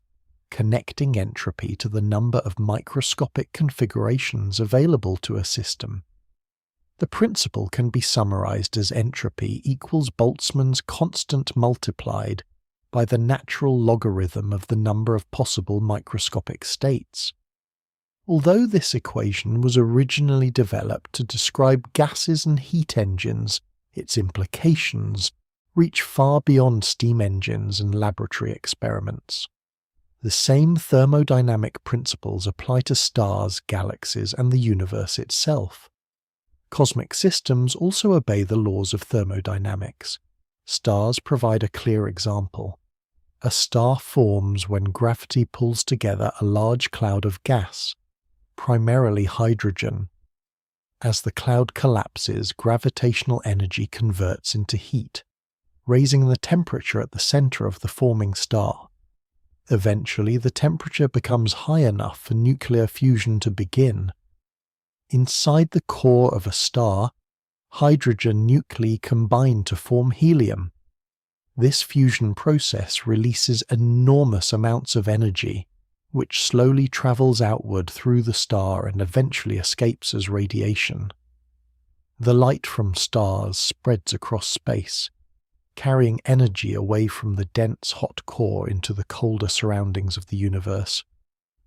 connecting entropy to the number of microscopic configurations available to a system. The principle can be summarized as entropy equals Boltzmann's constant multiplied by the natural logarithm of the number of possible microscopic states. Although this equation was originally developed to describe gases and heat engines, its implications reach far beyond steam engines and laboratory experiments. The same thermodynamic principles apply to stars, galaxies, and the universe itself. Cosmic systems also obey the laws of thermodynamics. Stars provide a clear example. A star forms when gravity pulls together a large cloud of gas, primarily hydrogen. As the cloud collapses, gravitational energy converts into heat, raising the temperature at the center of the forming star. Eventually, the temperature becomes high enough for nuclear fusion to begin. Inside the core of a star, hydrogen nuclei combine to form helium. This fusion process releases enormous amounts of energy, which slowly travels outward through the star and eventually escapes as radiation. The light from stars spreads across space, carrying energy away from the dense hot core into the colder surroundings of the universe.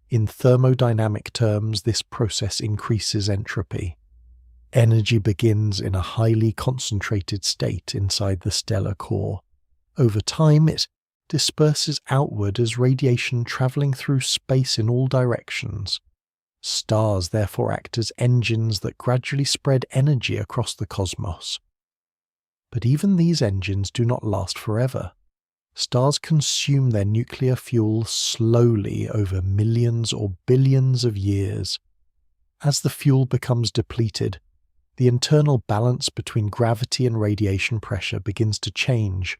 In thermodynamic terms, this process increases entropy. Energy begins in a highly concentrated state inside the stellar core. Over time, it disperses outward as radiation traveling through space in all directions. Stars therefore act as engines that gradually spread energy across the cosmos. But even these engines do not last forever. Stars consume their nuclear fuel slowly over millions or billions of years. As the fuel becomes depleted, the internal balance between gravity and radiation pressure begins to change.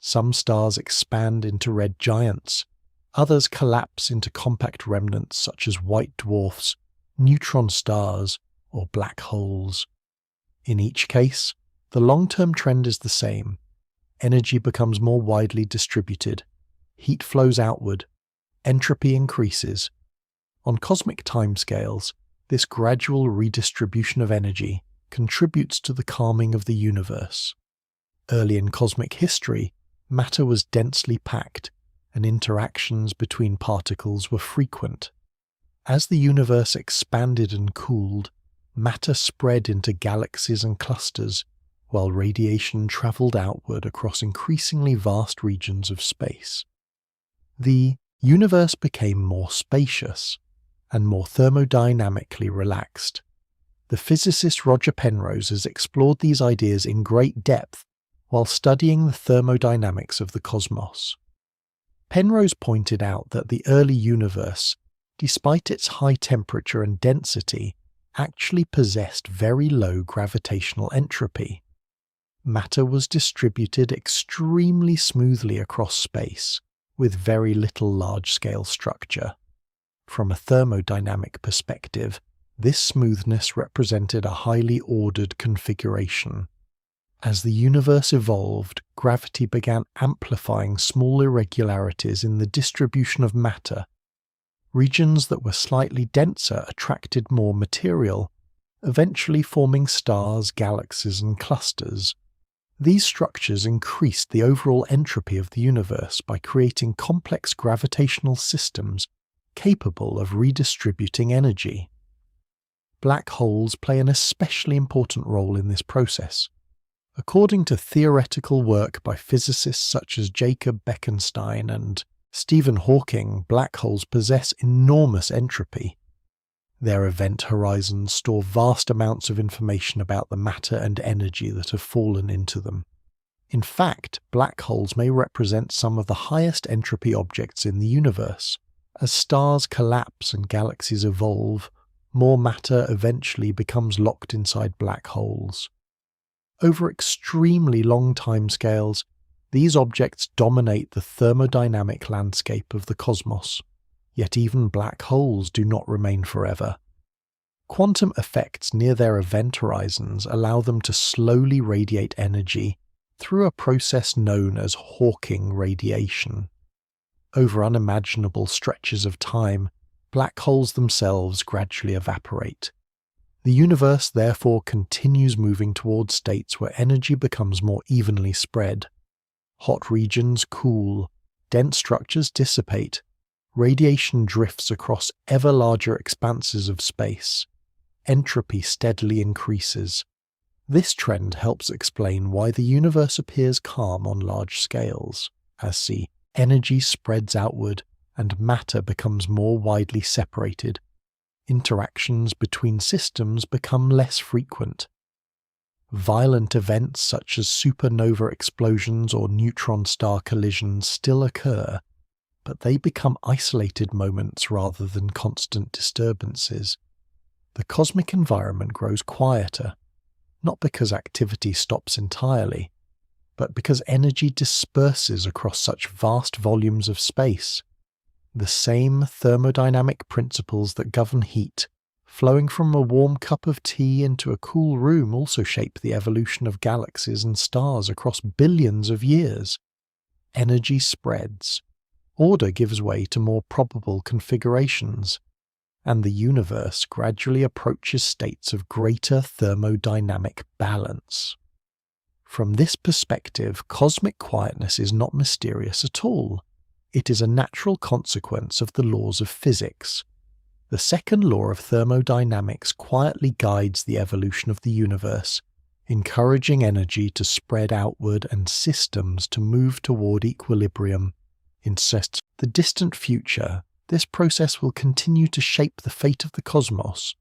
Some stars expand into red giants, others collapse into compact remnants such as white dwarfs, neutron stars, or black holes. In each case, the long-term trend is the same. Energy becomes more widely distributed, heat flows outward, entropy increases. On cosmic timescales, this gradual redistribution of energy contributes to the calming of the universe. Early in cosmic history, matter was densely packed, and interactions between particles were frequent. As the universe expanded and cooled, matter spread into galaxies and clusters, while radiation travelled outward across increasingly vast regions of space. The universe became more spacious and more thermodynamically relaxed. The physicist Roger Penrose has explored these ideas in great depth while studying the thermodynamics of the cosmos. Penrose pointed out that the early universe, despite its high temperature and density, actually possessed very low gravitational entropy. Matter was distributed extremely smoothly across space, with very little large-scale structure. From a thermodynamic perspective, this smoothness represented a highly ordered configuration. As the universe evolved, gravity began amplifying small irregularities in the distribution of matter. Regions that were slightly denser attracted more material, eventually forming stars, galaxies, and clusters. These structures increased the overall entropy of the universe by creating complex gravitational systems capable of redistributing energy. Black holes play an especially important role in this process. According to theoretical work by physicists such as Jacob Bekenstein and Stephen Hawking, black holes possess enormous entropy. Their event horizons store vast amounts of information about the matter and energy that have fallen into them. In fact, black holes may represent some of the highest entropy objects in the universe. As stars collapse and galaxies evolve, more matter eventually becomes locked inside black holes. Over extremely long timescales, these objects dominate the thermodynamic landscape of the cosmos, yet even black holes do not remain forever. Quantum effects near their event horizons allow them to slowly radiate energy through a process known as Hawking radiation. Over unimaginable stretches of time, black holes themselves gradually evaporate. The universe therefore continues moving towards states where energy becomes more evenly spread. Hot regions cool, dense structures dissipate, radiation drifts across ever larger expanses of space. Entropy steadily increases. This trend helps explain why the universe appears calm on large scales, as energy spreads outward and matter becomes more widely separated. Interactions between systems become less frequent. Violent events such as supernova explosions or neutron star collisions still occur, but they become isolated moments rather than constant disturbances. The cosmic environment grows quieter, not because activity stops entirely, but because energy disperses across such vast volumes of space. The same thermodynamic principles that govern heat, flowing from a warm cup of tea into a cool room, also shape the evolution of galaxies and stars across billions of years. Energy spreads. Order gives way to more probable configurations, and the universe gradually approaches states of greater thermodynamic balance. From this perspective, cosmic quietness is not mysterious at all. It is a natural consequence of the laws of physics. The second law of thermodynamics quietly guides the evolution of the universe, encouraging energy to spread outward and systems to move toward equilibrium. In the distant future, this process will continue to shape the fate of the cosmos.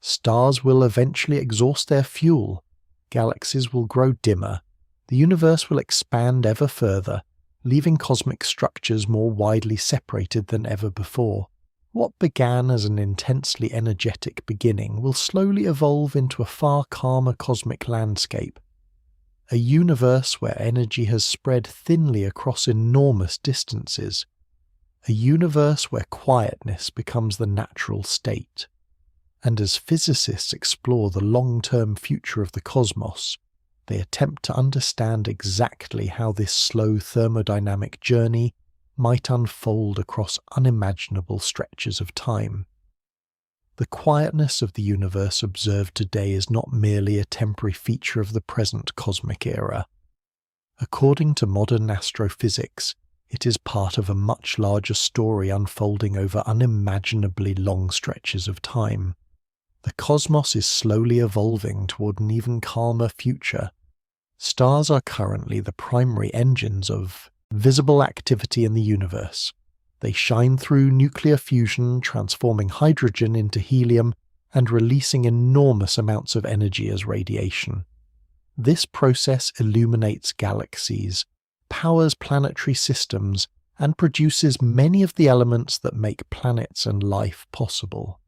Stars will eventually exhaust their fuel, galaxies will grow dimmer, the universe will expand ever further, leaving cosmic structures more widely separated than ever before. What began as an intensely energetic beginning will slowly evolve into a far calmer cosmic landscape. A universe where energy has spread thinly across enormous distances. A universe where quietness becomes the natural state. And as physicists explore the long-term future of the cosmos, they attempt to understand exactly how this slow thermodynamic journey might unfold across unimaginable stretches of time. The quietness of the universe observed today is not merely a temporary feature of the present cosmic era. According to modern astrophysics, it is part of a much larger story unfolding over unimaginably long stretches of time. The cosmos is slowly evolving toward an even calmer future. Stars are currently the primary engines of visible activity in the universe. They shine through nuclear fusion, transforming hydrogen into helium and releasing enormous amounts of energy as radiation. This process illuminates galaxies, powers planetary systems, and produces many of the elements that make planets and life possible.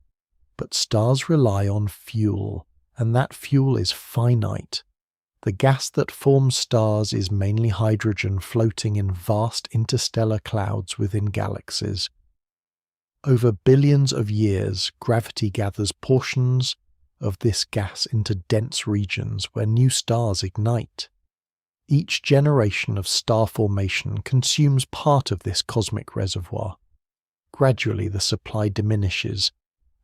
But stars rely on fuel, and that fuel is finite. The gas that forms stars is mainly hydrogen floating in vast interstellar clouds within galaxies. Over billions of years, gravity gathers portions of this gas into dense regions where new stars ignite. Each generation of star formation consumes part of this cosmic reservoir. Gradually, the supply diminishes.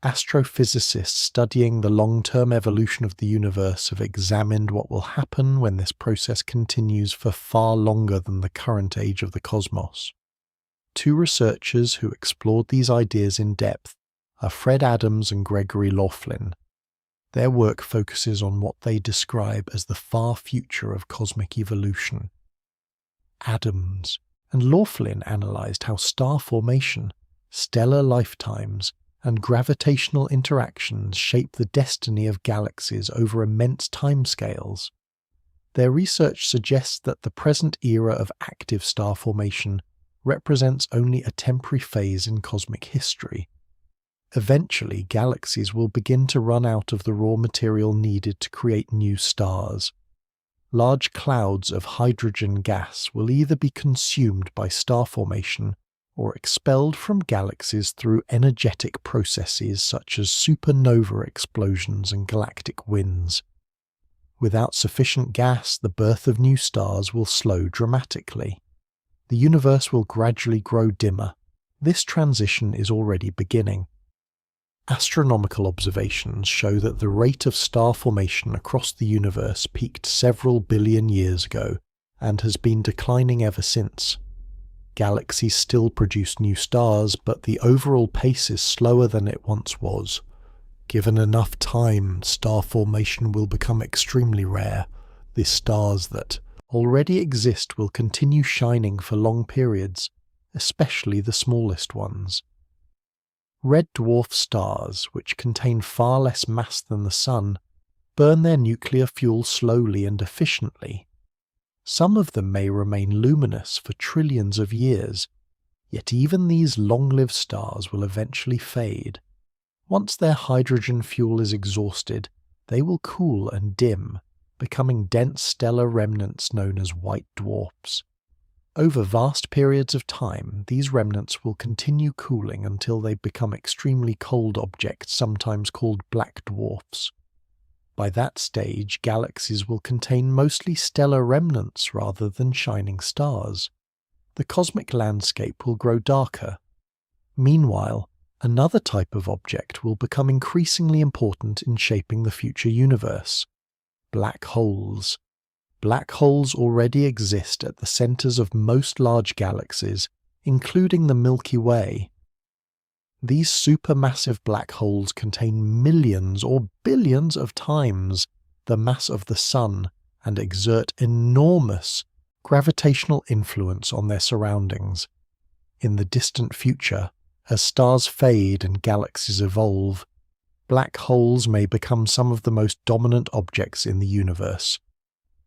Astrophysicists studying the long-term evolution of the universe have examined what will happen when this process continues for far longer than the current age of the cosmos. Two researchers who explored these ideas in depth are Fred Adams and Gregory Laughlin. Their work focuses on what they describe as the far future of cosmic evolution. Adams and Laughlin analyzed how star formation, stellar lifetimes, and gravitational interactions shape the destiny of galaxies over immense timescales. Their research suggests that the present era of active star formation represents only a temporary phase in cosmic history. Eventually, galaxies will begin to run out of the raw material needed to create new stars. large clouds of hydrogen gas will either be consumed by star formation or expelled from galaxies through energetic processes such as supernova explosions and galactic winds. Without sufficient gas, the birth of new stars will slow dramatically. The universe will gradually grow dimmer. This transition is already beginning. Astronomical observations show that the rate of star formation across the universe peaked several billion years ago and has been declining ever since. Galaxies still produce new stars, but the overall pace is slower than it once was. Given enough time, star formation will become extremely rare. The stars that already exist will continue shining for long periods, especially the smallest ones. Red dwarf stars, which contain far less mass than the Sun, burn their nuclear fuel slowly and efficiently. Some of them may remain luminous for trillions of years, yet even these long-lived stars will eventually fade. Once their hydrogen fuel is exhausted, they will cool and dim, becoming dense stellar remnants known as white dwarfs. Over vast periods of time, these remnants will continue cooling until they become extremely cold objects, sometimes called black dwarfs. By that stage, galaxies will contain mostly stellar remnants rather than shining stars. The cosmic landscape will grow darker. Meanwhile, another type of object will become increasingly important in shaping the future universe: black holes. Black holes already exist at the centers of most large galaxies, including the Milky Way. These supermassive black holes contain millions or billions of times the mass of the Sun and exert enormous gravitational influence on their surroundings. In the distant future, as stars fade and galaxies evolve, black holes may become some of the most dominant objects in the universe.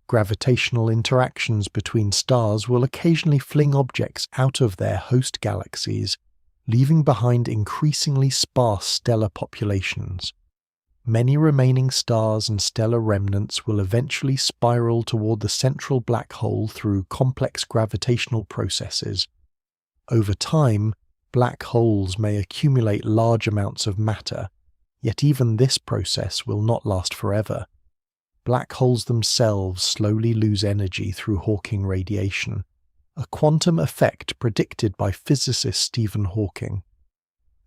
Gravitational interactions between stars will occasionally fling objects out of their host galaxies, leaving behind increasingly sparse stellar populations. Many remaining stars and stellar remnants will eventually spiral toward the central black hole through complex gravitational processes. Over time, black holes may accumulate large amounts of matter, yet even this process will not last forever. Black holes themselves slowly lose energy through Hawking radiation, a quantum effect predicted by physicist Stephen Hawking.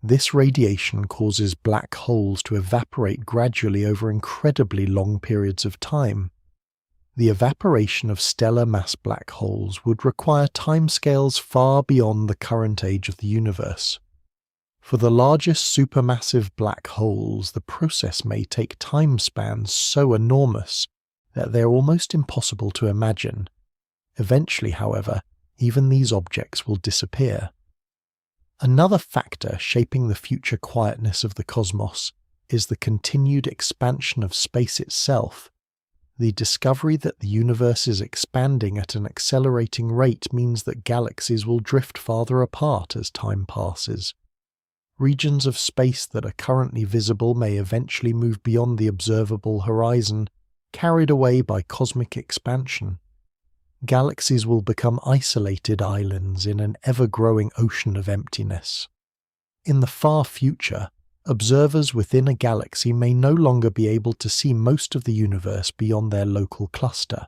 This radiation causes black holes to evaporate gradually over incredibly long periods of time. The evaporation of stellar mass black holes would require timescales far beyond the current age of the universe. For the largest supermassive black holes, the process may take time spans so enormous that they're almost impossible to imagine. Eventually, however, even these objects will disappear. Another factor shaping the future quietness of the cosmos is the continued expansion of space itself. The discovery that the universe is expanding at an accelerating rate means that galaxies will drift farther apart as time passes. Regions of space that are currently visible may eventually move beyond the observable horizon, carried away by cosmic expansion. Galaxies will become isolated islands in an ever-growing ocean of emptiness. In the far future, observers within a galaxy may no longer be able to see most of the universe beyond their local cluster.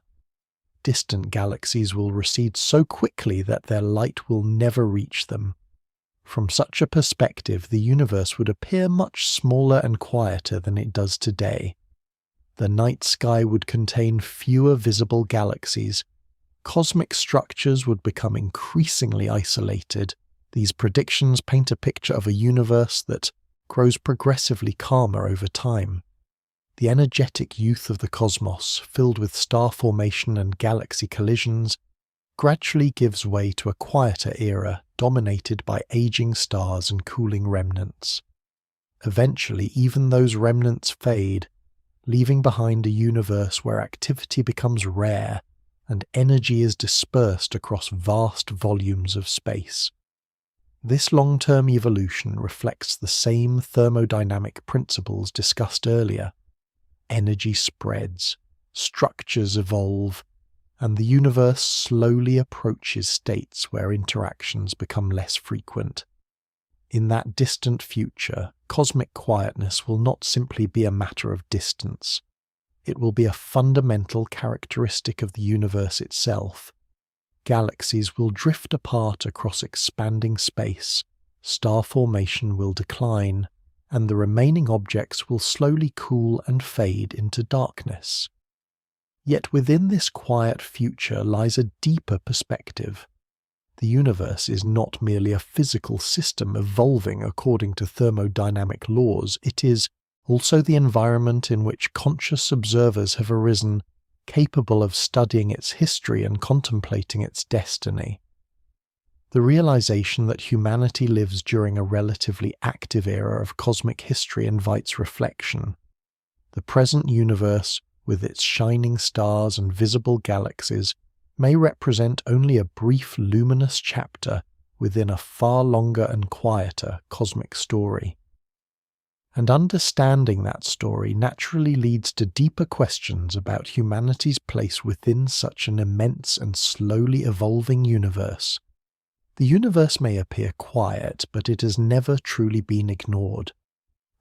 Distant galaxies will recede so quickly that their light will never reach them. From such a perspective, the universe would appear much smaller and quieter than it does today. The night sky would contain fewer visible galaxies. Cosmic structures would become increasingly isolated. These predictions paint a picture of a universe that grows progressively calmer over time. The energetic youth of the cosmos, filled with star formation and galaxy collisions, gradually gives way to a quieter era dominated by aging stars and cooling remnants. Eventually, even those remnants fade, leaving behind a universe where activity becomes rare and energy is dispersed across vast volumes of space. This long-term evolution reflects the same thermodynamic principles discussed earlier. Energy spreads, structures evolve, and the universe slowly approaches states where interactions become less frequent. In that distant future, cosmic quietness will not simply be a matter of distance. It will be a fundamental characteristic of the universe itself. Galaxies will drift apart across expanding space, star formation will decline, and the remaining objects will slowly cool and fade into darkness. Yet within this quiet future lies a deeper perspective. The universe is not merely a physical system evolving according to thermodynamic laws, it is also the environment in which conscious observers have arisen, capable of studying its history and contemplating its destiny. The realization that humanity lives during a relatively active era of cosmic history invites reflection. The present universe, with its shining stars and visible galaxies, may represent only a brief luminous chapter within a far longer and quieter cosmic story. And understanding that story naturally leads to deeper questions about humanity's place within such an immense and slowly evolving universe. The universe may appear quiet, but it has never truly been ignored.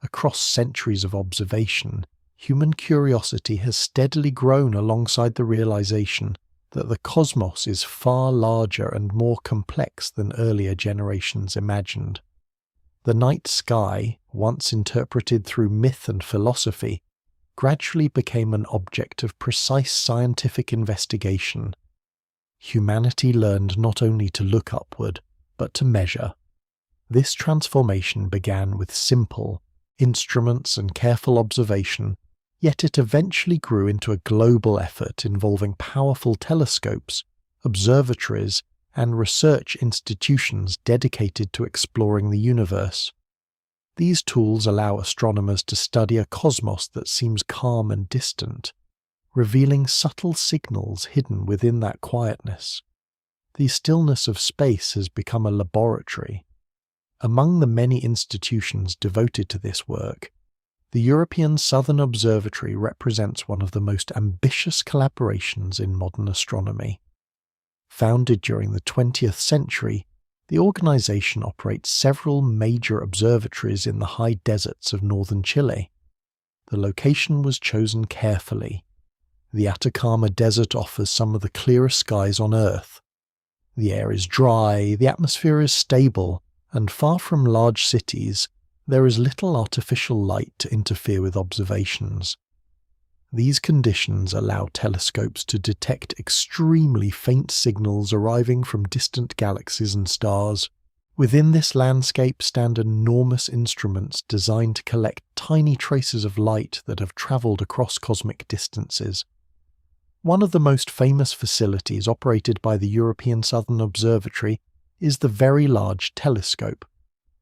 Across centuries of observation, human curiosity has steadily grown alongside the realization that the cosmos is far larger and more complex than earlier generations imagined. The night sky, once interpreted through myth and philosophy, gradually became an object of precise scientific investigation. Humanity learned not only to look upward, but to measure. This transformation began with simple instruments and careful observation, yet it eventually grew into a global effort involving powerful telescopes, observatories, and research institutions dedicated to exploring the universe. These tools allow astronomers to study a cosmos that seems calm and distant, revealing subtle signals hidden within that quietness. The stillness of space has become a laboratory. Among the many institutions devoted to this work, the European Southern Observatory represents one of the most ambitious collaborations in modern astronomy. Founded during the 20th century, the organization operates several major observatories in the high deserts of northern Chile. The location was chosen carefully. The Atacama Desert offers some of the clearest skies on Earth. The air is dry, the atmosphere is stable, and far from large cities, there is little artificial light to interfere with observations. These conditions allow telescopes to detect extremely faint signals arriving from distant galaxies and stars. Within this landscape stand enormous instruments designed to collect tiny traces of light that have travelled across cosmic distances. One of the most famous facilities operated by the European Southern Observatory is the Very Large Telescope,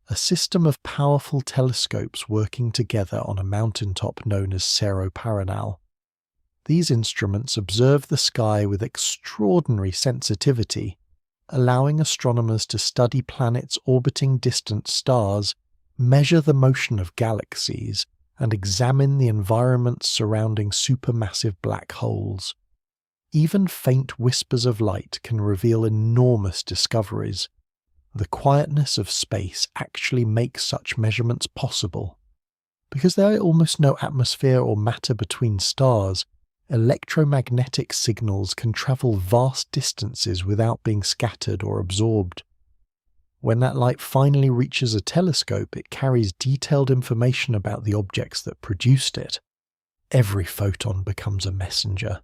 a system of powerful telescopes working together on a mountaintop known as Cerro Paranal. These instruments observe the sky with extraordinary sensitivity, allowing astronomers to study planets orbiting distant stars, measure the motion of galaxies, and examine the environments surrounding supermassive black holes. Even faint whispers of light can reveal enormous discoveries. The quietness of space actually makes such measurements possible. Because there are almost no atmosphere or matter between stars, electromagnetic signals can travel vast distances without being scattered or absorbed. When that light finally reaches a telescope, it carries detailed information about the objects that produced it. Every photon becomes a messenger.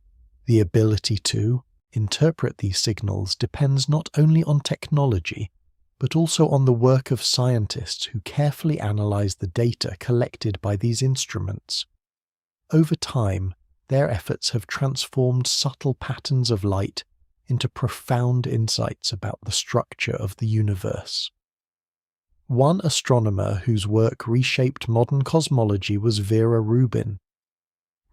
The ability to interpret these signals depends not only on technology, but also on the work of scientists who carefully analyze the data collected by these instruments. Over time, their efforts have transformed subtle patterns of light into profound insights about the structure of the universe. One astronomer whose work reshaped modern cosmology was Vera Rubin.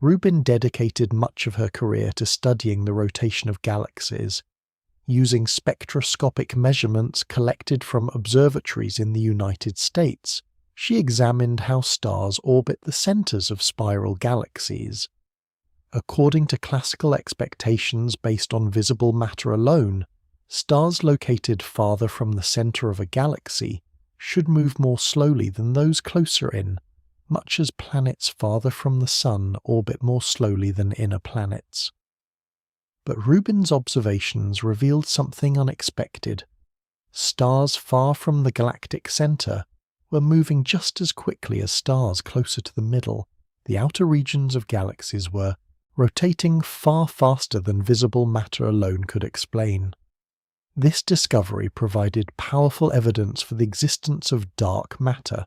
Rubin dedicated much of her career to studying the rotation of galaxies. Using spectroscopic measurements collected from observatories in the United States, she examined how stars orbit the centers of spiral galaxies. According to classical expectations based on visible matter alone, stars located farther from the center of a galaxy should move more slowly than those closer in, much as planets farther from the Sun orbit more slowly than inner planets. But Rubin's observations revealed something unexpected. Stars far from the galactic center were moving just as quickly as stars closer to the middle. The outer regions of galaxies were rotating far faster than visible matter alone could explain. This discovery provided powerful evidence for the existence of dark matter,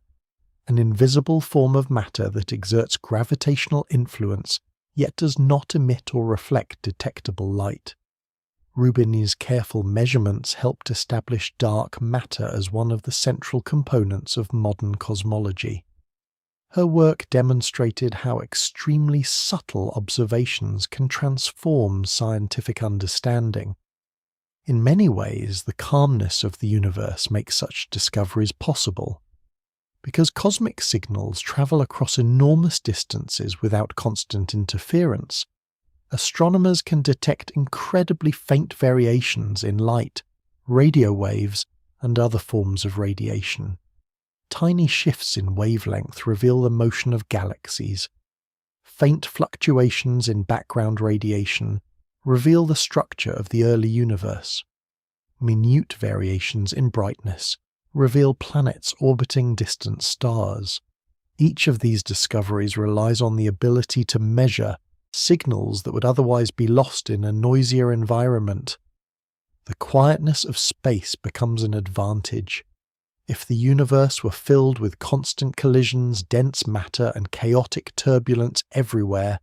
an invisible form of matter that exerts gravitational influence yet does not emit or reflect detectable light. Rubin's careful measurements helped establish dark matter as one of the central components of modern cosmology. Her work demonstrated how extremely subtle observations can transform scientific understanding. In many ways, the calmness of the universe makes such discoveries possible. Because cosmic signals travel across enormous distances without constant interference, astronomers can detect incredibly faint variations in light, radio waves, and other forms of radiation. Tiny shifts in wavelength reveal the motion of galaxies. Faint fluctuations in background radiation reveal the structure of the early universe. Minute variations in brightness reveal planets orbiting distant stars. Each of these discoveries relies on the ability to measure signals that would otherwise be lost in a noisier environment. The quietness of space becomes an advantage. If the universe were filled with constant collisions, dense matter, and chaotic turbulence everywhere,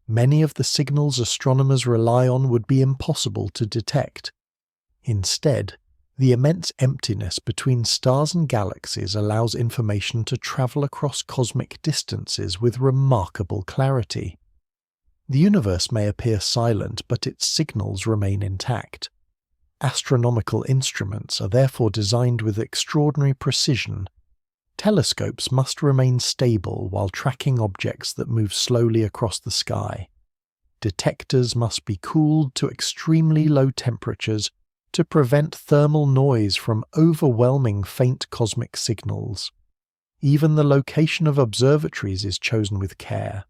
many of the signals astronomers rely on would be impossible to detect. Instead, the immense emptiness between stars and galaxies allows information to travel across cosmic distances with remarkable clarity. The universe may appear silent, but its signals remain intact. Astronomical instruments are therefore designed with extraordinary precision. Telescopes must remain stable while tracking objects that move slowly across the sky. Detectors must be cooled to extremely low temperatures to prevent thermal noise from overwhelming faint cosmic signals. Even the location of observatories is chosen with care.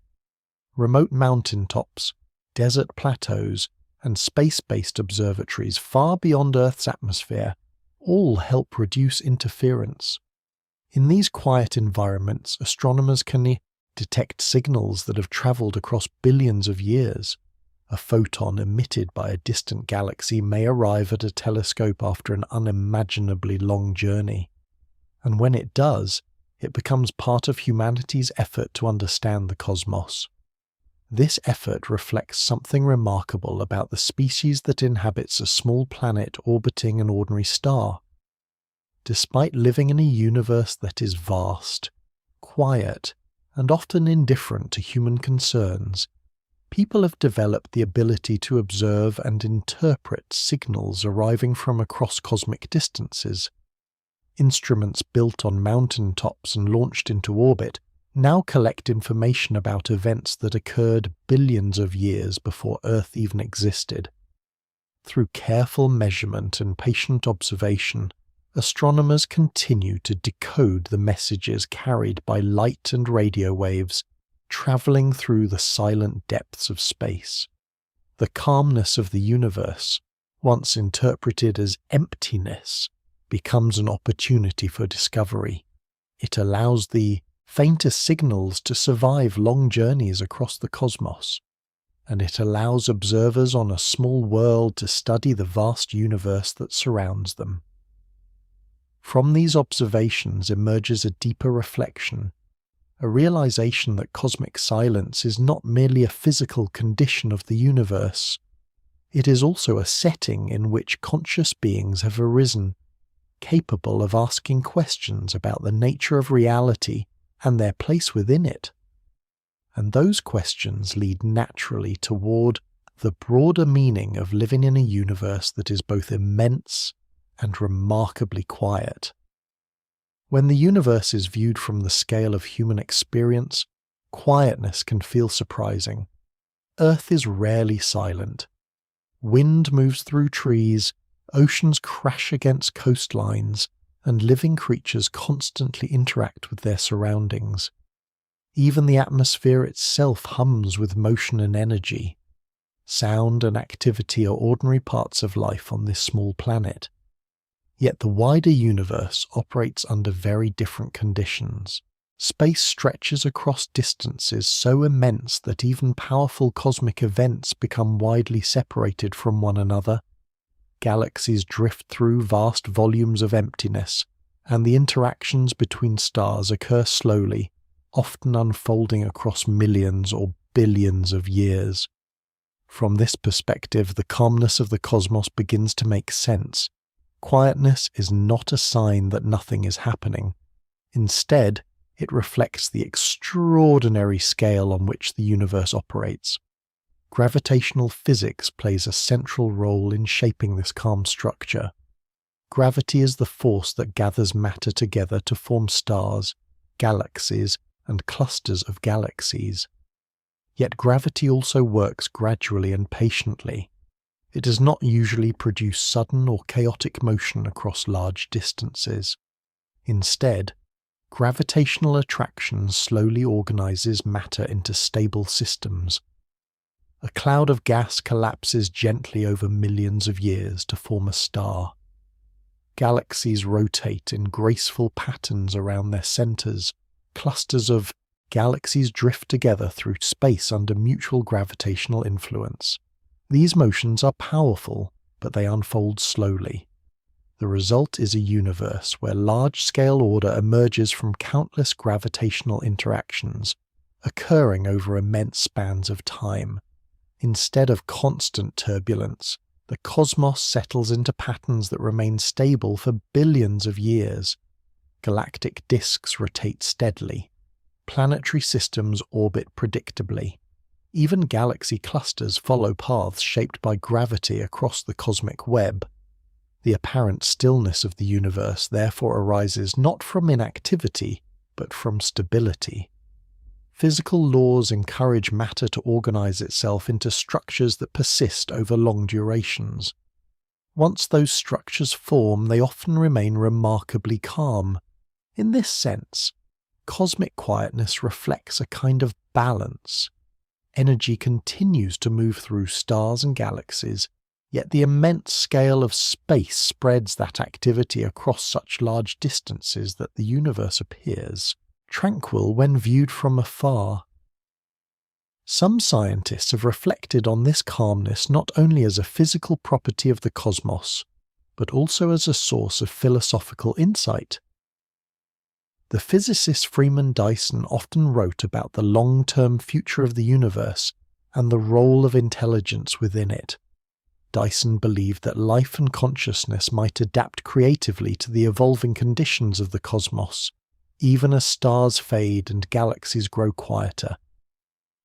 Remote mountaintops, desert plateaus, and space-based observatories far beyond Earth's atmosphere all help reduce interference. In these quiet environments, astronomers can detect signals that have travelled across billions of years. A photon emitted by a distant galaxy may arrive at a telescope after an unimaginably long journey. And when it does, it becomes part of humanity's effort to understand the cosmos. This effort reflects something remarkable about the species that inhabits a small planet orbiting an ordinary star. Despite living in a universe that is vast, quiet, and often indifferent to human concerns, people have developed the ability to observe and interpret signals arriving from across cosmic distances. Instruments built on mountain tops and launched into orbit now collect information about events that occurred billions of years before Earth even existed. Through careful measurement and patient observation, astronomers continue to decode the messages carried by light and radio waves traveling through the silent depths of space. The calmness of the universe, once interpreted as emptiness, becomes an opportunity for discovery. It allows the faintest signals to survive long journeys across the cosmos, and it allows observers on a small world to study the vast universe that surrounds them. From these observations emerges a deeper reflection, a realization that cosmic silence is not merely a physical condition of the universe. It is also a setting in which conscious beings have arisen, capable of asking questions about the nature of reality and their place within it. And those questions lead naturally toward the broader meaning of living in a universe that is both immense and remarkably quiet. When the universe is viewed from the scale of human experience, quietness can feel surprising. Earth is rarely silent. Wind moves through trees, oceans crash against coastlines, and living creatures constantly interact with their surroundings. Even the atmosphere itself hums with motion and energy. Sound and activity are ordinary parts of life on this small planet. Yet the wider universe operates under very different conditions. Space stretches across distances so immense that even powerful cosmic events become widely separated from one another. Galaxies drift through vast volumes of emptiness, and the interactions between stars occur slowly, often unfolding across millions or billions of years. From this perspective, the calmness of the cosmos begins to make sense. Quietness is not a sign that nothing is happening. Instead, it reflects the extraordinary scale on which the universe operates. Gravitational physics plays a central role in shaping this calm structure. Gravity is the force that gathers matter together to form stars, galaxies, and clusters of galaxies. Yet gravity also works gradually and patiently. It does not usually produce sudden or chaotic motion across large distances. Instead, gravitational attraction slowly organizes matter into stable systems. A cloud of gas collapses gently over millions of years to form a star. Galaxies rotate in graceful patterns around their centers. Clusters of galaxies drift together through space under mutual gravitational influence. These motions are powerful, but they unfold slowly. The result is a universe where large-scale order emerges from countless gravitational interactions, occurring over immense spans of time. Instead of constant turbulence, the cosmos settles into patterns that remain stable for billions of years. Galactic disks rotate steadily. Planetary systems orbit predictably. Even galaxy clusters follow paths shaped by gravity across the cosmic web. The apparent stillness of the universe therefore arises not from inactivity, but from stability. Physical laws encourage matter to organize itself into structures that persist over long durations. Once those structures form, they often remain remarkably calm. In this sense, cosmic quietness reflects a kind of balance. Energy continues to move through stars and galaxies, yet the immense scale of space spreads that activity across such large distances that the universe appears tranquil when viewed from afar. Some scientists have reflected on this calmness not only as a physical property of the cosmos, but also as a source of philosophical insight. The physicist Freeman Dyson often wrote about the long-term future of the universe and the role of intelligence within it. Dyson believed that life and consciousness might adapt creatively to the evolving conditions of the cosmos, even as stars fade and galaxies grow quieter.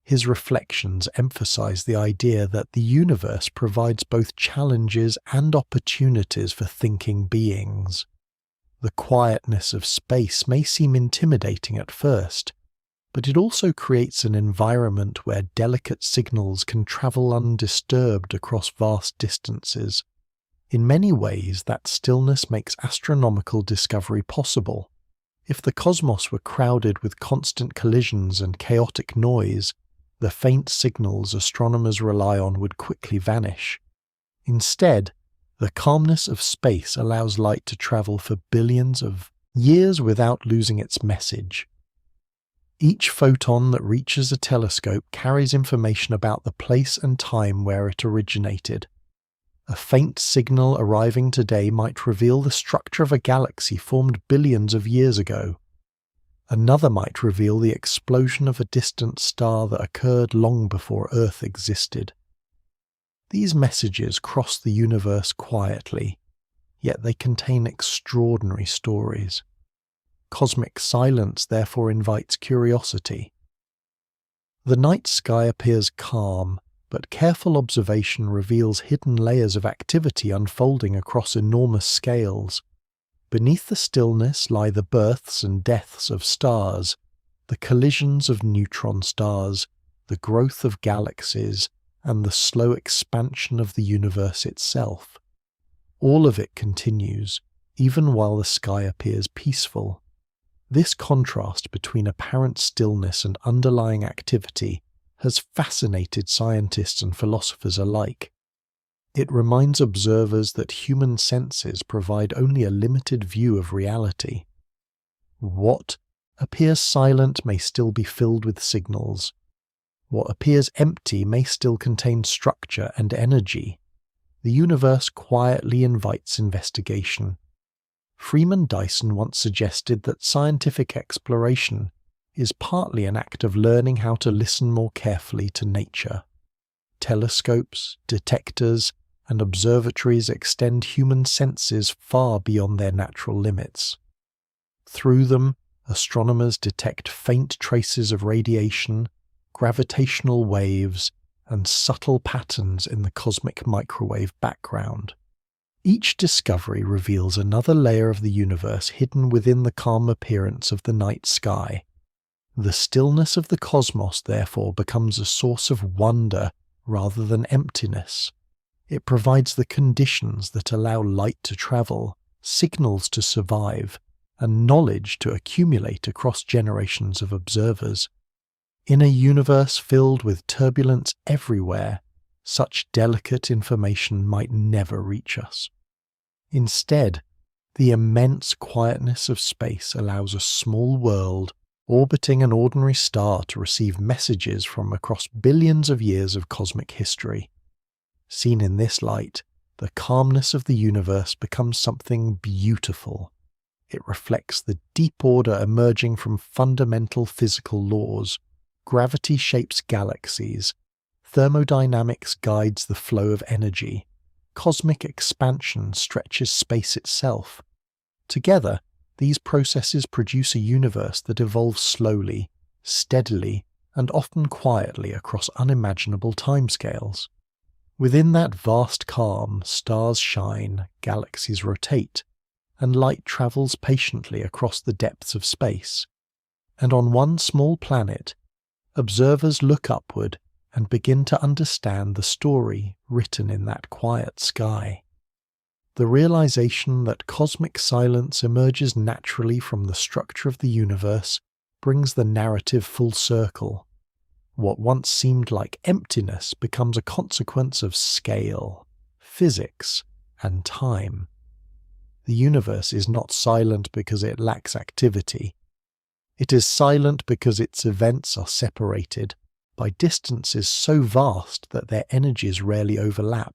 His reflections emphasize the idea that the universe provides both challenges and opportunities for thinking beings. The quietness of space may seem intimidating at first, but it also creates an environment where delicate signals can travel undisturbed across vast distances. In many ways, that stillness makes astronomical discovery possible. If the cosmos were crowded with constant collisions and chaotic noise, the faint signals astronomers rely on would quickly vanish. Instead, the calmness of space allows light to travel for billions of years without losing its message. Each photon that reaches a telescope carries information about the place and time where it originated. A faint signal arriving today might reveal the structure of a galaxy formed billions of years ago. Another might reveal the explosion of a distant star that occurred long before Earth existed. These messages cross the universe quietly, yet they contain extraordinary stories. Cosmic silence therefore invites curiosity. The night sky appears calm, but careful observation reveals hidden layers of activity unfolding across enormous scales. Beneath the stillness lie the births and deaths of stars, the collisions of neutron stars, the growth of galaxies, and the slow expansion of the universe itself. All of it continues, even while the sky appears peaceful. This contrast between apparent stillness and underlying activity has fascinated scientists and philosophers alike. It reminds observers that human senses provide only a limited view of reality. What appears silent may still be filled with signals. What appears empty may still contain structure and energy. The universe quietly invites investigation. Freeman Dyson once suggested that scientific exploration is partly an act of learning how to listen more carefully to nature. Telescopes, detectors, and observatories extend human senses far beyond their natural limits. Through them, astronomers detect faint traces of radiation, gravitational waves, and subtle patterns in the cosmic microwave background. Each discovery reveals another layer of the universe hidden within the calm appearance of the night sky. The stillness of the cosmos, therefore, becomes a source of wonder rather than emptiness. It provides the conditions that allow light to travel, signals to survive, and knowledge to accumulate across generations of observers. In a universe filled with turbulence everywhere, such delicate information might never reach us. Instead, the immense quietness of space allows a small world orbiting an ordinary star to receive messages from across billions of years of cosmic history. Seen in this light, the calmness of the universe becomes something beautiful. It reflects the deep order emerging from fundamental physical laws. Gravity shapes galaxies. Thermodynamics guides the flow of energy. Cosmic expansion stretches space itself. Together, these processes produce a universe that evolves slowly, steadily, and often quietly across unimaginable timescales. Within that vast calm, stars shine, galaxies rotate, and light travels patiently across the depths of space. And on one small planet, observers look upward and begin to understand the story written in that quiet sky. The realization that cosmic silence emerges naturally from the structure of the universe brings the narrative full circle. What once seemed like emptiness becomes a consequence of scale, physics, and time. The universe is not silent because it lacks activity. It is silent because its events are separated by distances so vast that their energies rarely overlap.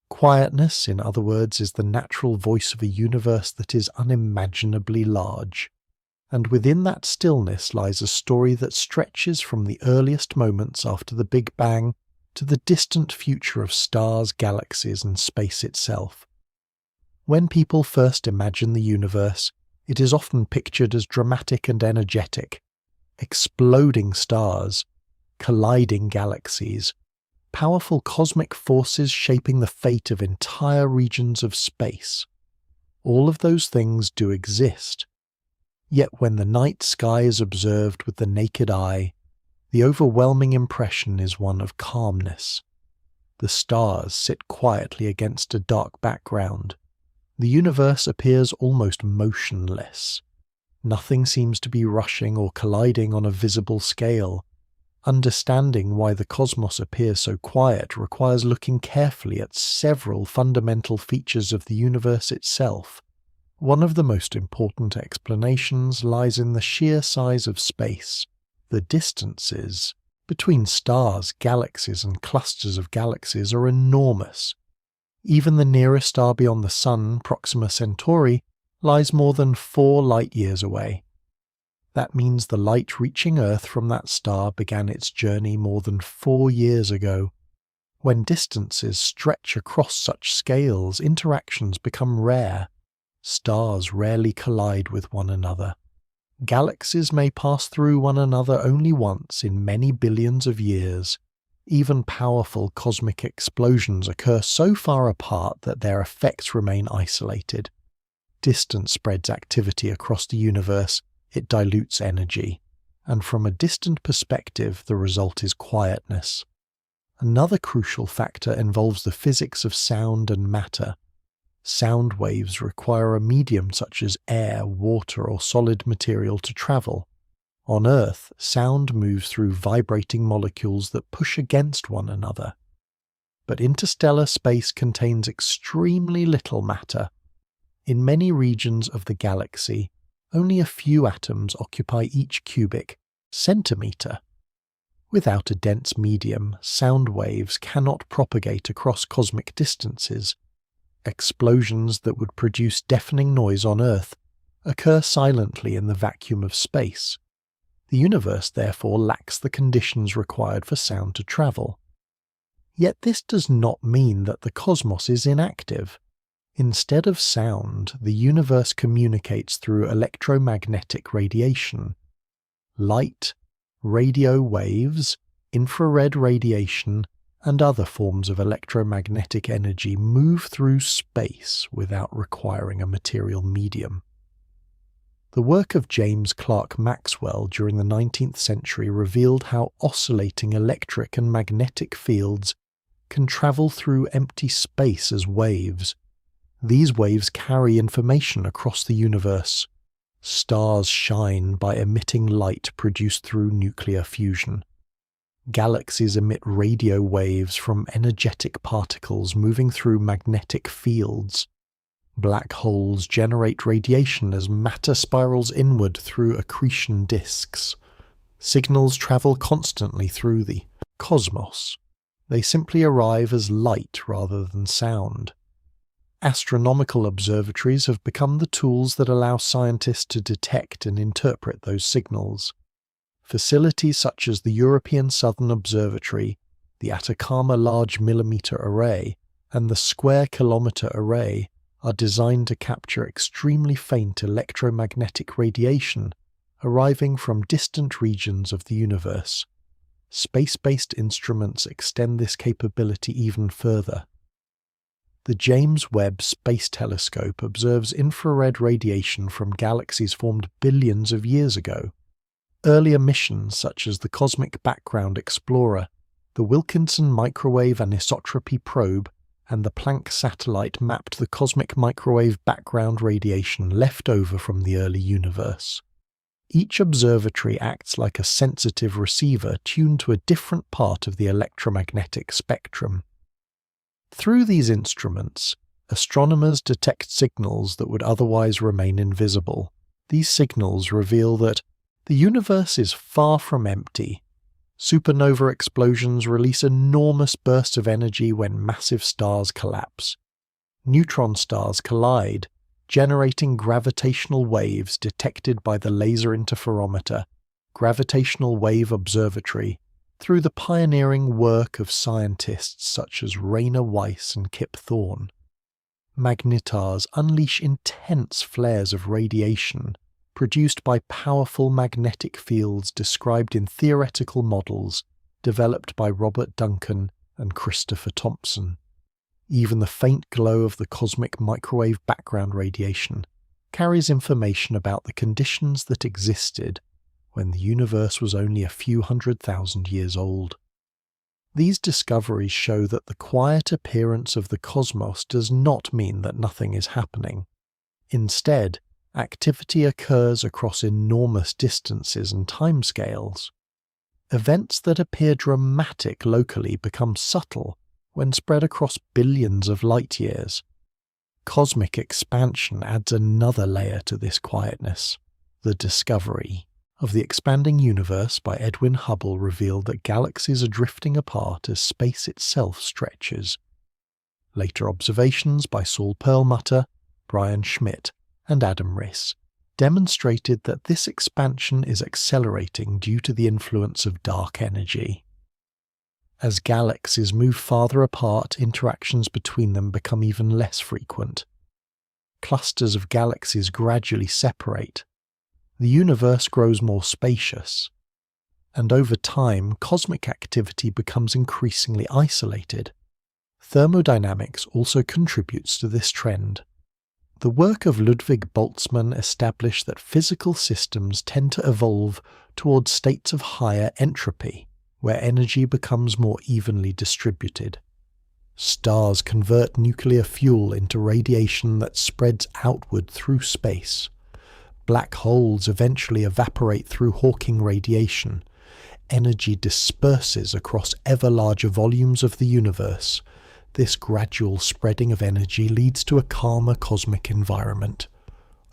Quietness, in other words, is the natural voice of a universe that is unimaginably large. And within that stillness lies a story that stretches from the earliest moments after the Big Bang to the distant future of stars, galaxies, and space itself. When people first imagine the universe, it is often pictured as dramatic and energetic. Exploding stars, colliding galaxies, powerful cosmic forces shaping the fate of entire regions of space. All of those things do exist. Yet when the night sky is observed with the naked eye, the overwhelming impression is one of calmness. The stars sit quietly against a dark background. The universe appears almost motionless. Nothing seems to be rushing or colliding on a visible scale. Understanding why the cosmos appears so quiet requires looking carefully at several fundamental features of the universe itself. One of the most important explanations lies in the sheer size of space. The distances between stars, galaxies, and clusters of galaxies are enormous. Even the nearest star beyond the Sun, Proxima Centauri, lies more than 4 light-years away. That means the light reaching Earth from that star began its journey more than 4 years ago. When distances stretch across such scales, interactions become rare. Stars rarely collide with one another. Galaxies may pass through one another only once in many billions of years. Even powerful cosmic explosions occur so far apart that their effects remain isolated. Distance spreads activity across the universe, it dilutes energy, and from a distant perspective the result is quietness. Another crucial factor involves the physics of sound and matter. Sound waves require a medium such as air, water, or solid material to travel. On Earth, sound moves through vibrating molecules that push against one another. But interstellar space contains extremely little matter. In many regions of the galaxy, only a few atoms occupy each cubic centimeter. Without a dense medium, sound waves cannot propagate across cosmic distances. Explosions that would produce deafening noise on Earth occur silently in the vacuum of space. The universe therefore lacks the conditions required for sound to travel. Yet this does not mean that the cosmos is inactive. Instead of sound, the universe communicates through electromagnetic radiation. Light, radio waves, infrared radiation, and other forms of electromagnetic energy move through space without requiring a material medium. The work of James Clerk Maxwell during the 19th century revealed how oscillating electric and magnetic fields can travel through empty space as waves. These waves carry information across the universe. Stars shine by emitting light produced through nuclear fusion. Galaxies emit radio waves from energetic particles moving through magnetic fields. Black holes generate radiation as matter spirals inward through accretion disks. Signals travel constantly through the cosmos. They simply arrive as light rather than sound. Astronomical observatories have become the tools that allow scientists to detect and interpret those signals. Facilities such as the European Southern Observatory, the Atacama Large Millimeter Array, and the Square Kilometer Array are designed to capture extremely faint electromagnetic radiation arriving from distant regions of the universe. Space-based instruments extend this capability even further. The James Webb Space Telescope observes infrared radiation from galaxies formed billions of years ago. Earlier missions such as the Cosmic Background Explorer, the Wilkinson Microwave Anisotropy Probe, and the Planck satellite mapped the cosmic microwave background radiation left over from the early universe. Each observatory acts like a sensitive receiver tuned to a different part of the electromagnetic spectrum. Through these instruments, astronomers detect signals that would otherwise remain invisible. These signals reveal that the universe is far from empty. Supernova explosions release enormous bursts of energy when massive stars collapse. Neutron stars collide, generating gravitational waves detected by the Laser Interferometer, Gravitational Wave Observatory, through the pioneering work of scientists such as Rainer Weiss and Kip Thorne. Magnetars unleash intense flares of radiation produced by powerful magnetic fields described in theoretical models developed by Robert Duncan and Christopher Thompson. Even the faint glow of the cosmic microwave background radiation carries information about the conditions that existed when the universe was only a few 100,000 years old. These discoveries show that the quiet appearance of the cosmos does not mean that nothing is happening. Instead, activity occurs across enormous distances and timescales. Events that appear dramatic locally become subtle when spread across billions of light years. Cosmic expansion adds another layer to this quietness. The discovery of the expanding universe by Edwin Hubble revealed that galaxies are drifting apart as space itself stretches. Later observations by Saul Perlmutter, Brian Schmidt, and Adam Riss demonstrated that this expansion is accelerating due to the influence of dark energy. As galaxies move farther apart, interactions between them become even less frequent. Clusters of galaxies gradually separate. The universe grows more spacious. And over time, cosmic activity becomes increasingly isolated. Thermodynamics also contributes to this trend. The work of Ludwig Boltzmann established that physical systems tend to evolve towards states of higher entropy, where energy becomes more evenly distributed. Stars convert nuclear fuel into radiation that spreads outward through space. Black holes eventually evaporate through Hawking radiation. Energy disperses across ever larger volumes of the universe. This gradual spreading of energy leads to a calmer cosmic environment.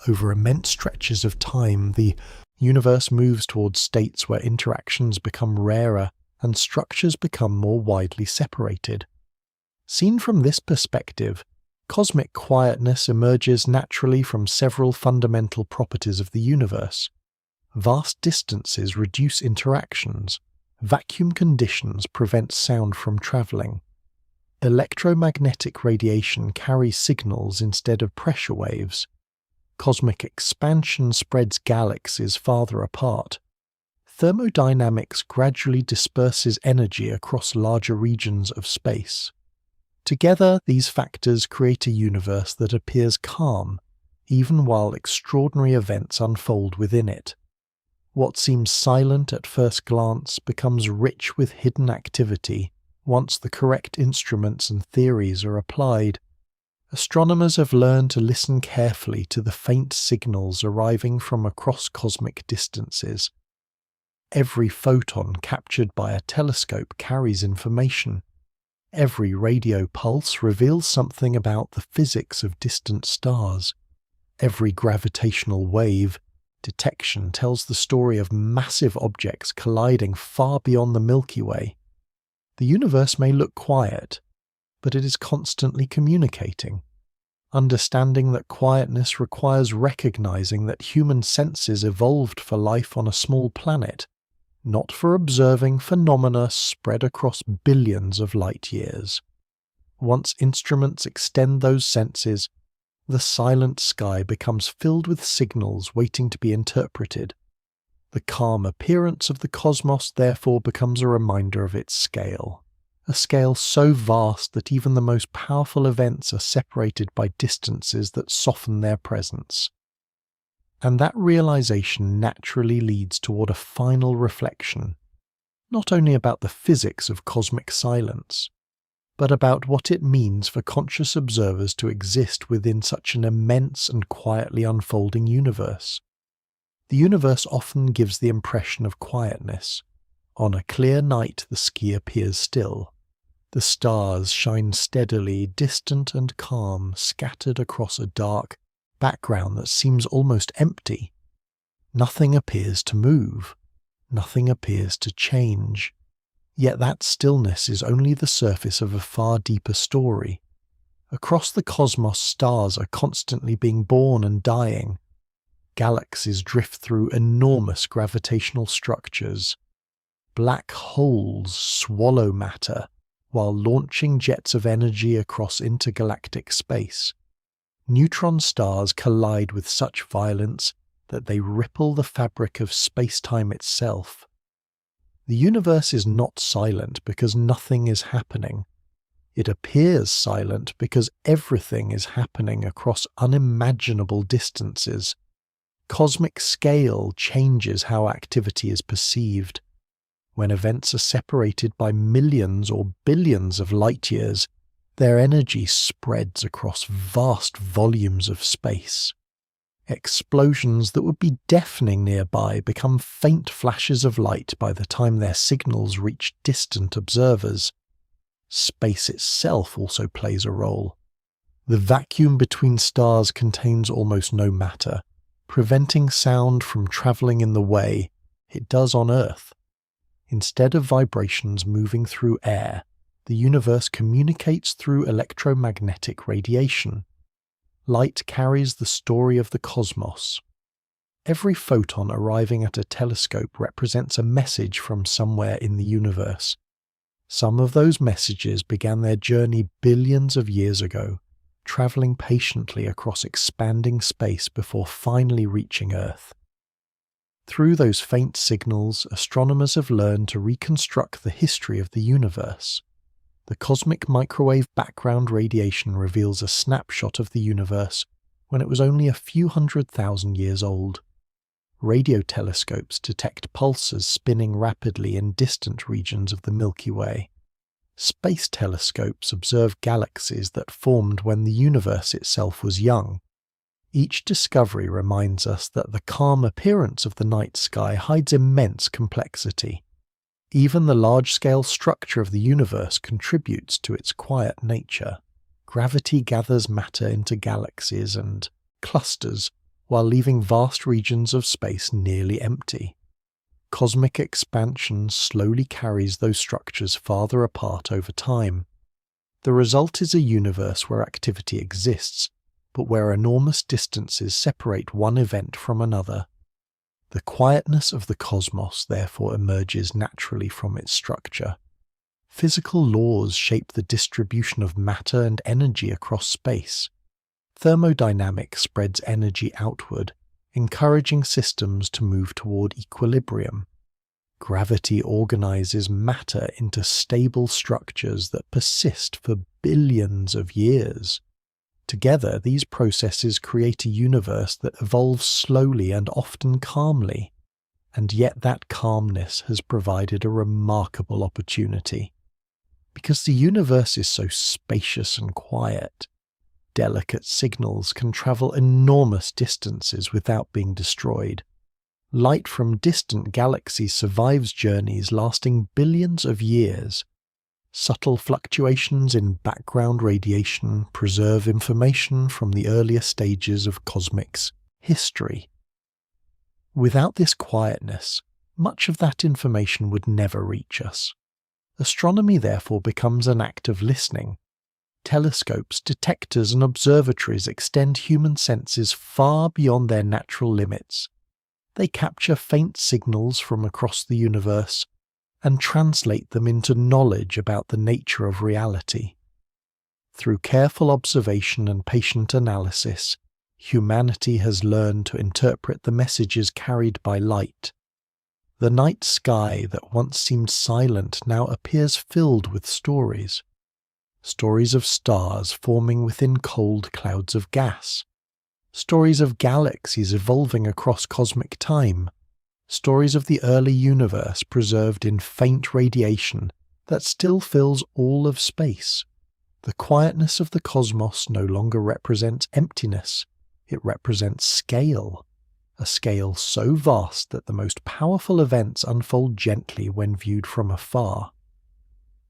Over immense stretches of time, the universe moves towards states where interactions become rarer and structures become more widely separated. Seen from this perspective, cosmic quietness emerges naturally from several fundamental properties of the universe. Vast distances reduce interactions. Vacuum conditions prevent sound from travelling. Electromagnetic radiation carries signals instead of pressure waves. Cosmic expansion spreads galaxies farther apart. Thermodynamics gradually disperses energy across larger regions of space. Together, these factors create a universe that appears calm, even while extraordinary events unfold within it. What seems silent at first glance becomes rich with hidden activity once the correct instruments and theories are applied. Astronomers have learned to listen carefully to the faint signals arriving from across cosmic distances. Every photon captured by a telescope carries information. Every radio pulse reveals something about the physics of distant stars. Every gravitational wave detection tells the story of massive objects colliding far beyond the Milky Way. The universe may look quiet, but it is constantly communicating. Understanding that quietness requires recognizing that human senses evolved for life on a small planet, not for observing phenomena spread across billions of light years. Once instruments extend those senses, the silent sky becomes filled with signals waiting to be interpreted. The calm appearance of the cosmos therefore becomes a reminder of its scale, a scale so vast that even the most powerful events are separated by distances that soften their presence. And that realization naturally leads toward a final reflection, not only about the physics of cosmic silence, but about what it means for conscious observers to exist within such an immense and quietly unfolding universe. The universe often gives the impression of quietness. On a clear night, the sky appears still. The stars shine steadily, distant and calm, scattered across a dark background that seems almost empty. Nothing appears to move. Nothing appears to change. Yet that stillness is only the surface of a far deeper story. Across the cosmos, stars are constantly being born and dying. Galaxies drift through enormous gravitational structures. Black holes swallow matter while launching jets of energy across intergalactic space. Neutron stars collide with such violence that they ripple the fabric of space-time itself. The universe is not silent because nothing is happening. It appears silent because everything is happening across unimaginable distances. Cosmic scale changes how activity is perceived. When events are separated by millions or billions of light years, their energy spreads across vast volumes of space. Explosions that would be deafening nearby become faint flashes of light by the time their signals reach distant observers. Space itself also plays a role. The vacuum between stars contains almost no matter, preventing sound from travelling in the way it does on Earth. Instead of vibrations moving through air, the universe communicates through electromagnetic radiation. Light carries the story of the cosmos. Every photon arriving at a telescope represents a message from somewhere in the universe. Some of those messages began their journey billions of years ago, travelling patiently across expanding space before finally reaching Earth. Through those faint signals, astronomers have learned to reconstruct the history of the universe. The cosmic microwave background radiation reveals a snapshot of the universe when it was only a few 100,000 years old. Radio telescopes detect pulsars spinning rapidly in distant regions of the Milky Way. Space telescopes observe galaxies that formed when the universe itself was young. Each discovery reminds us that the calm appearance of the night sky hides immense complexity. Even the large-scale structure of the universe contributes to its quiet nature. Gravity gathers matter into galaxies and clusters, while leaving vast regions of space nearly empty. Cosmic expansion slowly carries those structures farther apart over time. The result is a universe where activity exists, but where enormous distances separate one event from another. The quietness of the cosmos therefore emerges naturally from its structure. Physical laws shape the distribution of matter and energy across space. Thermodynamics spreads energy outward, encouraging systems to move toward equilibrium. Gravity organizes matter into stable structures that persist for billions of years. Together, these processes create a universe that evolves slowly and often calmly, and yet that calmness has provided a remarkable opportunity. Because the universe is so spacious and quiet, delicate signals can travel enormous distances without being destroyed. Light from distant galaxies survives journeys lasting billions of years. Subtle fluctuations in background radiation preserve information from the earlier stages of cosmic's history. Without this quietness, much of that information would never reach us. Astronomy therefore becomes an act of listening. Telescopes, detectors, and observatories extend human senses far beyond their natural limits. They capture faint signals from across the universe and translate them into knowledge about the nature of reality. Through careful observation and patient analysis, humanity has learned to interpret the messages carried by light. The night sky that once seemed silent now appears filled with stories. Stories of stars forming within cold clouds of gas. Stories of galaxies evolving across cosmic time. Stories of the early universe preserved in faint radiation that still fills all of space. The quietness of the cosmos no longer represents emptiness. It represents scale. A scale so vast that the most powerful events unfold gently when viewed from afar.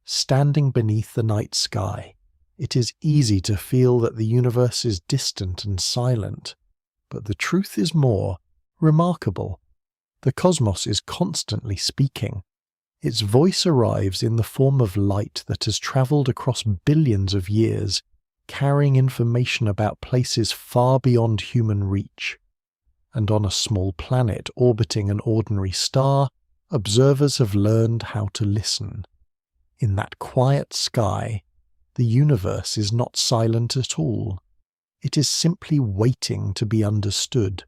Standing beneath the night sky, it is easy to feel that the universe is distant and silent, but the truth is more remarkable. The cosmos is constantly speaking. Its voice arrives in the form of light that has travelled across billions of years, carrying information about places far beyond human reach. And on a small planet orbiting an ordinary star, observers have learned how to listen. In that quiet sky, the universe is not silent at all. It is simply waiting to be understood.